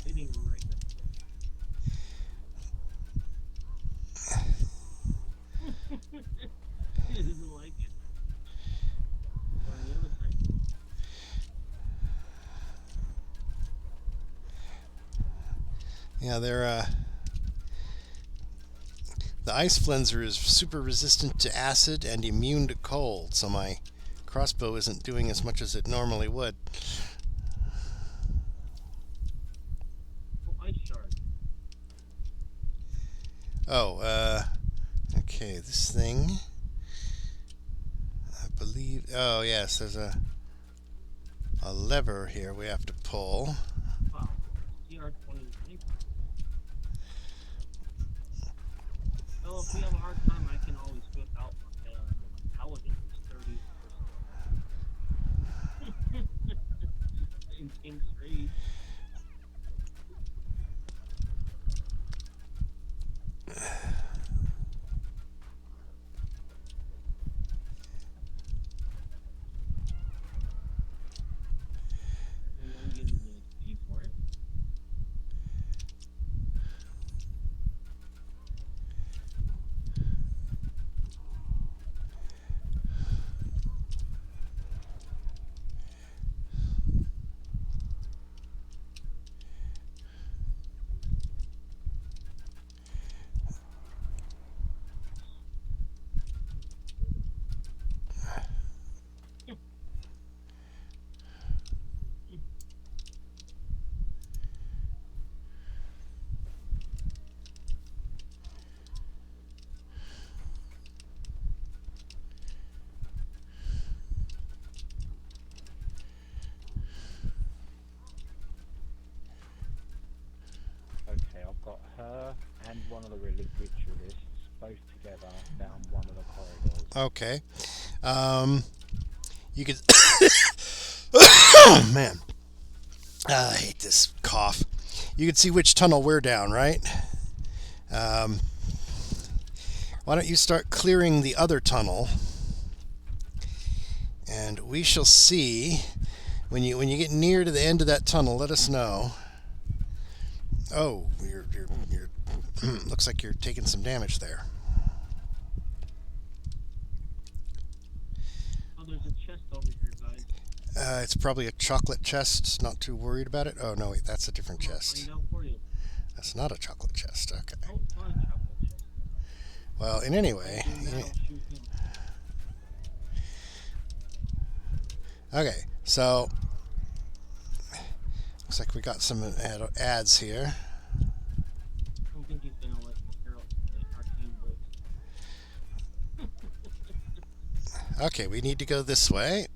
B: sitting right next to him. He doesn't like it. On the other side.
A: Yeah, the ice flenser is super resistant to acid and immune to cold, so my crossbow isn't doing as much as it normally would.
B: Oh, ice shard.
A: Oh, okay, this thing, I believe, oh yes, there's a lever here we have to pull.
B: Wow. CR20. So if we have a hard time, I can always whip out my paladin who's 30%. In King's Raid. And I'm getting the XP for it.
D: one of the ritualists, both together, down one of the corridors.
A: Okay. You could. Oh man, I hate this cough. You can see which tunnel we're down, right? Why don't you start clearing the other tunnel, and we shall see when you get near to the end of that tunnel. Let us know. Oh, you're looks like you're taking some damage there.
B: Oh, there's a chest over here, guys.
A: It's probably a chocolate chest. Not too worried about it. Oh no, wait, that's a different
B: I'll
A: chest.
B: find out for you.
A: That's not a chocolate chest. Okay.
B: Oh, it's not a chocolate chest.
A: Well, in any way.
B: And then I'll shoot him.
A: Okay, so looks like we got some ads here.
B: I don't think he's gonna let me hear the arcane voice.
A: Okay, we need to go this way.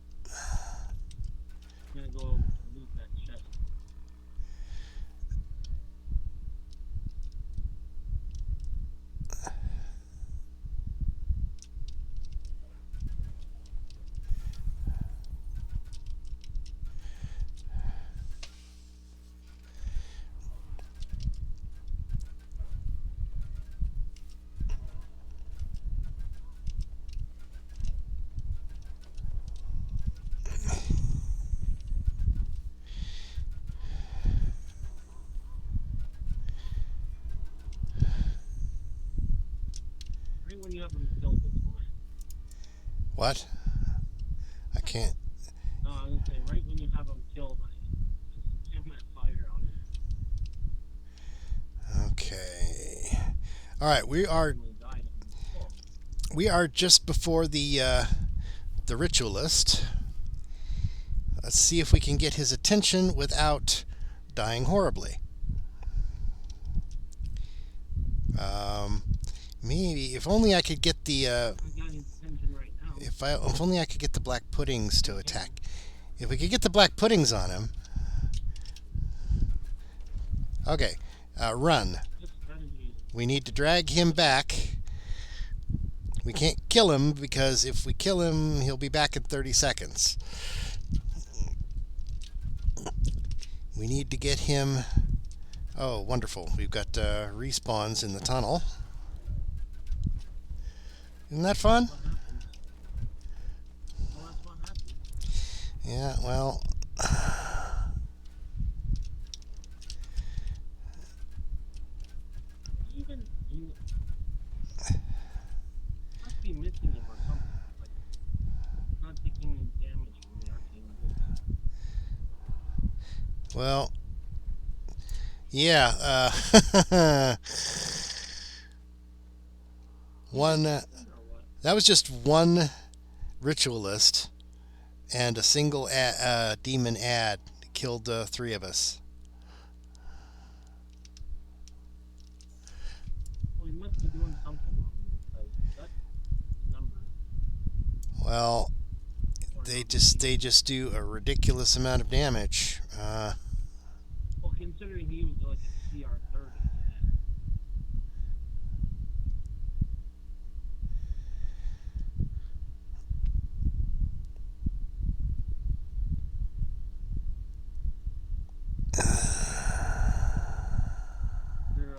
B: I'm gonna go loot that chest. Right when you have him killed, it's mine.
A: What? I can't.
B: No, I was gonna say, right when you have him killed, I just jam that fire on him.
A: Okay. All right, we are
B: And he died. Oh,
A: just before the ritualist. Let's see if we can get his attention without dying horribly. Maybe if only I could get the
B: I got his attention right now.
A: if only I could get the black puddings to attack. If we could get the black puddings on him. Okay, run.
B: Just strategy.
A: We need to drag him back. We can't kill him because if we kill him, he'll be back in 30 seconds. We need to get him. Oh, wonderful. We've got respawns in the tunnel. Isn't that fun?
B: What happens? Well, that's what happens.
A: Yeah, well.
B: Even you must be missing him or something. Like, not taking any damage from the arcane bolt.
A: Well. Yeah, one.
B: Or what?
A: That was just one ritualist and a single demon ad killed 3 of us.
B: Well, he must be doing something wrong because that number.
A: Well,
B: Or
A: they
B: not
A: just do a ridiculous amount of damage.
B: Well, considering he was like a CR30. They're,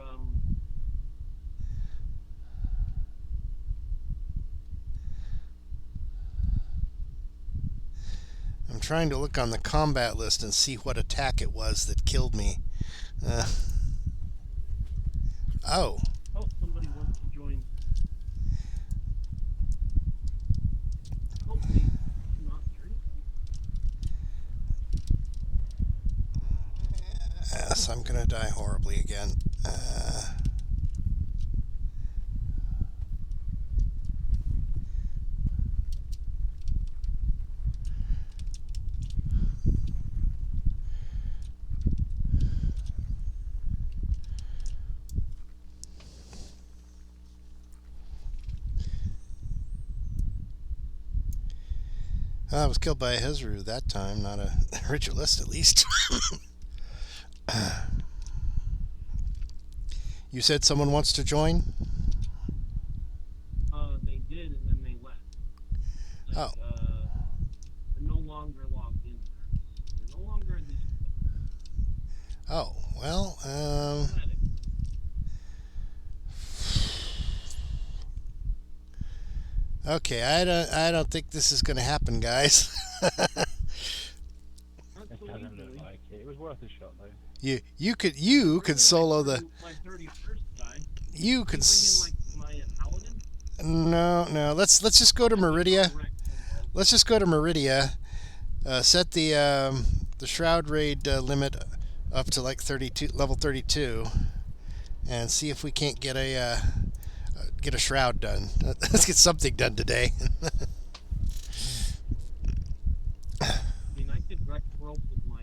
A: I'm trying to look on the combat list and see what attack it was that killed me. Oh,
B: oh, somebody wants to join. Hopefully, not drinking.
A: yes, I'm gonna die horribly again. I was killed by a Hezru that time, not a ritualist at least. You said someone wants to join?
B: They did, and then they left. Like,
A: Oh.
B: They're no longer logged in. They're no longer in this.
A: Oh, well,
B: Automatic.
A: okay, I don't think this is going to happen, guys.
B: Not
D: It
B: so
D: doesn't
B: easily.
D: look like it. It was worth a shot though.
A: You could solo the
B: My 31st guy.
A: you
B: Can
A: could
B: you bring in my paladin?
A: no, let's just go to Meridia.
B: Correct.
A: Let's just go to Meridia. Set the shroud raid limit up to like 32, level 32, and see if we can't get a shroud done. Let's get something done today.
B: I mean, I could wreck world with my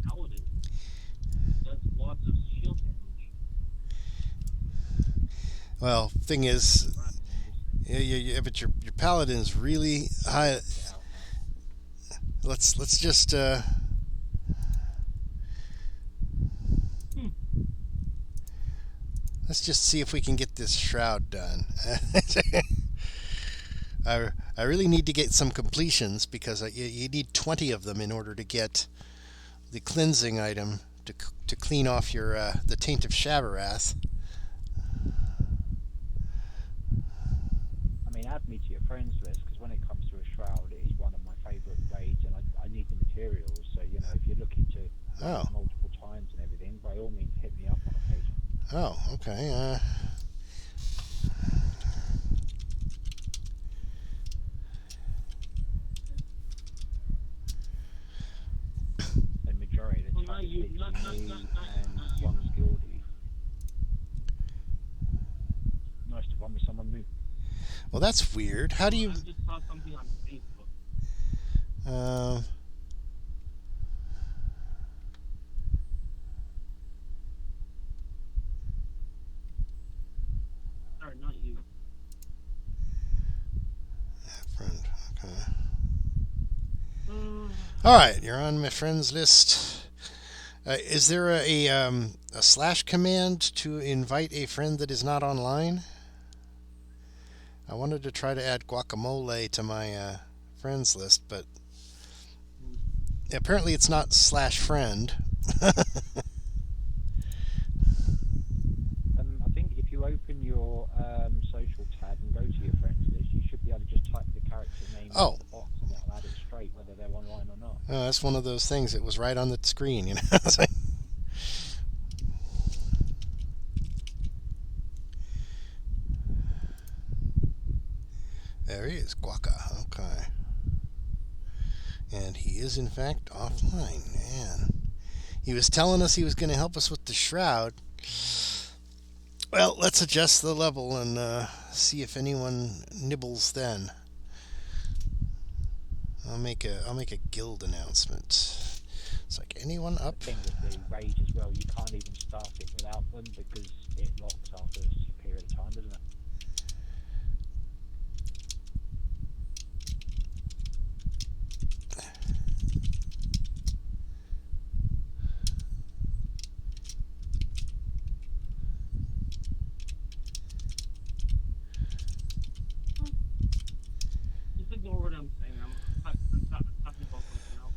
B: paladin. Does lots of shield damage.
A: Well, thing is, yeah, but your paladin's really high. Let's just let's just see if we can get this shroud done. I really need to get some completions because you need 20 of them in order to get the cleansing item to clean off your the taint of Shavarath.
D: I mean, add me to your friends list because when it comes to a shroud, it is one of my favourite raids, and I need the materials. So you know, if you're looking to
A: Oh.
D: multiple times and everything, by all means, hit me up on occasion.
A: Oh, okay.
D: The majority of the
B: Well,
D: time,
B: not you-
D: it's
B: not-
D: me
B: not-
D: and
B: not you.
D: one skilldie. Nice to run with someone new.
A: Well, that's weird. How do you?
B: I just saw something on Facebook.
A: Um,
B: Sorry, not you.
A: friend. Okay.
B: Uh,
A: All right, you're on my friends list. Is there a slash command to invite a friend that is not online? I wanted to try to add guacamole to my friends list, but apparently it's not slash friend.
D: I think if you open your social tab and go to your friends list, you should be able to just type the character name
A: Oh.
D: in the box and it'll add it straight whether they're online or not.
A: Oh, that's one of those things. It was right on the screen, you know. It's like- There he is, Guaca. Okay. And he is, in fact, offline. Man. He was telling us he was going to help us with the shroud. Well, let's adjust the level and see if anyone nibbles then. I'll make a guild announcement. It's like, anyone up?
D: The thing with the raid as well, you can't even start it without them because it locks after a period of time, doesn't it?
B: just ignore what I'm saying. I'm talking about something else.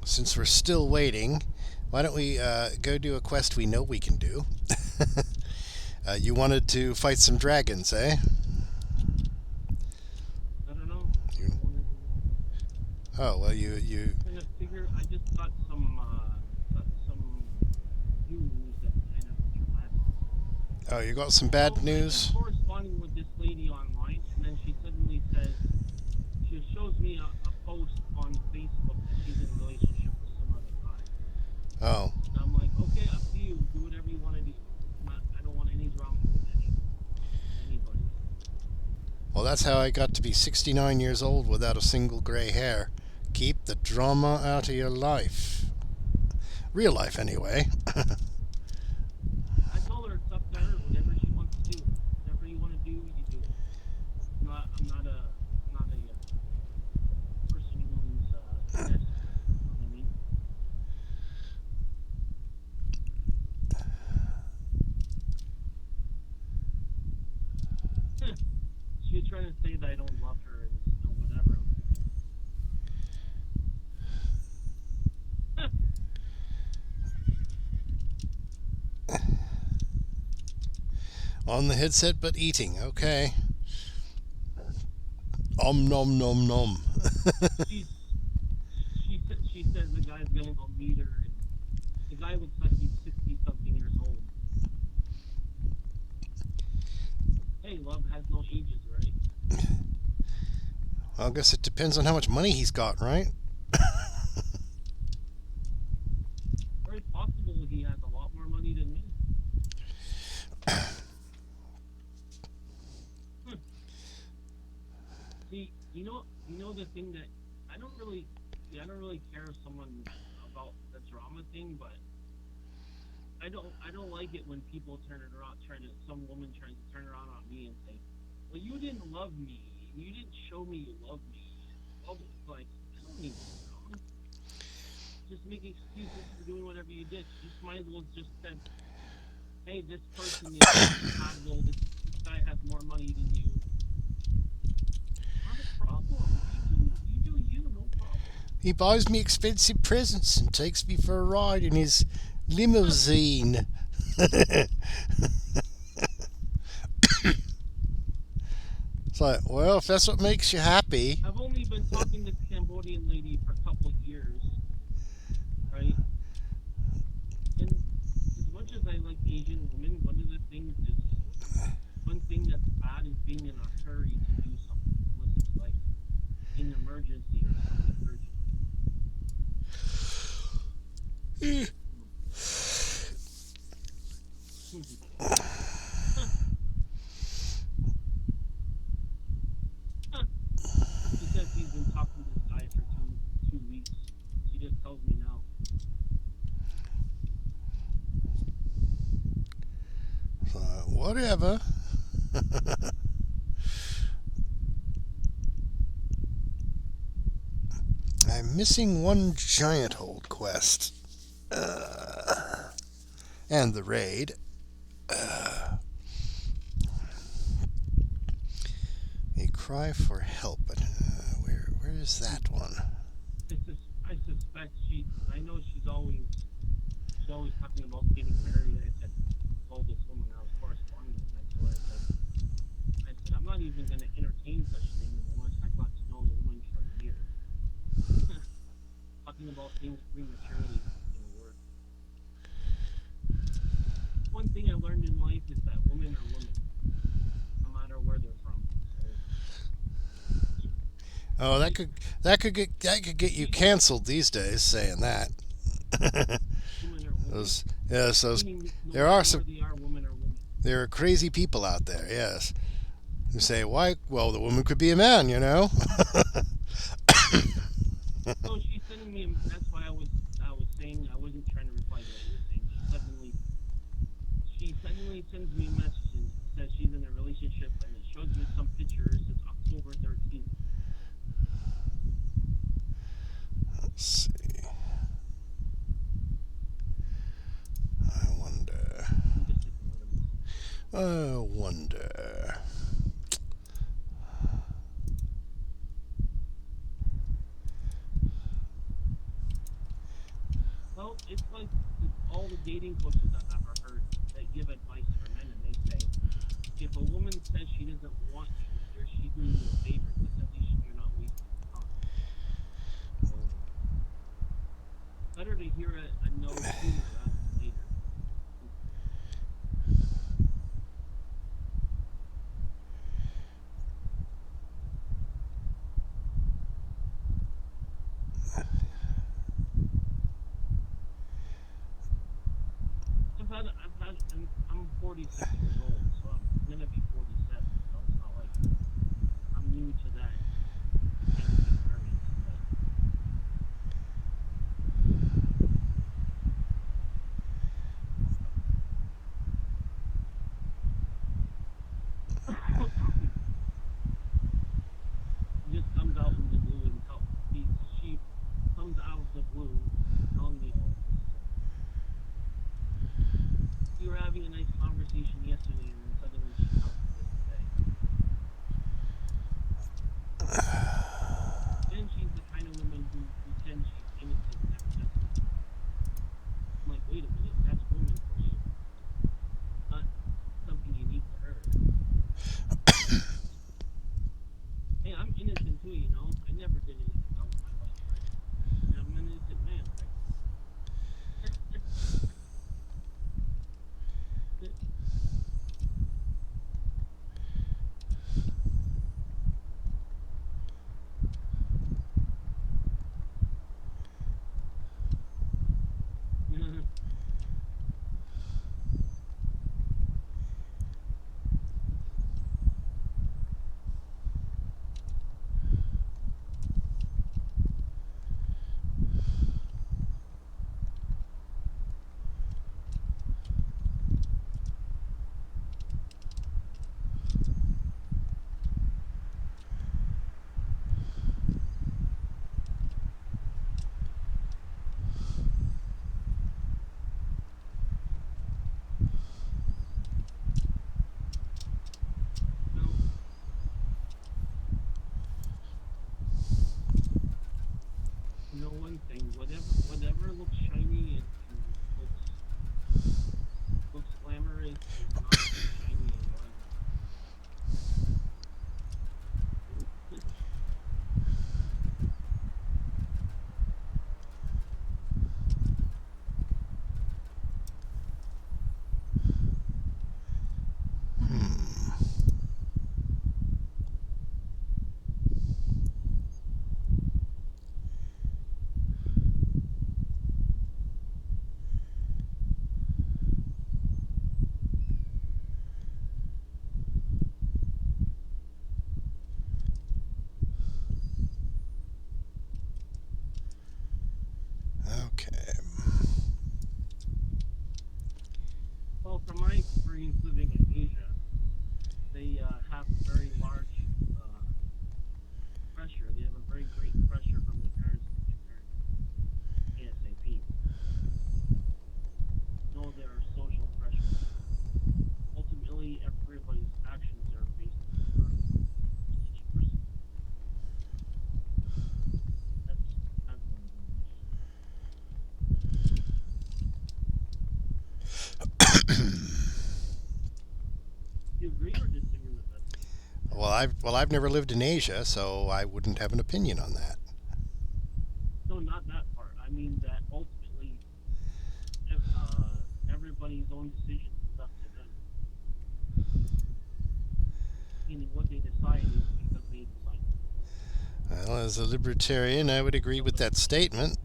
A: since we're still waiting, why don't we go do a quest we know we can do? You wanted to fight some dragons, eh?
B: I don't know.
A: You-
B: I wanted to
A: Oh, well, you
B: kind of figure. I just got some news that kind of dramatic.
A: oh, you got some bad
B: So, I've
A: news?
B: been corresponding with this lady online, and then she suddenly says she shows me a post on Facebook that she's in a relationship with some other guy.
A: Oh,
B: And I'm like, okay, up to you. Do whatever you want to do. I don't want any drama with anybody.
A: well, that's how I got to be 69 years old without a single gray hair. Keep the drama out of your life. Real life, anyway.
B: I told her it's up to her. Whatever she wants to do. Whatever you want to do, you do it. I'm not a person who's desperate. You know what I mean? She was trying to say that I don't love her and whatever.
A: On the headset, but eating. Okay. Om nom nom nom.
B: She says the guy's gonna go meet her, and the guy looks like he's 60 something years old. Hey, love has no ages, right?
A: Well, I guess it depends on how much money he's got, right?
B: Very possible he has a lot more money than me. See, you know the thing that I don't really care if someone about the drama thing, but I don't like it when people some woman tries to turn around on me and say, well, you didn't love me, you didn't show me you loved me. Well, like, I don't need to know. Just make excuses for doing whatever you did. You just might as well just said, hey, this person is compatible, this guy has more money than you. Not a problem. You do you, no problem.
A: He buys me expensive presents and takes me for a ride in his limousine. It's like, well, if that's what makes you happy.
B: I've only been talking to this Cambodian lady for a couple of years, right? And as much as I like Asian women, one thing that's bad is being in a hurry to do something, unless it's like an emergency or something urgent. She says he's been talking to this guy for two weeks. She just tells me now.
A: Whatever. I'm missing one giant hold quest. And the raid. A cry for help. But where is that one?
B: I suspect I know she's always talking about getting married. I told this woman I was corresponding with. I said I'm not even going to entertain such things unless I got to know the woman for a year. Talking about things prematurely doesn't work. One thing I learned in life is that women are women, no matter where they're from.
A: Oh, that could get you canceled these days saying that.
B: Women are women.
A: Those
B: Meaning, no
A: there
B: matter
A: are some
B: where they are, women are women.
A: there are crazy people out there, yes, who say, why? Well, the woman could be a man, you know.
B: So she's sending me. That's why I was saying I wasn't trying to reply to what you were saying. She suddenly sends me messages, says she's in a relationship, and it shows me some pictures. It's October 13th.
A: Let's see. I wonder.
B: I'm just taking one of these.
A: I wonder.
B: Well, it's like all the dating coaches I've ever heard that give advice for men, and they say if a woman says she doesn't want you, she's doing you a favor because at least you're not wasting your time. So, better to hear a no sooner rather than later. I'm 46 years old, so I'm gonna be 47. So it's not like I'm new to that kind of experience. But it just comes out in the blue and she comes out of the blue telling me all this. We were having a nice conversation yesterday, and then suddenly she tells me this today. And she's the kind of woman who pretends she's innocent and never does anything. I'm like, wait a minute, that's woman for you. Not something unique to her. Hey, I'm innocent too, you know. I never did anything wrong with my life, right? And I'm an innocent man, right? You know one thing, whatever looks shiny and looks glamorous is not shiny and glamorous.
A: Okay.
B: Well, from my experience living in Asia, they have a very large pressure. They have a very great pressure from their parents to get married ASAP. No, there are social pressures. Ultimately, everybody's actions are based on each person. That's one of them. Do you agree or disagree with that?
A: I've never lived in Asia, so I wouldn't have an opinion on that.
B: No, not that part. I mean that ultimately, everybody's own decision is up to them. Meaning what they decide is because they decide.
A: Well, as a libertarian, I would agree with that statement.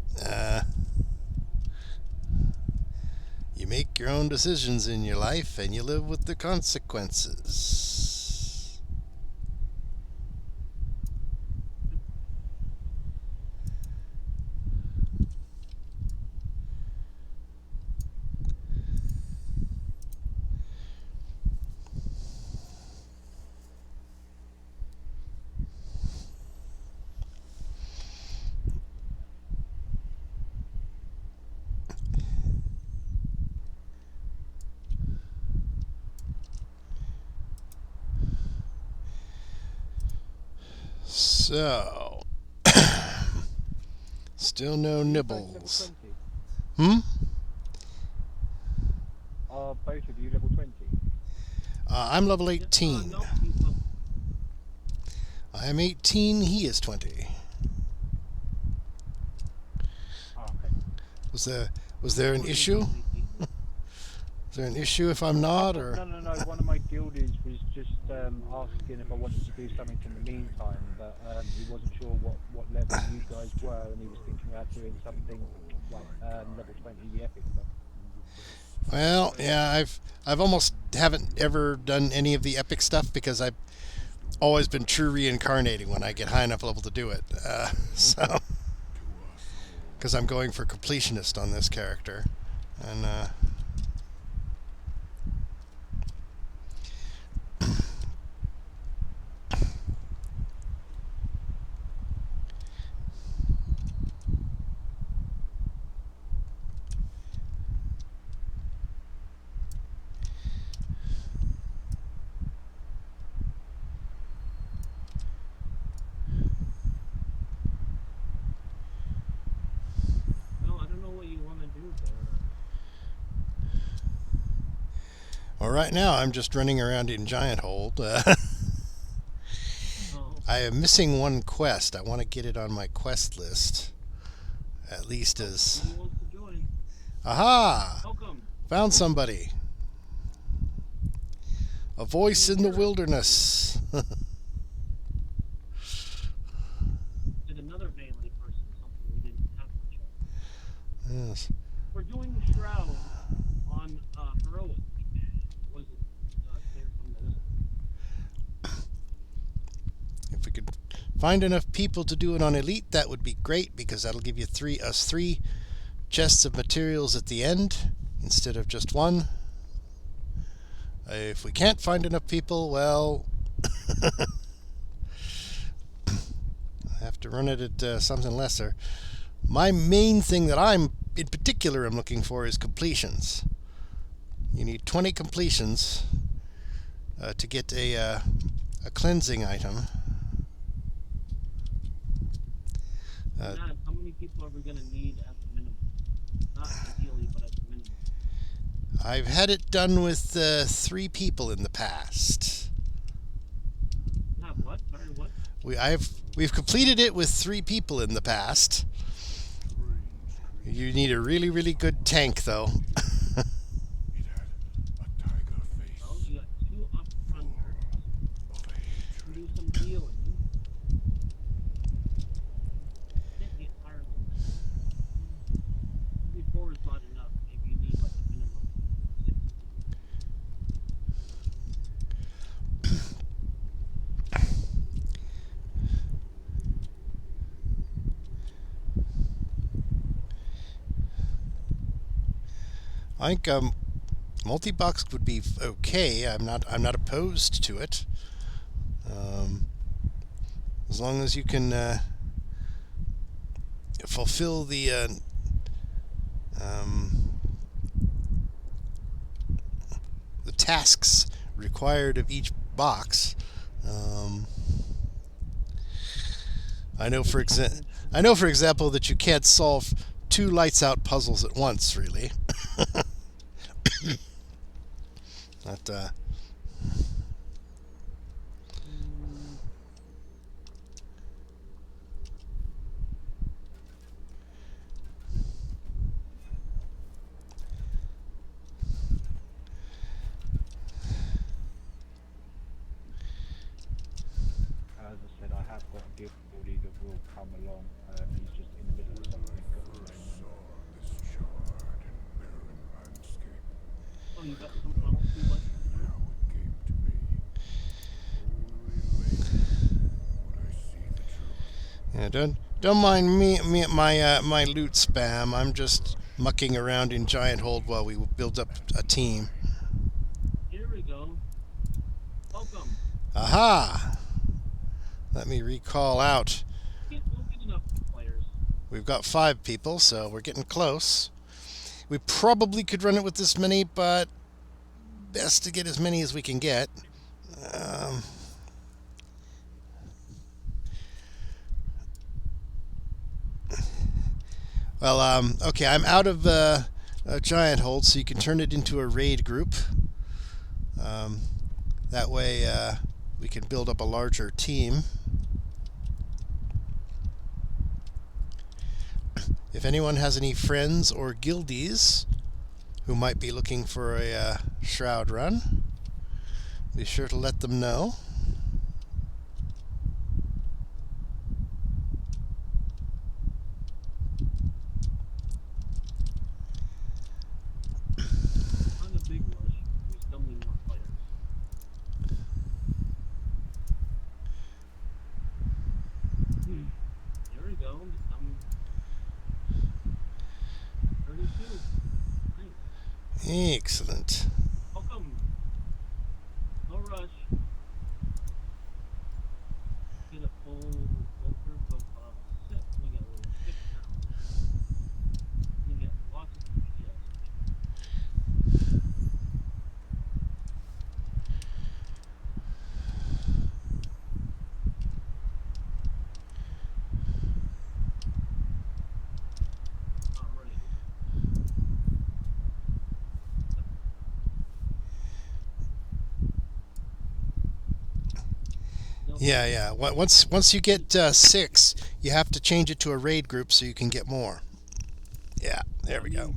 A: You make your own decisions in your life, and you live with the consequences. So, still no nibbles. Hmm?
D: Are both of you level 20?
A: I'm level 18.
B: No, he's level.
A: I am 18, he is 20.
D: Oh, okay.
A: Was there an issue? Is there an issue if I'm not, or?
D: No. One of my guildies was just asking if I wanted to do something in the meantime, but he wasn't sure what level you guys were, and he was thinking about doing something like level 20, the epic stuff.
A: Well, yeah, I've almost haven't ever done any of the epic stuff because I've always been true reincarnating when I get high enough level to do it. So, because I'm going for completionist on this character, and
B: No, I don't know what you want to do there.
A: well, right now I'm just running around in Giant Hold.
B: Oh,
A: I am missing one quest. I want to get it on my quest list, at least as.
B: who wants to join?
A: Aha!
B: Welcome.
A: Found somebody. A voice in the wilderness.
B: Did another Bailey person something we didn't have much of?
A: Yes.
B: We're doing Shroud on Heroic. Was it clear from the list?
A: If we could find enough people to do it on Elite, that would be great, because that'll give you three chests of materials at the end instead of just one. If we can't find enough people, well, I have to run it at something lesser. My main thing that I'm in particular am looking for is completions. You need 20 completions to get a cleansing item.
B: Matt, how many people are we going to need at the minimum? Not ideally, but at the minimum.
A: I've had it done with 3 people in the past.
B: Not what? Sorry, what?
A: We've completed it with 3 people in the past. You need a really, really good tank, though.
C: It had a tiger face
B: Well, you got 2 up fronters.
C: of hatred.
B: Do some healing. Can't get Ireland. Maybe 4 is not enough. Maybe you need like a minimum of 6.
A: I think multi-box would be okay. I'm not opposed to it. As long as you can fulfill the tasks required of each box. I know, for example, that you can't solve 2 lights out puzzles at once, really. But
D: As I said, I have got a guildie that will come along. He's just in the middle of something at the moment.
C: Saw this charred and barren landscape.
B: Oh, you got something else you like?
C: Now it came to me. Only later would I see the truth.
A: yeah, don't mind me my loot spam. I'm just mucking around in Giant Hold while we build up a team.
B: Here we go. Welcome.
A: Aha! Let me recall out.
B: We'll get enough players.
A: We've got 5 people, so we're getting close. We probably could run it with this many, but best to get as many as we can get. Well, okay, I'm out of a giant hold, so you can turn it into a raid group. That way we can build up a larger team. If anyone has any friends or guildies who might be looking for a shroud run, be sure to let them know.
B: On the big rush, we still need more players. There we go. 32. Nice.
A: Excellent.
B: Welcome. No rush. Get a full group of 6. We got a little 6 now. We got lots of ideas.
A: Yeah. Once you get 6, you have to change it to a raid group so you can get more. Yeah, there we go.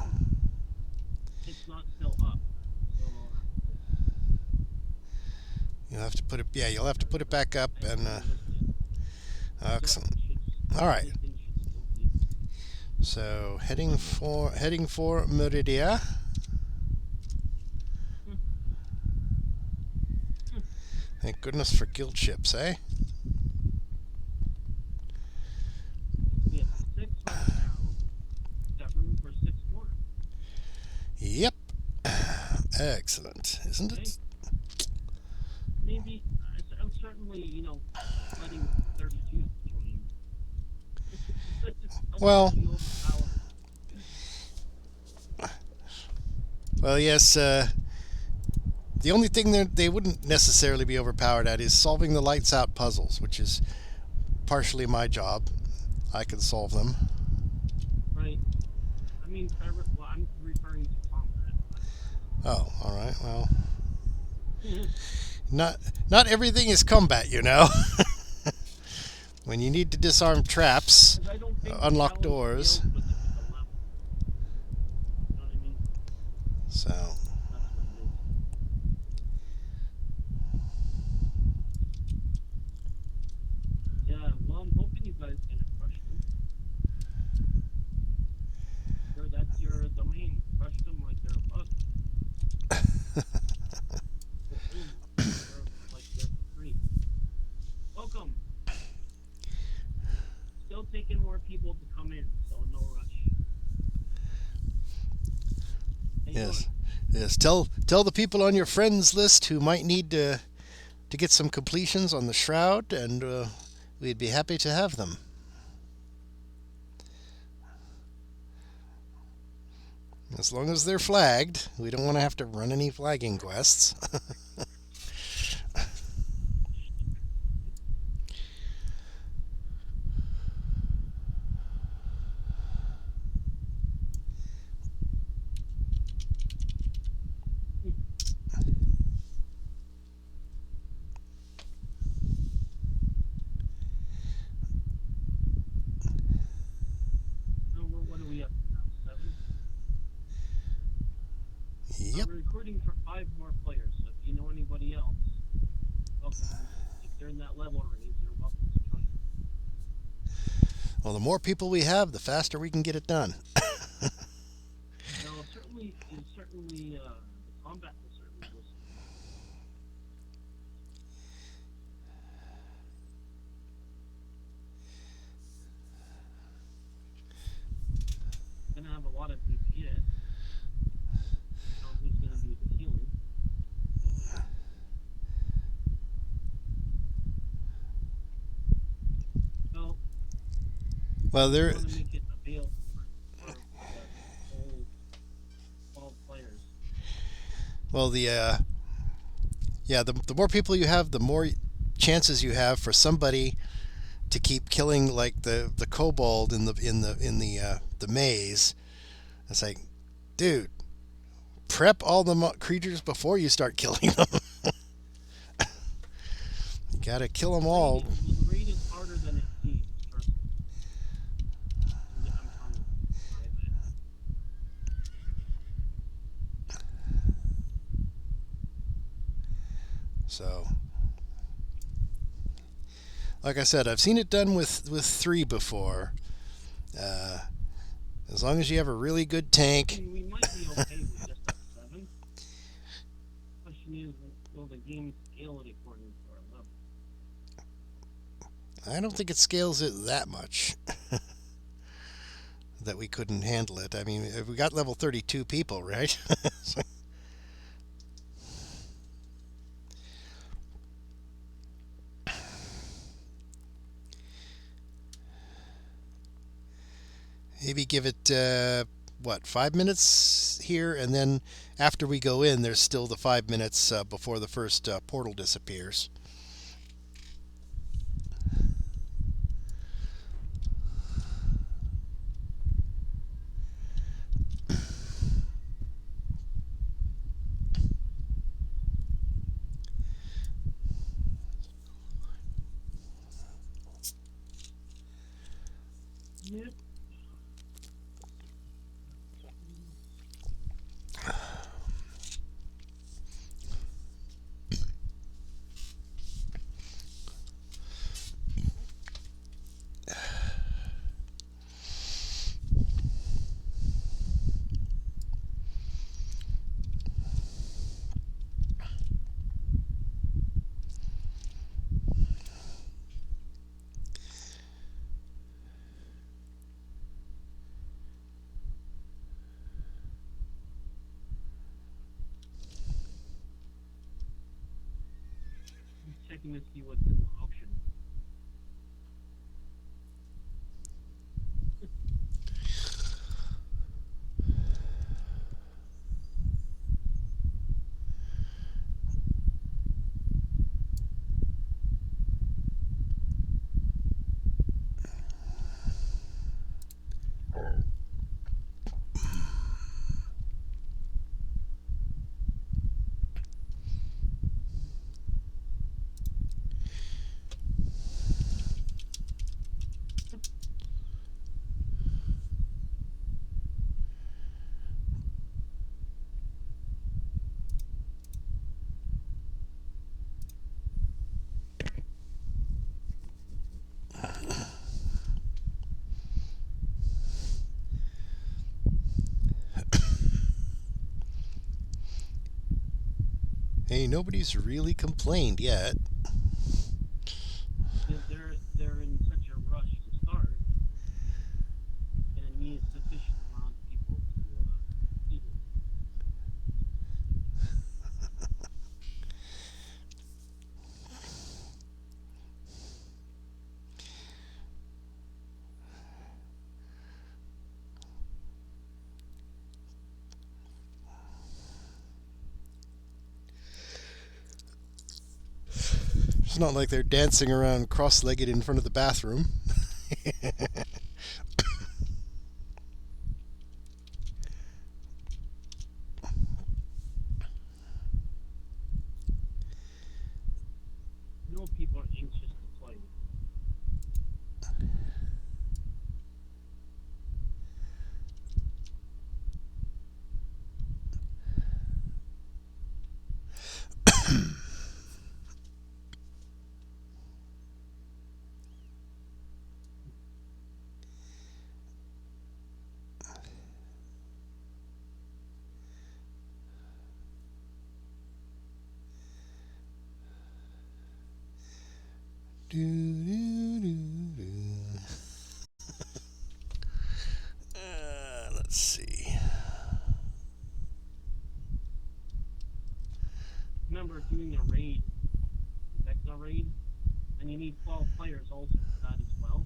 B: It's not still up. So
A: You'll have to put it. Yeah, you'll have to put it back up and. Excellent. All right. So heading for Meridia. Thank goodness for guild ships, eh?
B: We have 6 right now. Got room for 6 more.
A: Yep. Excellent, isn't it?
B: Maybe I'm certainly, letting 32 join.
A: Well, yes. The only thing they wouldn't necessarily be overpowered at is solving the lights out puzzles, which is partially my job. I can solve them.
B: Right. I mean, I'm referring to combat.
A: Oh, all right. Well, not everything is combat, you know. When you need to disarm traps, unlock doors.
B: You know what I mean?
A: So.
B: That's what it is. Yeah, well, I'm hoping you guys can crush them. Sure, that's your domain. Crush them like they're a bug. Like they're free. Welcome. Still taking more people to come in, so no rush. How you
A: Yes.
B: doing?
A: Yes. Tell the people on your friends list who might need to get some completions on the shroud, and we'd be happy to have them. As long as they're flagged, we don't want to have to run any flagging quests.
B: What are we up to now? 7?
A: Yep.
B: I'm recruiting for 5 more players, so if you know anybody else, welcome. If they're in that level range, they're welcome to join.
A: Well, the more people we have, the faster we can get it done.
B: No, certainly, the combat will certainly listen. Gonna have a lot of DPS. Know who's gonna do the healing.
A: Well,
B: I
A: there.
B: want to make it available for the whole 12 players.
A: Well, the more people you have, the more chances you have for somebody to keep killing, like the kobold in the the maze. It's like, dude, prep all the creatures before you start killing them. You gotta kill them all.
B: The raid is harder than it seems. Trust me. I'm telling you.
A: So, like I said, I've seen it done with 3 before. As long as you have a really good
B: I
A: tank.
B: mean, we might be okay with just up 7. Question is, will the game scale it according to our level?
A: I don't think it scales it that much that we couldn't handle it. I mean, we got level 32 people, right? So, maybe give it, 5 minutes here, and then after we go in, there's still the 5 minutes before the first portal disappears.
B: Yep. Checking to see what's in the auction.
A: Hey, nobody's really complained yet.
B: They're in such a rush to start, and it needs sufficient amount of people to eat it.
A: It's not like they're dancing around cross-legged in front of the bathroom.
B: You know, people are anxious to play.
A: Do, do, do, do. Let's see.
B: Remember doing a raid, Vecna raid, and you need 12 players also for that as well.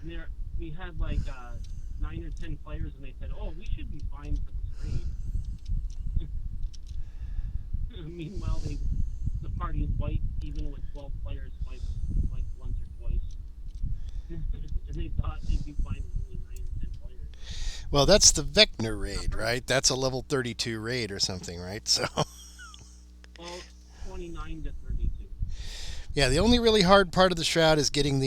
B: And we had like 9 or 10 players, and they said, "Oh, we should be fine for this raid." Meanwhile, the party is white, even with 12 players, like once or twice. And they thought they'd be fine with only 9 or 10 players.
A: Well, that's the Vecna raid, right? That's a level 32 raid or something, right? So,
B: Well, 29 to 32.
A: yeah, the only really hard part of the shroud is getting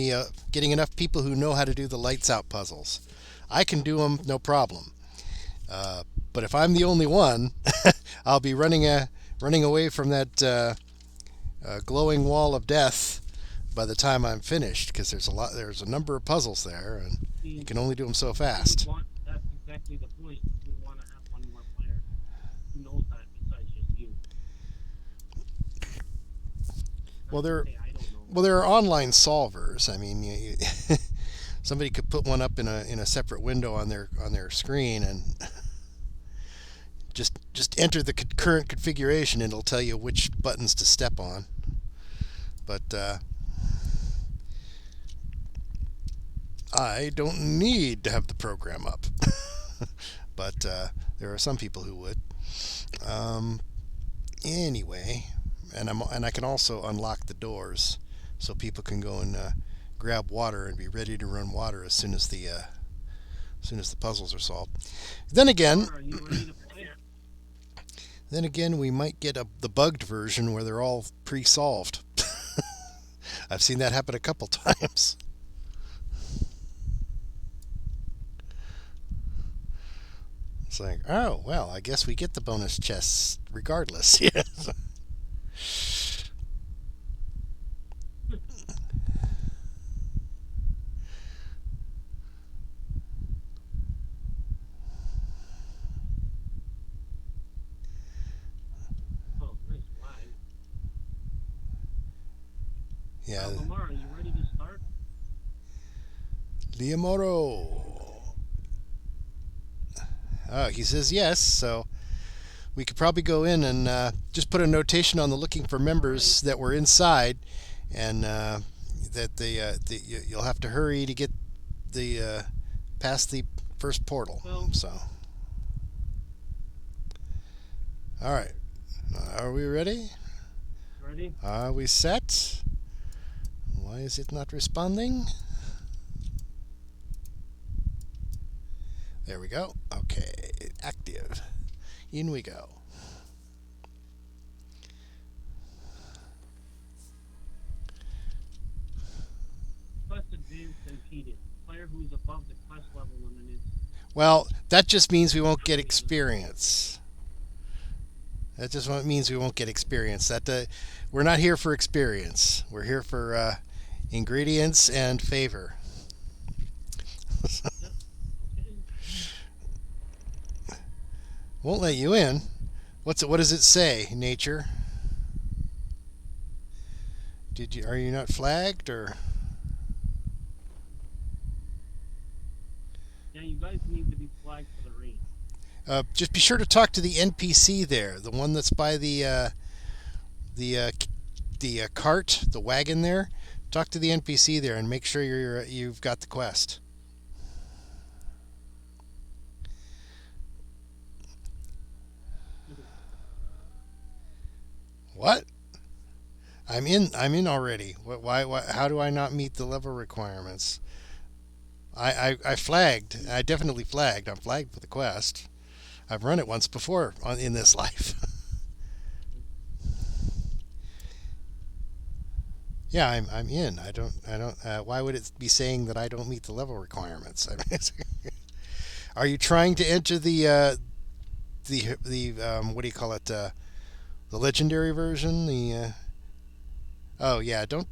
A: enough people who know how to do the lights out puzzles. I can do them, no problem. But if I'm the only one, I'll be running away from that glowing wall of death by the time I'm finished, because there's a number of puzzles there, and you can only do them so fast.
B: That's exactly the point. You would want to have one more player who knows that besides just you.
A: Well,
B: I don't know.
A: well, there are online solvers. I mean, somebody could put one up in a separate window on their screen and just enter the current configuration, and it'll tell you which buttons to step on. But I don't need to have the program up. But there are some people who would. Anyway, and I can also unlock the doors so people can go and grab water and be ready to run water as soon as the puzzles are solved. Then again,
B: Are you ready to play it?
A: then again, we might get the bugged version where they're all pre-solved. I've seen that happen a couple times. It's like, oh, well, I guess we get the bonus chests regardless. Yes.
B: Oh, nice flag.
A: Yeah.
B: Lamar, are you ready to start?
A: Liamoro. Oh, he says yes, so we could probably go in and just put a notation on the looking for members that were inside, and that you'll have to hurry to get past the first portal.
B: Well,
A: So, all right, are we ready?
B: ready?
A: Are we set? Why is it not responding? There we go. Okay, active. In we go.
B: Quest advanced and impeded. Player who is above the quest level limit is
A: Well, that just means we won't get experience. That just means we won't get experience. We're not here for experience. We're here for ingredients and favor.
B: okay.
A: Won't let you in. What does it say, nature? Are you not flagged, or?
B: Yeah, you guys need to be flagged for the raid.
A: Just be sure to talk to the NPC there, the one that's by the cart, the wagon there. Talk to the NPC there and make sure you've got the quest. What? I'm in already. Why? How do I not meet the level requirements? I flagged. I definitely flagged. I'm flagged for the quest. I've run it once before in this life. Yeah, I'm in. I don't. Why would it be saying that I don't meet the level requirements? I mean, are you trying to enter the what do you call it? The legendary version. Oh yeah, don't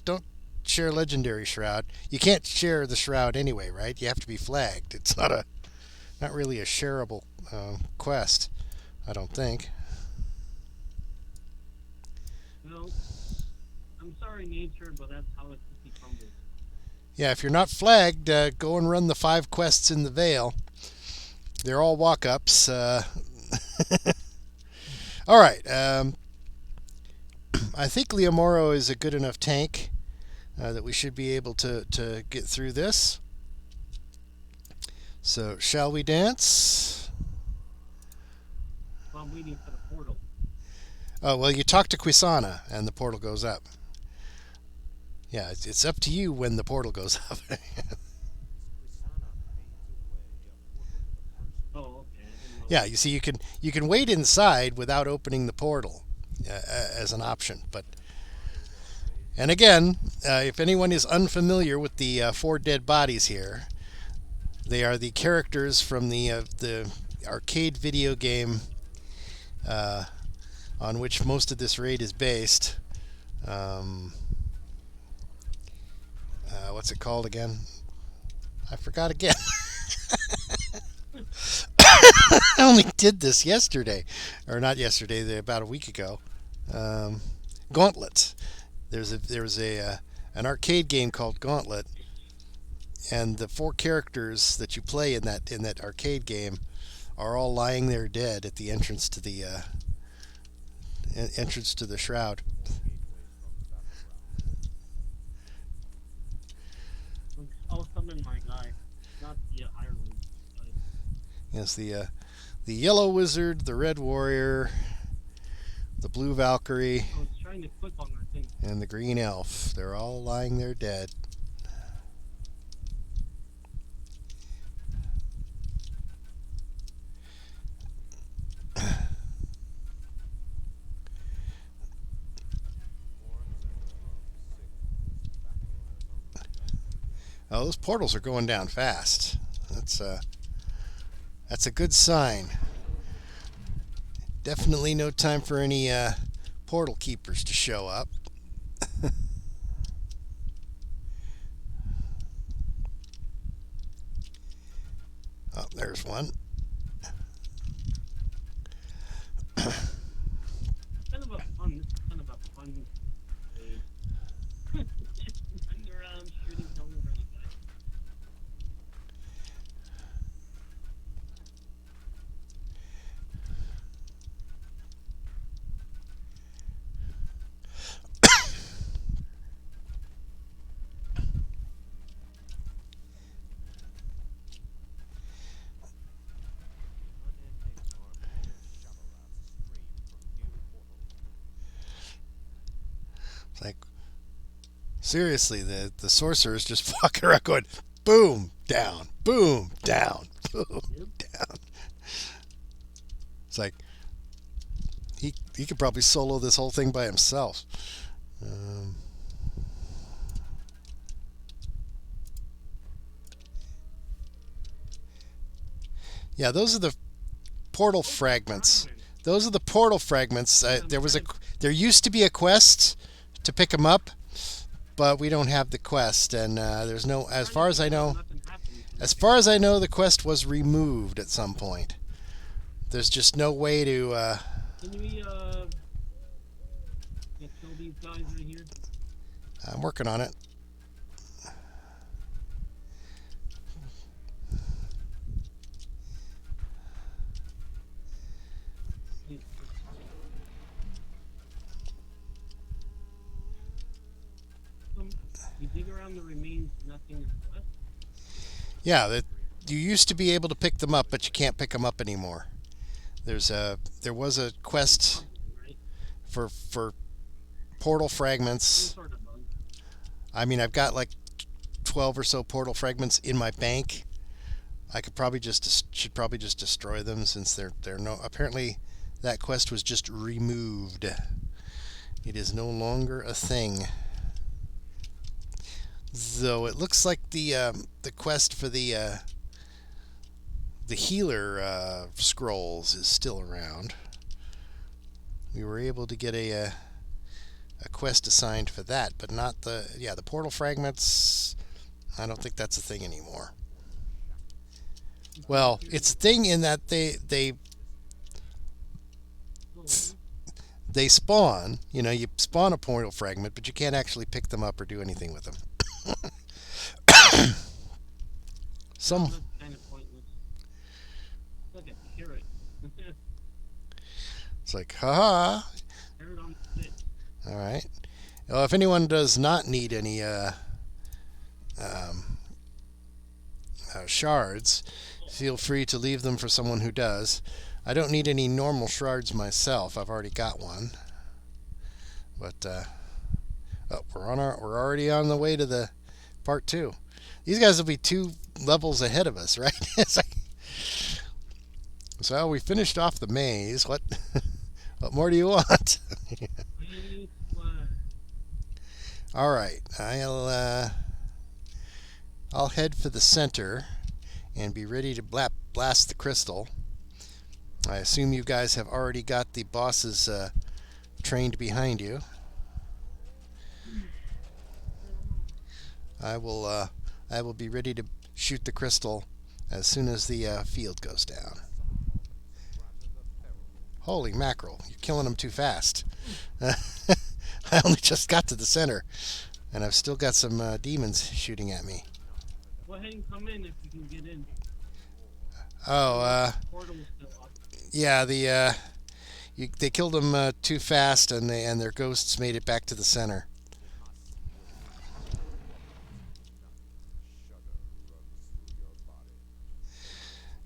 A: share legendary shroud. You can't share the shroud anyway, right? You have to be flagged. It's not really a shareable quest, I don't think.
B: No, I'm sorry, nature, but that's how it cookie crumbles.
A: Yeah, if you're not flagged, go and run the 5 quests in the Vale. They're all walk-ups. All right. I think Liamoro is a good enough tank that we should be able to get through this. So, shall we dance?
B: Well, I'm waiting for the portal.
A: Oh, well, you talk to Quisana, and the portal goes up. Yeah, it's up to you when the portal goes up.
C: Quisana fades away, a portal to the first
B: Oh, okay. I didn't know.
A: Yeah, you see, you can wait inside without opening the portal as an option. But and again, if anyone is unfamiliar with the four dead bodies here, they are the characters from the arcade video game on which most of this raid is based. What's it called again? I forgot again. I only did this yesterday, or not yesterday, about a week ago. Gauntlet. There's an arcade game called Gauntlet, and the four characters that you play in that arcade game are all lying there dead at the entrance to the shroud.
B: I'll summon my guy, not the Ireland guy.
A: Yes, the yellow wizard, the red warrior, the blue Valkyrie,
B: I was trying to click on that thing.
A: and the green elf. They're all lying there dead. Oh, those portals are going down fast. That's a good sign. Definitely no time for any portal keepers to show up. Oh, there's one.
B: Kind of a fun. This is kind of a fun game. Just running around shooting someone really guy.
A: It's like, seriously, the sorcerer's just walking around going, boom, down, boom, down, boom, down. It's like, he could probably solo this whole thing by himself. Yeah, those are the portal fragments. Those are the portal fragments. There used to be a quest to pick them up, but we don't have the quest, and there's no. As far as I know, the quest was removed at some point. There's just no way to.
B: Can we kill these guys right here?
A: I'm working on it.
B: You dig around the remains, nothing is left.
A: Yeah, you used to be able to pick them up, but you can't pick them up anymore. There was a quest
B: Right?
A: for portal fragments.
B: Some sort of bug.
A: I mean, I've got like 12 or so portal fragments in my bank. I should probably just destroy them, since they're no. Apparently, that quest was just removed. It is no longer a thing. Though it looks like the quest for the healer scrolls is still around. We were able to get a quest assigned for that, but not the portal fragments. I don't think that's a thing anymore. Well, it's a thing in that they spawn. You know, you spawn a portal fragment, but you can't actually pick them up or do anything with them. Some.
B: That's kind of pointless. It's like a carrot.
A: It's like, haha.
B: Carrot on the stick.
A: All right. Well, if anyone does not need any shards, feel free to leave them for someone who does. I don't need any normal shards myself. I've already got one. But we're already on the way to the part 2. These guys will be 2 levels ahead of us, right? It's like, So we finished off the maze. What what more do you want?
B: Please fly.
A: All right, I'll head for the center and be ready to blast the crystal. I assume you guys have already got the bosses trained behind you. I will be ready to shoot the crystal as soon as the field goes down. Holy mackerel, you're killing them too fast. I only just got to the center, and I've still got some demons shooting at me.
B: Go ahead and come in if you can get in.
A: Oh,
B: Portal is still up.
A: yeah, they killed them too fast, and their ghosts made it back to the center.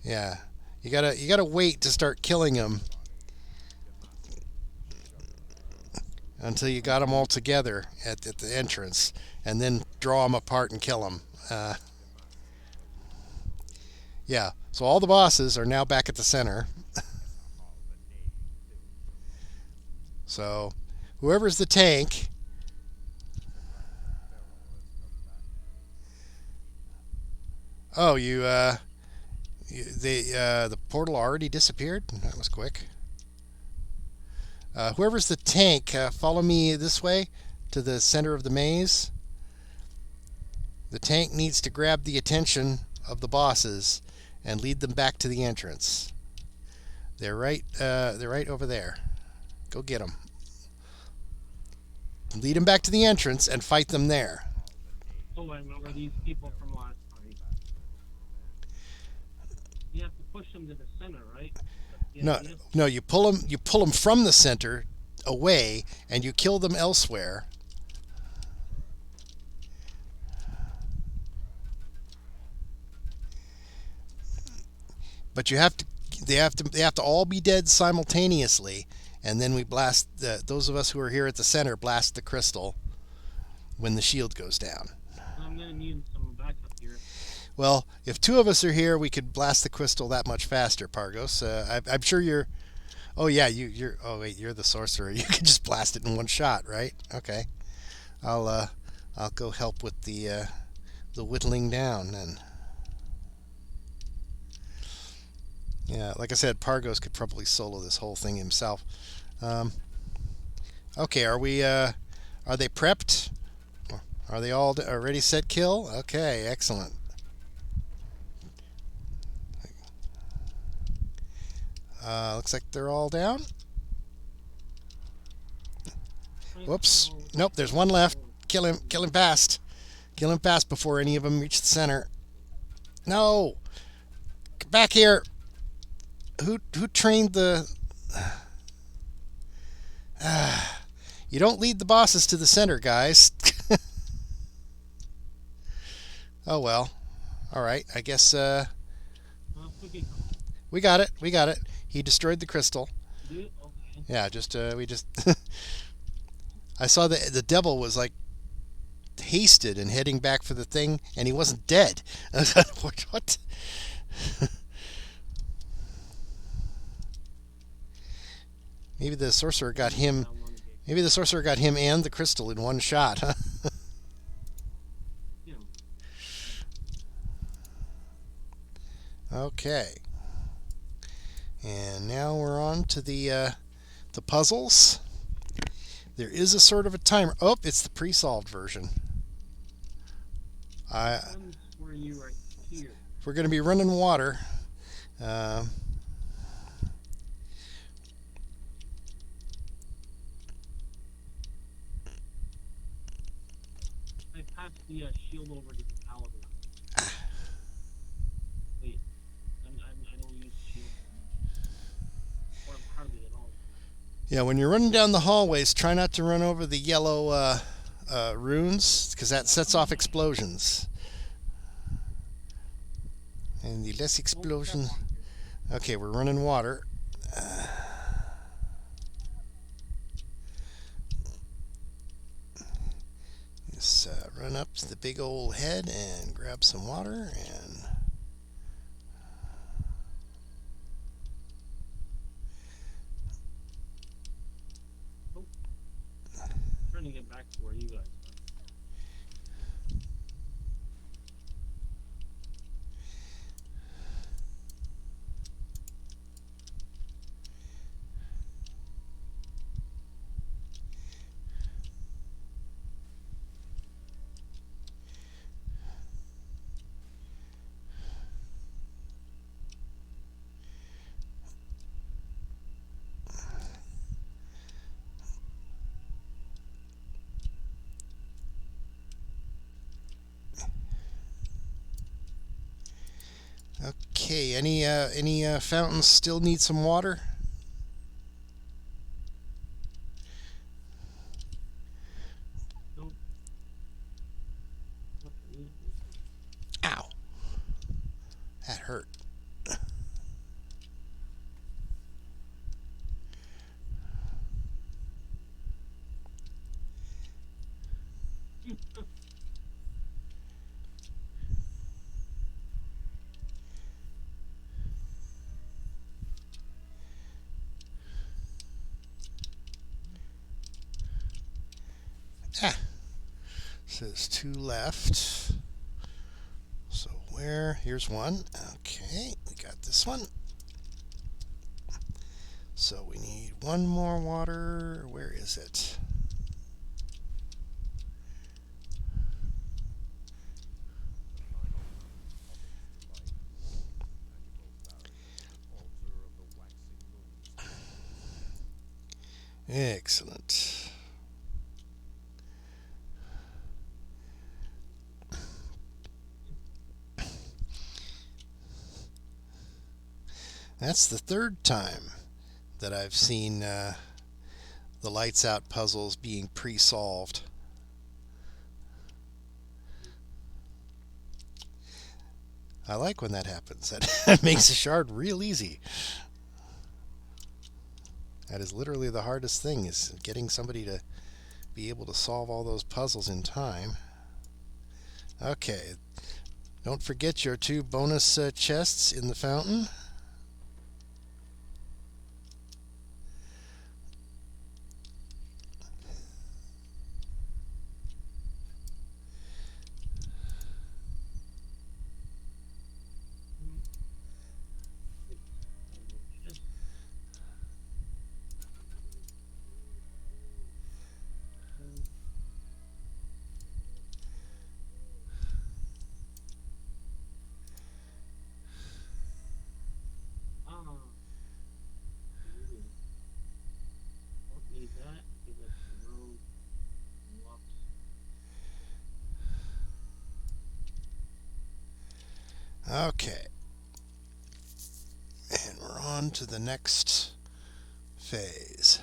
A: Yeah, you gotta wait to start killing them until you got them all together at the entrance, and then draw them apart and kill them. Yeah, so all the bosses are now back at the center. So whoever's the tank, oh, the portal already disappeared? That was quick. Whoever's the tank, follow me this way to the center of the maze. The tank needs to grab the attention of the bosses and lead them back to the entrance. They're right over there. Go get them. Lead them back to the entrance and fight them there.
B: Oh, I remember these people from last time. You have to push them to the center, right?
A: No, you pull them from the center away, and you kill them elsewhere. But they have to all be dead simultaneously, and then we blast those of us who are here at the center blast the crystal when the shield goes down.
B: I'm gonna need some backup here.
A: Well, if two of us are here, we could blast the crystal that much faster, Pargos. I'm sure you're. Oh yeah, you're. Oh wait, you're the sorcerer. You can just blast it in one shot, right? Okay. I'll go help with the whittling down then. Yeah, like I said, Pargos could probably solo this whole thing himself. Okay, are they prepped? Are they all ready, set, kill? Okay, excellent. Looks like they're all down. Whoops. Nope, there's one left. Kill him fast. Kill him fast before any of them reach the center. No! Get back here! Who trained the... You don't lead the bosses to the center, guys. Oh well. Alright, I guess we got it. He destroyed the crystal.
B: Okay.
A: Yeah, we just I saw the devil was like hasted and heading back for the thing, and he wasn't dead. What? Maybe the sorcerer got him. Maybe the sorcerer got him and the crystal in one shot, huh? Okay. And now we're on to the puzzles. There is a sort of a timer. Oh, it's the pre-solved version.
B: Where you right here.
A: We're going to be running water.
B: I passed the shield over to the paladin. Wait, I don't use shield. Or hardly at all.
A: Yeah, when you're running down the hallways, try not to run over the yellow runes, because that sets off explosions. And the less explosion... Okay, we're running water. Just run up to the big old head and grab some water and...
B: to get back to where you guys are.
A: Okay, any fountains still need some water?
B: Nope. What the meat?
A: Ow. That hurt. Ah. Says 2 left. So where? Here's 1. Okay, we got this one. So we need 1 more water. Where is it? Excellent. That's the 3rd time that I've seen the lights out puzzles being pre-solved. I like when that happens. That makes a shard real easy. That is literally the hardest thing, is getting somebody to be able to solve all those puzzles in time. Okay, don't forget your 2 bonus chests in the fountain.
B: Just don't need that. Give us some room.
A: Okay. And we're on to the next phase.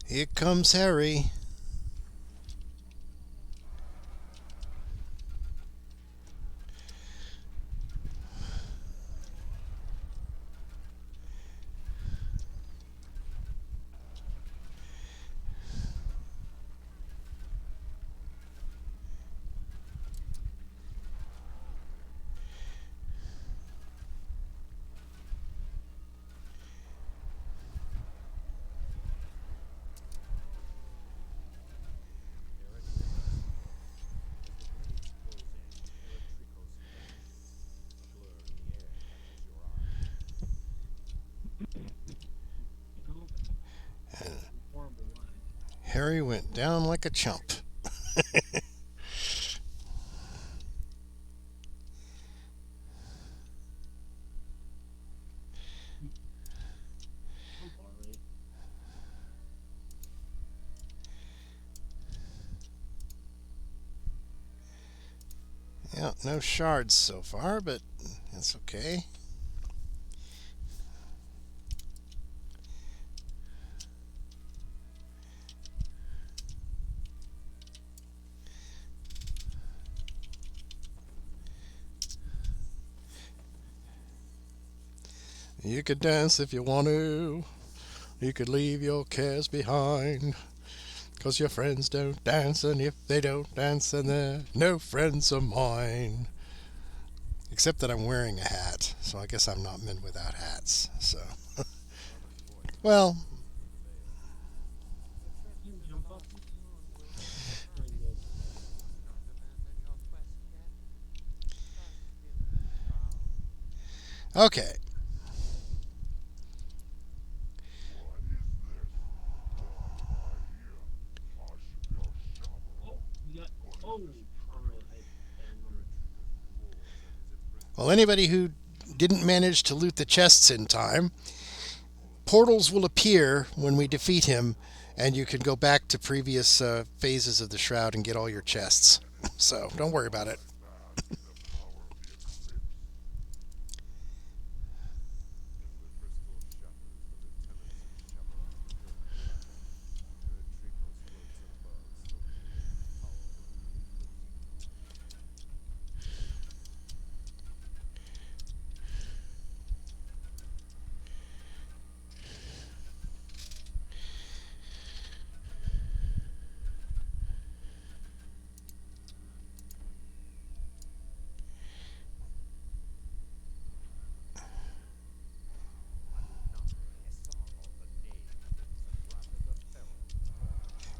A: Here comes Harry.
B: horrible line.
A: Harry went down like a chump.
B: Alright.
A: Yeah, no shards so far, but that's okay. You could dance if you want to. You could leave your cares behind. 'Cause your friends don't dance, and if they don't dance, then they're no friends of mine. Except that I'm wearing a hat, so I guess I'm not men without hats. So, well,
B: You jump up. Pretty good.
A: okay.
C: What is this?
B: Oh, you got. Oh, alright. I remember.
A: Well, anybody who didn't manage to loot the chests in time, portals will appear when we defeat him, and you can go back to previous phases of the shroud and get all your chests. So, don't worry about it.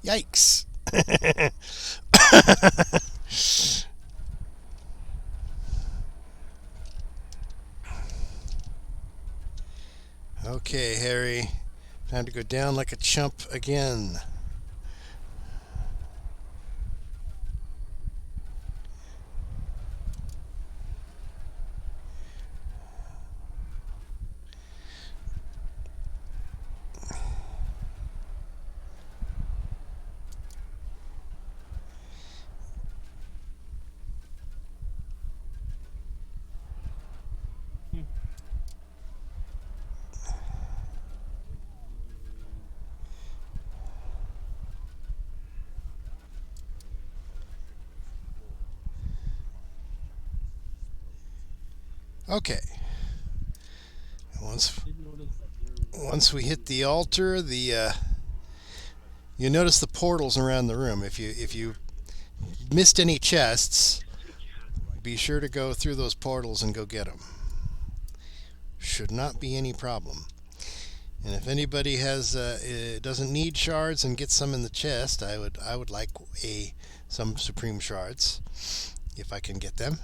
A: Yikes. Okay, Harry. Time to go down like a chump again. Okay. Once
B: Did notice that there
A: once we hit the altar, you notice the portals around the room. If you missed any chests, be sure to go through those portals and go get them. Should not be any problem. And if anybody doesn't need shards and gets some in the chest, I would like some supreme shards if I can get them.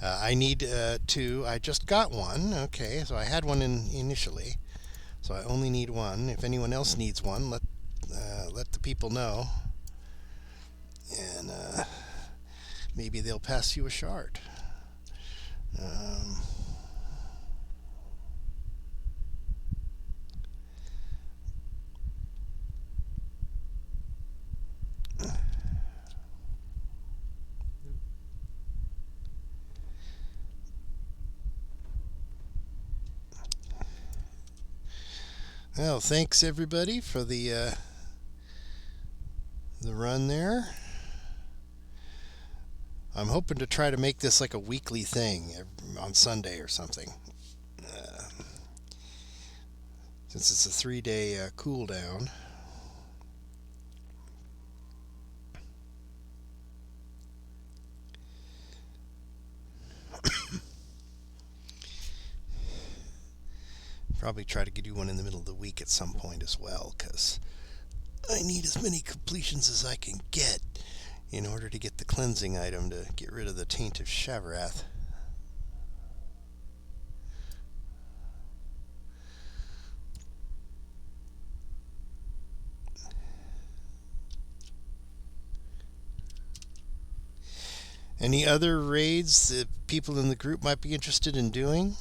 A: I need 2. I just got one. Okay, so I had one initially, so I only need 1. If anyone else needs one, let the people know, and maybe they'll pass you a shard. Well, thanks everybody for the run there. I'm hoping to try to make this like a weekly thing on Sunday or something. Since it's a 3-day cooldown. Probably try to do one in the middle of the week at some point as well, because I need as many completions as I can get in order to get the cleansing item to get rid of the taint of Shavarath. Any other raids that people in the group might be interested in doing?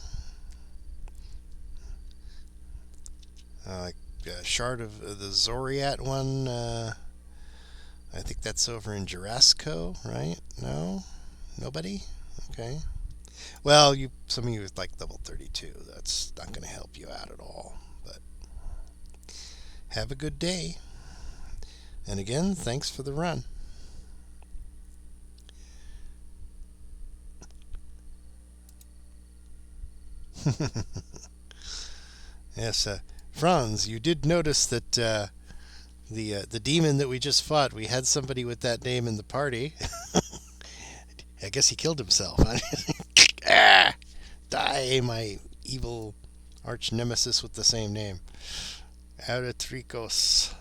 A: Like Shard of the Zoriat one. I think that's over in Jurassico, right? No? Nobody? Okay. Well, some of you is like level 32. That's not going to help you out at all. But have a good day. And again, thanks for the run. Yes, Franz, you did notice that the demon that we just fought, we had somebody with that name in the party. I guess he killed himself. Ah! Die, my evil arch nemesis with the same name. Aratricos.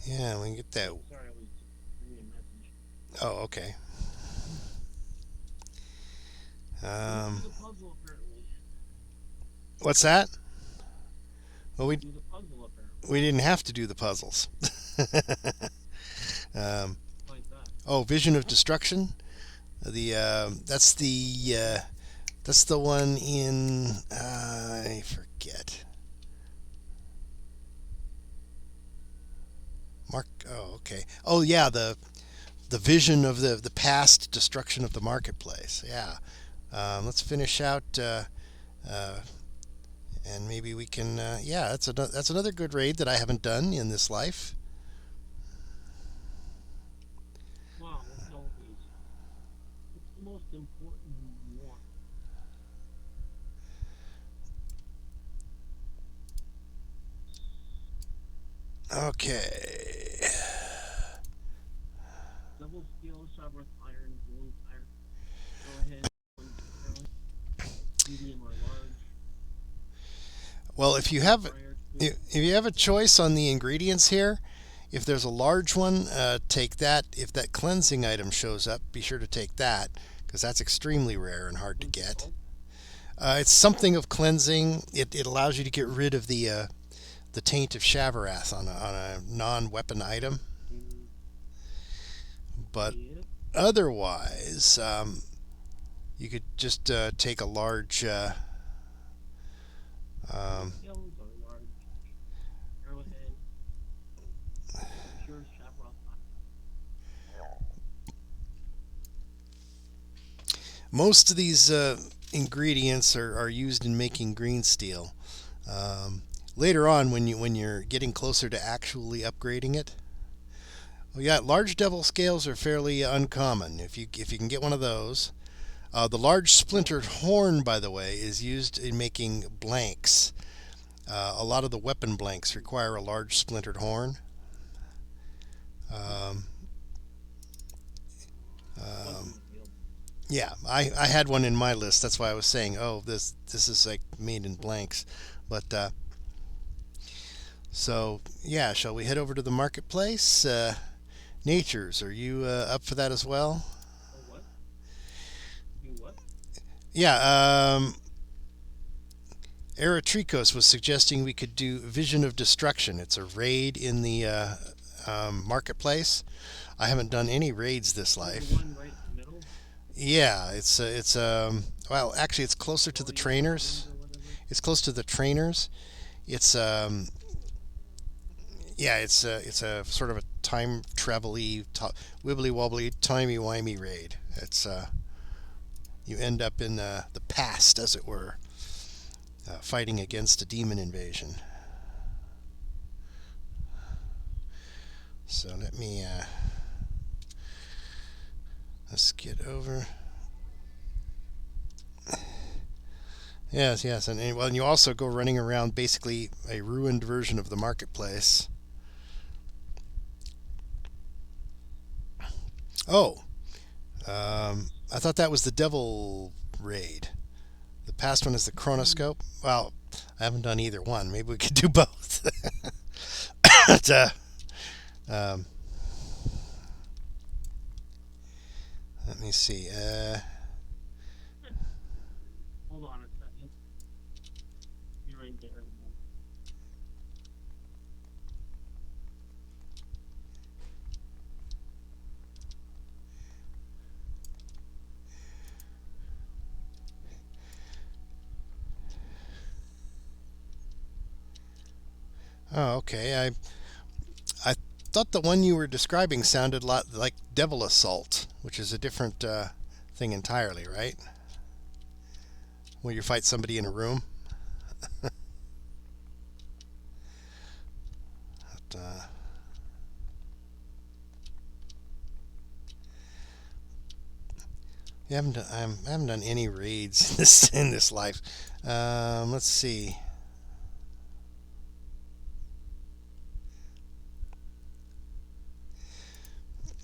A: Yeah, we can get that.
B: Sorry, I was reading a message.
A: Oh, okay.
B: Do the puzzle, apparently.
A: What's that? Well,
B: Do the puzzle, apparently.
A: we didn't have to do the puzzles.
B: Like that.
A: Oh, Vision of Destruction. That's the one in I forget. Mark. Oh, okay. Oh, yeah. The vision of the past destruction of the marketplace. Yeah. Let's finish out, and maybe we can. Yeah, that's another good raid that I haven't done in this life.
B: Wow, what's all these? It's the most important one.
A: Okay.
B: Double steel, sharp iron, gold iron. Go ahead. Medium or large.
A: Well, if you have a choice on the ingredients here, if there's a large one, take that. If that cleansing item shows up, be sure to take that because that's extremely rare and hard to get. It's something of cleansing. It allows you to get rid of the taint of Shavarath on a non-weapon item. But otherwise, you could just take a large.
B: Skills or large. Arrowhead. Pure Shavroth.
A: Most of these ingredients are used in making green steel. Later on, when you're getting closer to actually upgrading it, well, yeah, large devil scales are fairly uncommon. If you can get one of those, the large splintered horn, by the way, is used in making blanks. A lot of the weapon blanks require a large splintered horn. Yeah, I had one in my list. That's why I was saying, oh, this is like made in blanks. But so yeah, shall we head over to the marketplace? Natures, are you up for that as well?
B: Or what? You what?
A: Yeah. Aratricos was suggesting we could do Vision of Destruction. It's a raid in the marketplace. I haven't done any raids this life.
B: The one right in the middle?
A: Yeah, it's well, actually, it's closer to the trainers. It's close to the trainers. It's yeah, it's a sort of a time travel-y, wibbly wobbly, timey wimey raid. It's you end up in the past, as it were, fighting against a demon invasion. So let me let's get over. Yes, yes, and well, and you also go running around basically a ruined version of the marketplace. Oh, I thought that was the devil raid. The past one is the chronoscope. Well, I haven't done either one. Maybe we could do both. But, let me see.
B: Hold on a second. You're right there.
A: Oh, okay. I thought the one you were describing sounded a lot like Devil Assault, which is a different thing entirely, right? Where you fight somebody in a room. But, I haven't done any raids in this life. Let's see.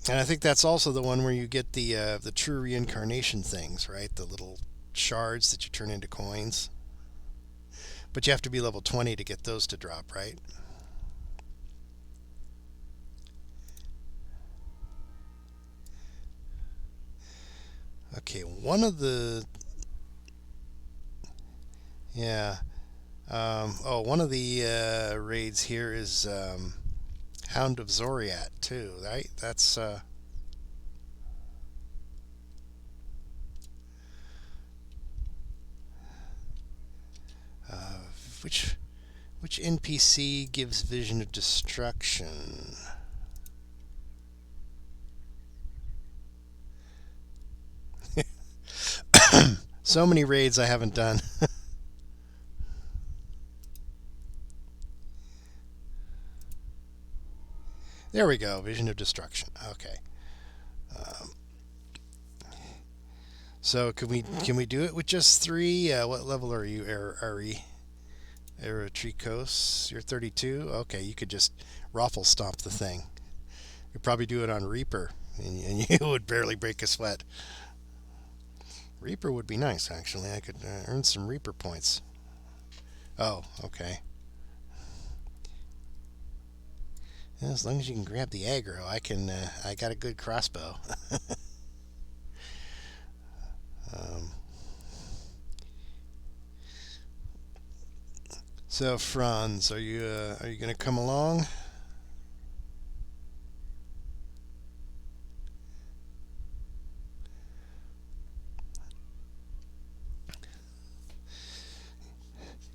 A: And I think that's also the one where you get the true reincarnation things, right? The little shards that you turn into coins. But you have to be level 20 to get those to drop, right? Okay, one of the yeah. One of the raids here is Hound of Zoriat too, right? That's uh, which which NPC gives Vision of Destruction? So many raids I haven't done. There we go, Vision of Destruction. Okay. Um, so can we do it with just three? What level are you, Ari? Eritricos? You're 32. Okay, you could just raffle stomp the thing. You'd probably do it on Reaper, and you would barely break a sweat. Reaper would be nice, actually. I could earn some Reaper points. Oh, okay. Yeah, as long as you can grab the aggro, I can. I got a good crossbow. um, so, Franz, are you going to come along?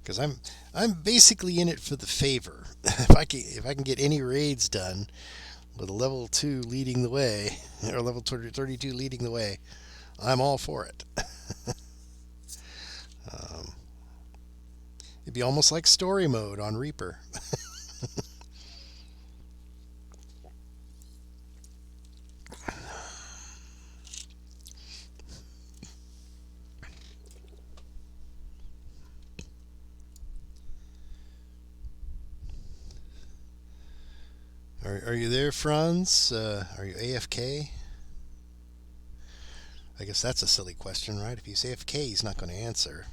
A: Because I'm basically in it for the favor. If I can get any raids done with a level 2 leading the way or level 32 leading the way, I'm all for it. um, it'd be almost like story mode on Reaper. Are you there, Franz? Are you AFK? I guess that's a silly question, right? If you say AFK, he's not going to answer.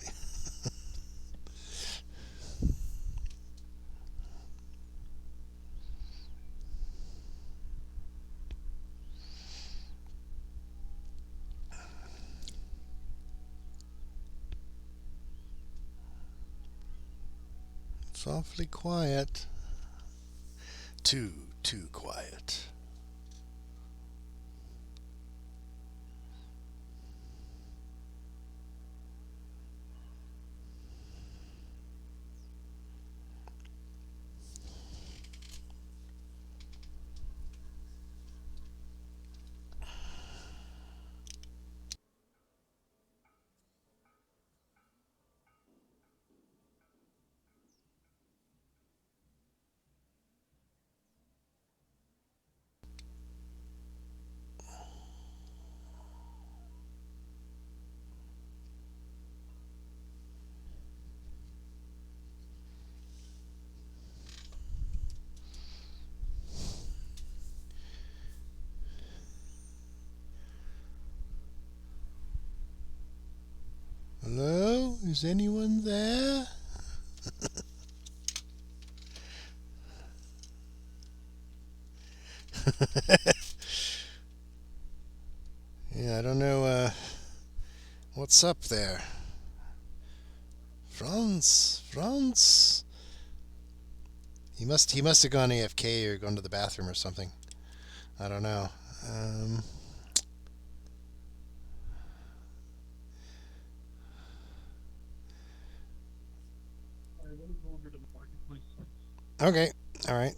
A: It's awfully quiet. Too quiet. Hello? Is anyone there? Yeah, I don't know. What's up there? Franz. He must have gone AFK or gone to the bathroom or something. I don't know. Um,
B: I want to go over to the marketplace.
A: Okay. All right.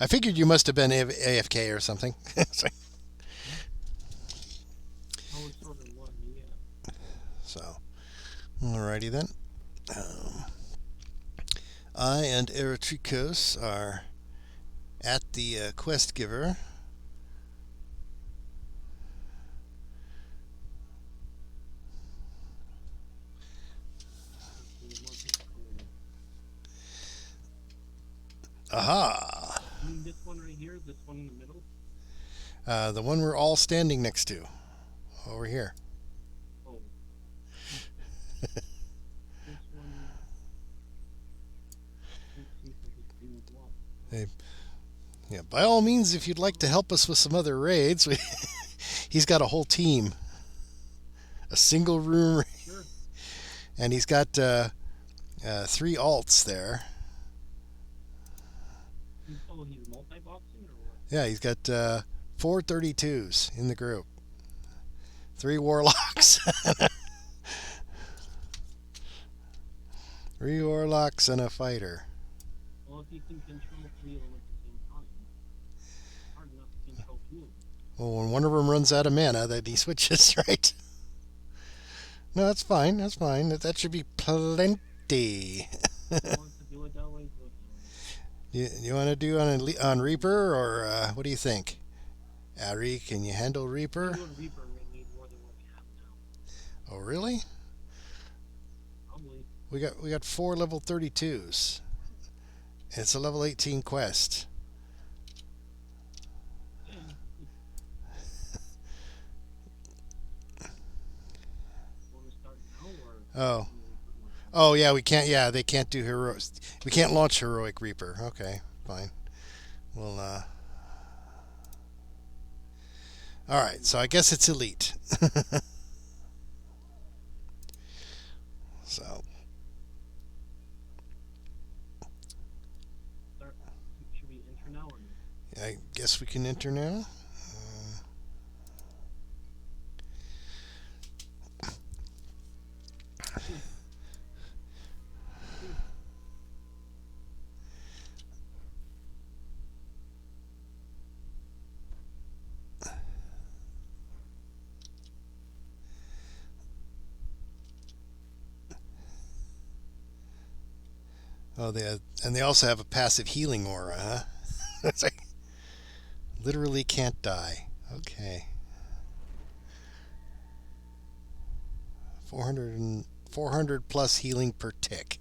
A: I figured you must have been AFK or something.
B: I was sort of one, yeah.
A: So, alrighty then. Um, I and Eretrikos are at the quest giver. Aha!
B: You mean this one right here? This one in the middle?
A: The one we're all standing next to. Over here.
B: Oh. This one. Let's see if I can do it well.
A: Hey, yeah, by all means, if you'd like to help us with some other raids, he's got a whole team. A single room,
B: Sure.
A: and he's got 3 alts there.
B: Oh, he's multi-boxing or what?
A: Yeah, he's got 4 32s in the group. 3 warlocks. 3 warlocks and a fighter.
B: Well, if you can control 3 of them at the same time, it's hard enough to control 2 of them.
A: Well, when one of them runs out of mana, then he switches, right? No, that's fine. That's fine. That should be plenty.
B: You want to do it that way? Do it that way.
A: You want to do on Reaper, or what do you think? Ari, can you handle Reaper?
B: Doing Reaper, we need more than what we have now.
A: Oh, really?
B: Probably.
A: We got 4 level 32s. It's a level 18 quest.
B: Yeah. Want to start now or?
A: Oh. Oh yeah, we can't. Yeah, they can't do heroic. We can't launch heroic Reaper. Okay, fine. Well, all right. So I guess it's elite. So
B: Start. Should we enter now or no?
A: I guess we can enter now. Oh, they also have a passive healing aura, huh? It's like literally can't die. Okay. 400 plus healing per tick.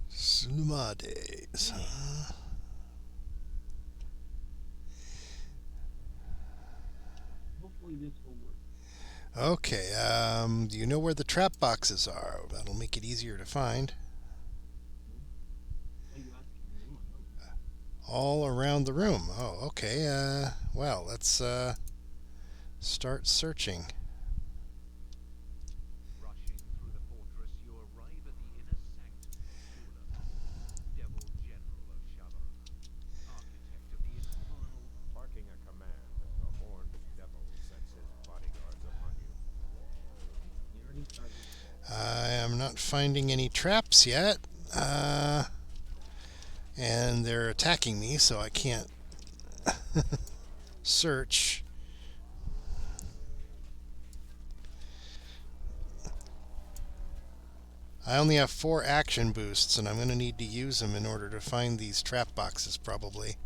A: Sunumades.
B: Hopefully this will work.
A: Okay, do you know where the trap boxes are? That'll make it easier to find.
B: Are you asking me? I don't know.
A: All around the room. Oh, okay. Well, let's start searching.
E: Rushing through the fortress, you arrive at the inner sanctum of Shula, Devil General of Shavara, architect of the infernal.
C: Barking a command, the horned devil sets his bodyguards upon you.
B: You already started.
A: I am not finding any traps yet. And they're attacking me, so I can't search. I only have 4 action boosts, and I'm going to need to use them in order to find these trap boxes, probably.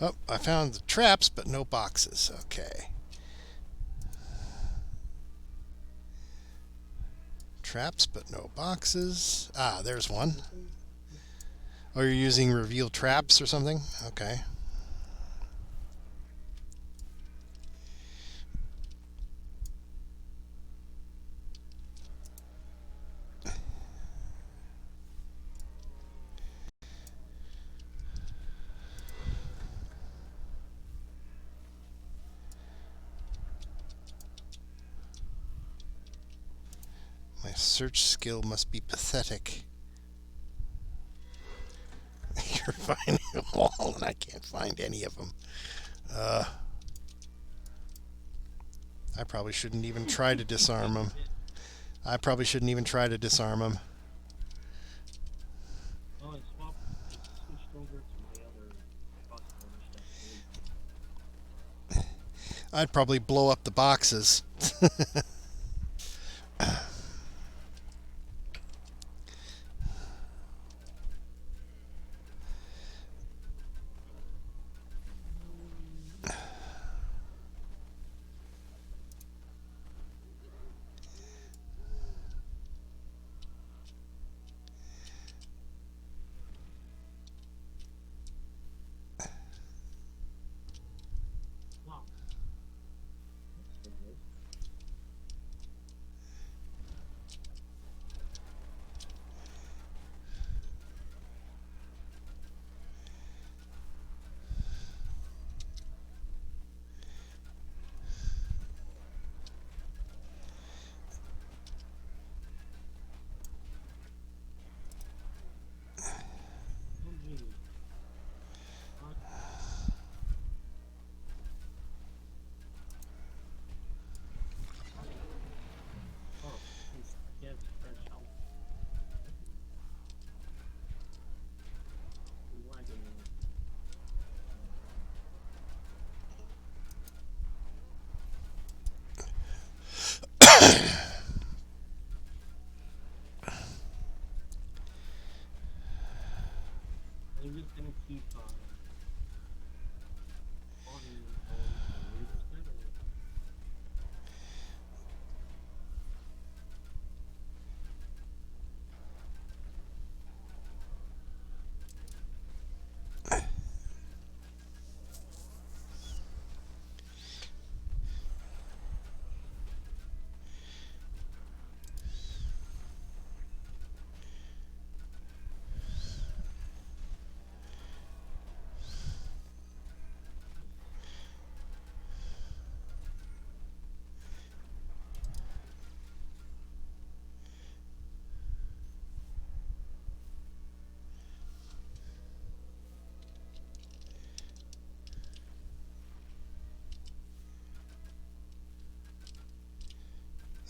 A: Oh, I found the traps, but no boxes. Okay. Traps, but no boxes. Ah, there's one. Oh, you're using reveal traps or something? Okay. My search skill must be pathetic. You're finding them all, and I can't find any of them. I probably shouldn't even try to disarm them. I probably shouldn't even try to disarm them.
B: Oh, I switched over to my other crossbow stuff.
A: I'd probably blow up the boxes.
B: Wow. That's so good. Oh, gee. What? Oh, it's get fresh out. Wagon. We're just gonna keep on the percent or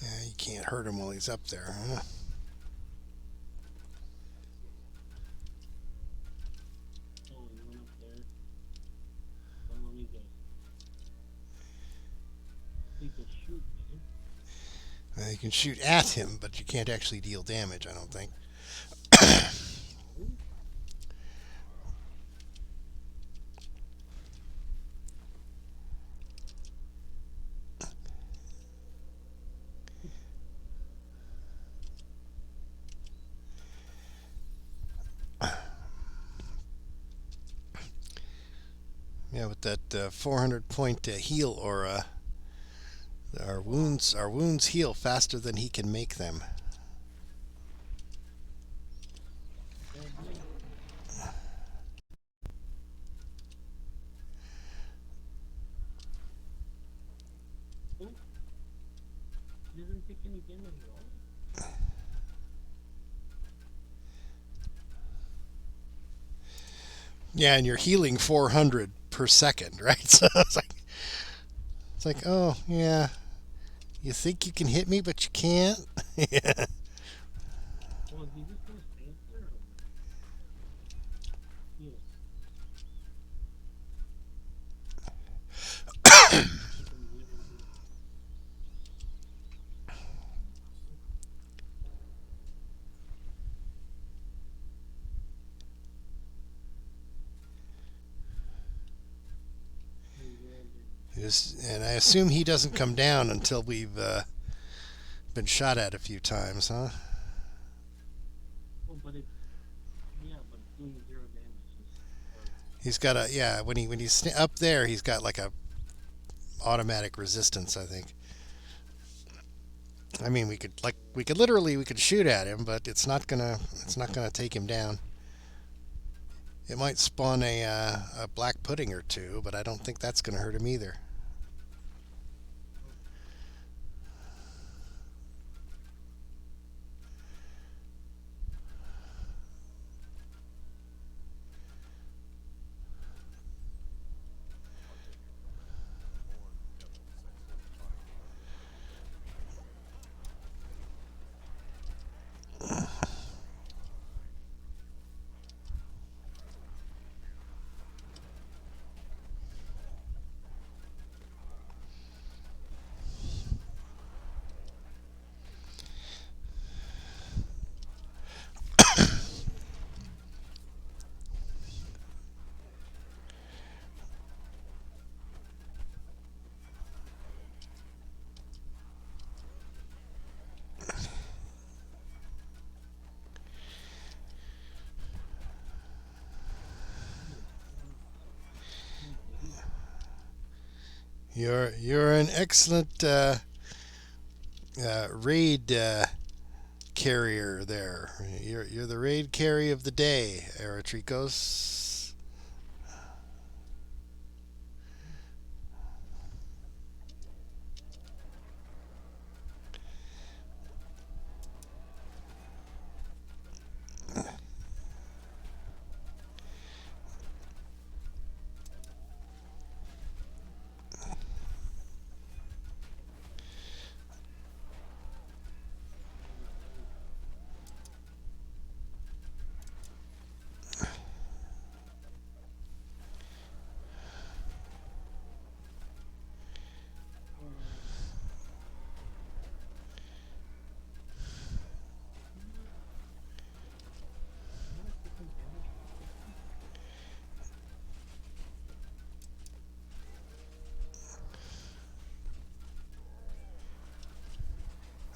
A: Yeah, you can't hurt him while he's up there, huh?
B: oh, you went up there. Don't let me guess. You can shoot, man.
A: You can shoot at him, but you can't actually deal damage, I don't think.
B: Ooh.
A: Yeah, with that 400 point heal aura, our wounds heal faster than he can make them.
B: Yeah, dude. Oh. He doesn't take any damage at all.
A: Yeah, and you're healing 400 per second, right? So it's like, oh yeah, you think you can hit me, but you can't. Yeah.
B: Well, is he just gonna stand there or? Yeah. He can literally do.
A: And I assume he doesn't come down until we've been shot at a few times, huh?
B: Oh, but it's doing 0 damage.
A: He's got a when he's up there, he's got like a automatic resistance, I think. I mean, we could shoot at him, but it's not gonna take him down. It might spawn a black pudding or two, but I don't think that's gonna hurt him either. You're an excellent raid carrier there. You're the raid carry of the day, Eritricos.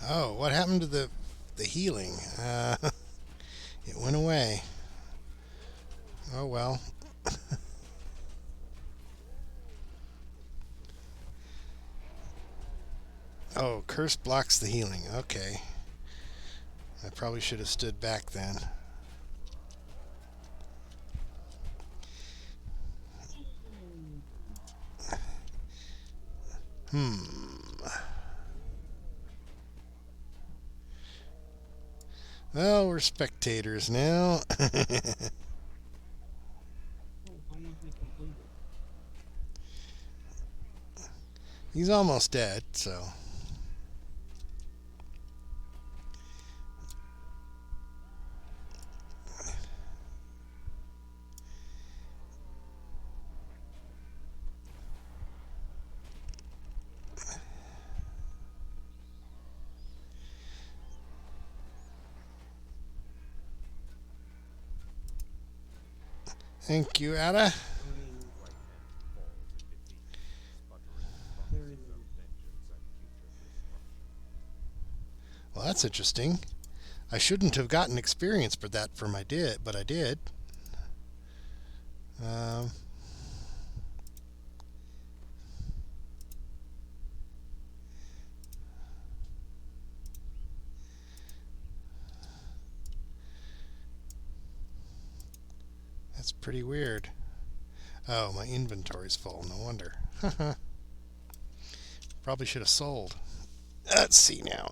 A: Oh, what happened to the healing? It went away. Oh well. Oh, curse blocks the healing. Okay. I probably should have stood back then. Well, we're spectators now. He's almost dead, so. Thank you, Ada. Well, that's interesting. I shouldn't have gotten experience for that but I did. That's pretty weird. Oh, my inventory's full. No wonder. Probably should have sold. Let's see now.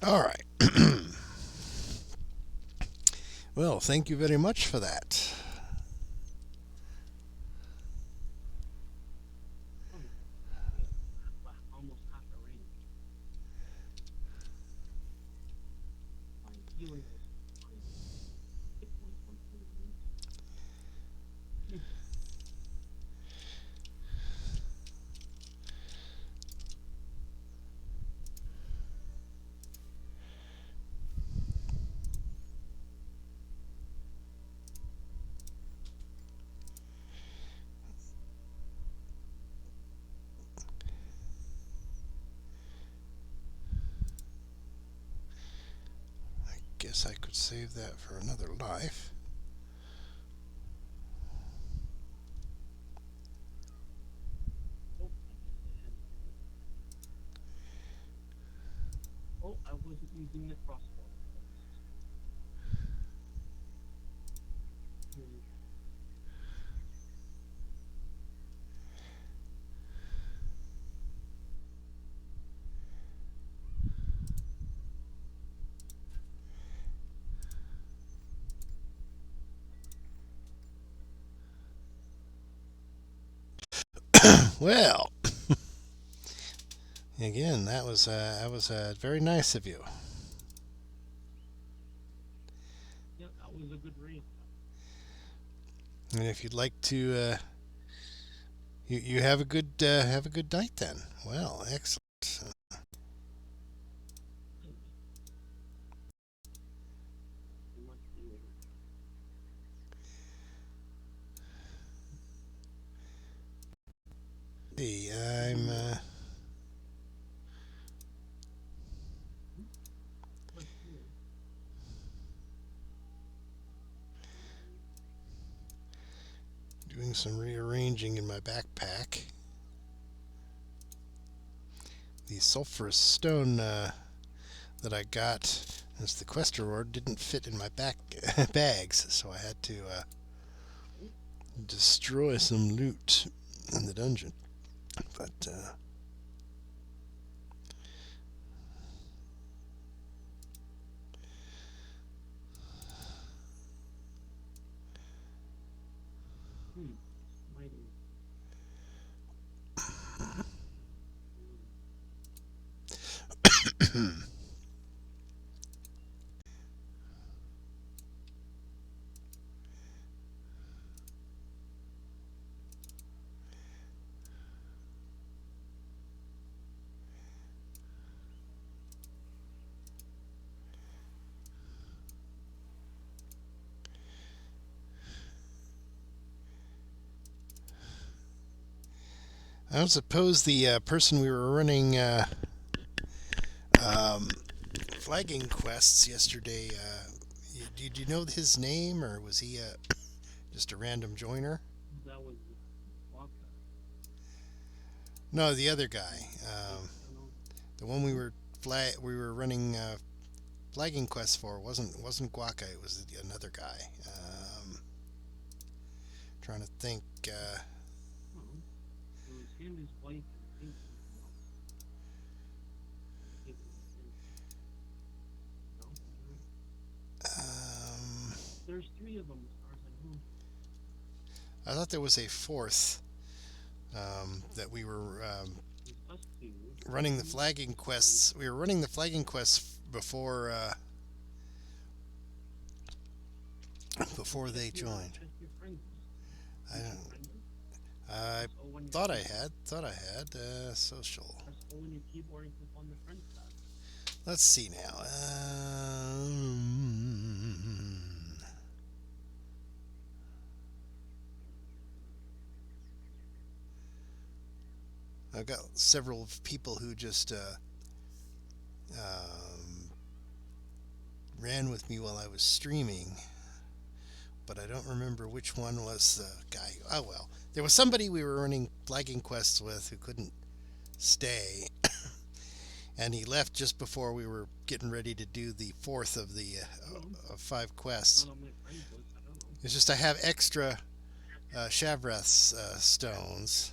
A: All right. Well, thank you very much for that.
B: Oh, yeah. Almost half the range. My healing was fine. Hit points, 120 range.
A: Guess I could save that for another life.
B: Oh, oh, I wasn't using the crossbow. Hmm.
A: Well, again, that was very nice of you.
B: Yeah, that was a good range.
A: And if you'd like to, you have a good night then. Well, excellent.
B: Much needed.
A: See, I'm
B: Much needed.
A: doing some rearranging in my backpack. The sulfurous stone that I got as the quest reward didn't fit in my bags, so I had to destroy some loot in the dungeon. But
B: Mighty.
A: I don't suppose the person we were running um, flagging quests yesterday. Did you know his name, or was he just a random joiner?
B: That was vodka.
A: No, the other guy.
B: I don't know.
A: The one we were running flagging quests for wasn't Guaca. It was another guy. Trying to think.
B: No. It was him, his wife, and I think someone else. It was him. No? There's three of them as far as I know.
A: I thought there was a fourth that we were
B: It's us two.
A: running the flagging quests. We were running the flagging quests before they joined.
B: Check your friends.
A: I don't.
B: Friends?
A: I
B: Press O on your
A: thought I
B: keyboard.
A: had social.
B: Press O on your keyboard and click on the friends tab.
A: Let's see now. I've got several people who just ran with me while I was streaming, but I don't remember which one was the guy. Oh well, there was somebody we were running flagging quests with who couldn't stay, and he left just before we were getting ready to do the fourth of the of 5 quests.
B: Not on my friends list. I don't know.
A: It's just I have extra Shavreth's stones,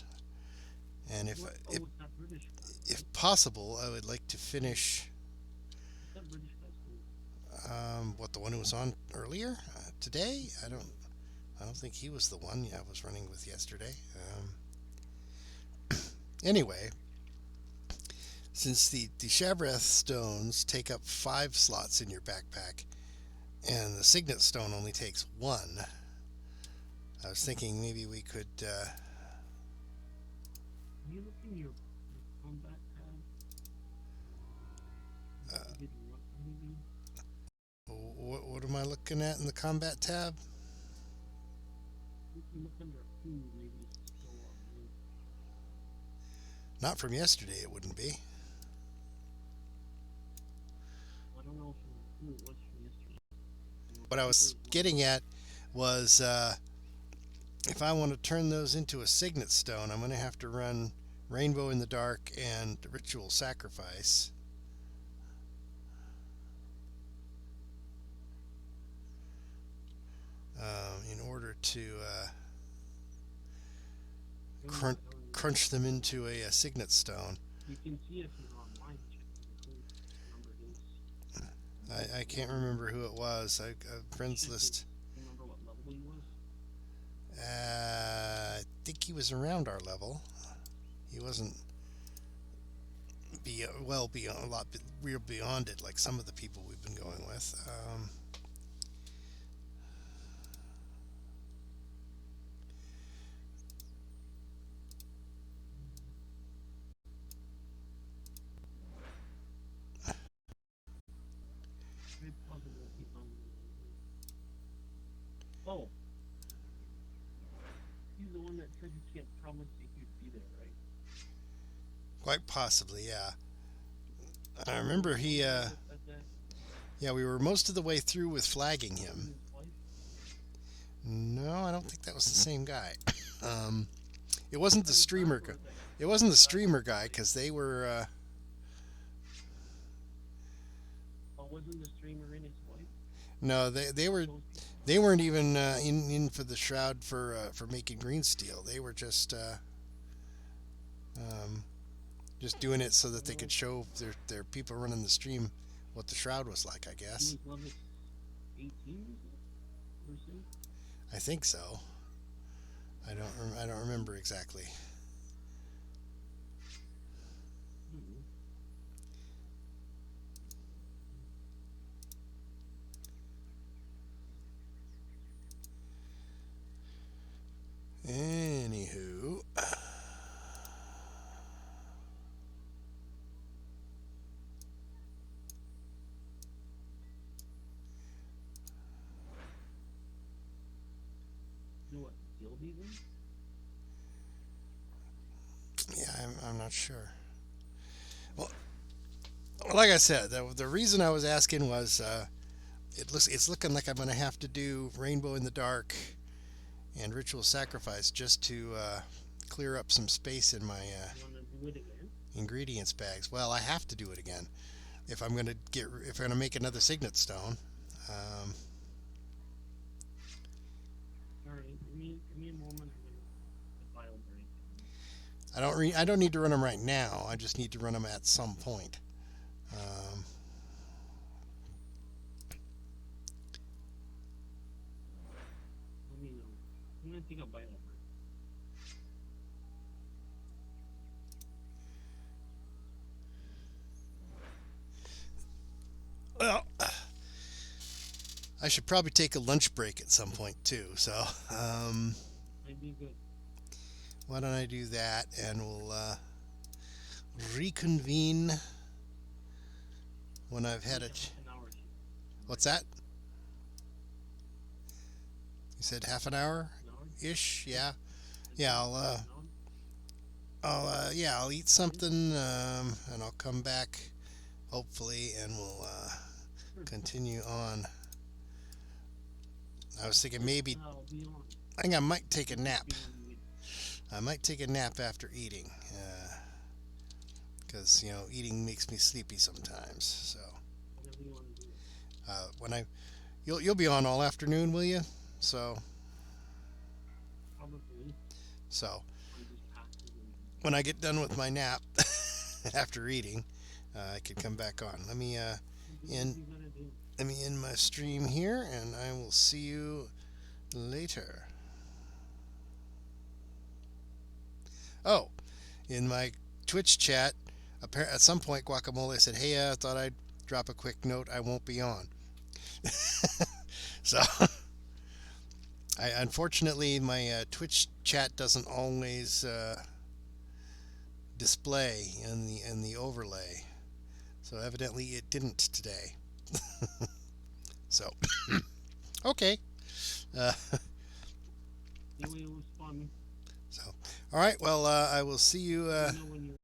A: and
B: What? Oh, it's that British one.
A: if possible, I would like to finish
B: It's that
A: What, the one who was on earlier today? I don't think he was the one I was running with yesterday. Anyway, since the Shabreth stones take up 5 slots in your backpack, and the Signet stone only takes 1, I was thinking maybe we could.
B: Can you look in your combat tab?
A: Uh,
B: Did what, maybe?
A: what am I looking at in the combat tab?
B: You can look under food, maybe it's still on there.
A: Not from yesterday, it wouldn't be.
B: I don't know who it was from yesterday.
A: What I was getting at was if I want to turn those into a Signet stone, I'm going to have to run Rainbow in the Dark and Ritual Sacrifice. In order to crunch them into a Signet stone.
B: You can see if you're online, check who number it is.
A: I can't remember who it was. Friends list.
B: Remember what level he was?
A: I think he was around our level. He wasn't well beyond, a lot real beyond it, like some of the people we've been going with.
B: Very possible he's on. Oh. He's the one that said he can't promise that he'd be there, right?
A: Quite possibly, yeah. I remember he,
B: Said that.
A: yeah, we were most of the way through with flagging him.
B: His wife?
A: No, I don't think that was the same guy. It wasn't the streamer.
B: Or that-
A: It wasn't the streamer guy, because they were.
B: Oh, wasn't the streamer in his wife?
A: No, they were.
B: Those people?
A: They weren't even in for the shroud for making green steel. They were just doing it so that they could show their people running the stream what the shroud was like, I
B: He
A: guess.
B: was level 18, was it? Or so?
A: I think so. I don't remember exactly.
B: Mhm.
A: Anywho,
B: You know what guild he's in?
A: yeah, I'm not sure. Well, like I said, the reason I was asking was it's looking like I'm going to have to do Rainbow in the Dark and Ritual Sacrifice just to clear up some space in my
B: You want to do it again?
A: ingredients bags. Well, I have to do it again if I'm going to make another Signet stone.
B: Alright, give me a moment. I'm going to file break.
A: I don't need to run them right now. I just need to run them at some point.
B: Let me know. I'm going to take a bite of it.
A: Well, I should probably take a lunch break at some point too. So
B: Might be good.
A: why don't I do that, and we'll reconvene when I've had it.
B: An hour.
A: What's that? You said half an hour
B: An hour?
A: ish? Yeah. Yeah,
B: An hour?
A: I'll eat something, and I'll come back hopefully, and we'll continue on. I was thinking maybe
B: I'll be on.
A: I think I might take a nap.
B: Be on with-
A: I might take a nap after eating, because eating makes me sleepy sometimes. So
B: Whatever you want to do.
A: when you'll be on all afternoon, will you? So
B: Probably.
A: so
B: I just passed it and
A: when I get done with my nap after eating, I can come back on. Let me
B: do what
A: And-
B: you gotta do.
A: let me end my stream here, and I will see you later. Oh, in my Twitch chat, at some point Guacamole said, "Hey, I thought I'd drop a quick note. I won't be on." So, unfortunately my Twitch chat doesn't always display in the overlay. So evidently it didn't today. So, okay. Uh,
B: Anyway, it was fun.
A: so, all right. Well, I will see you.
B: Let me know when you're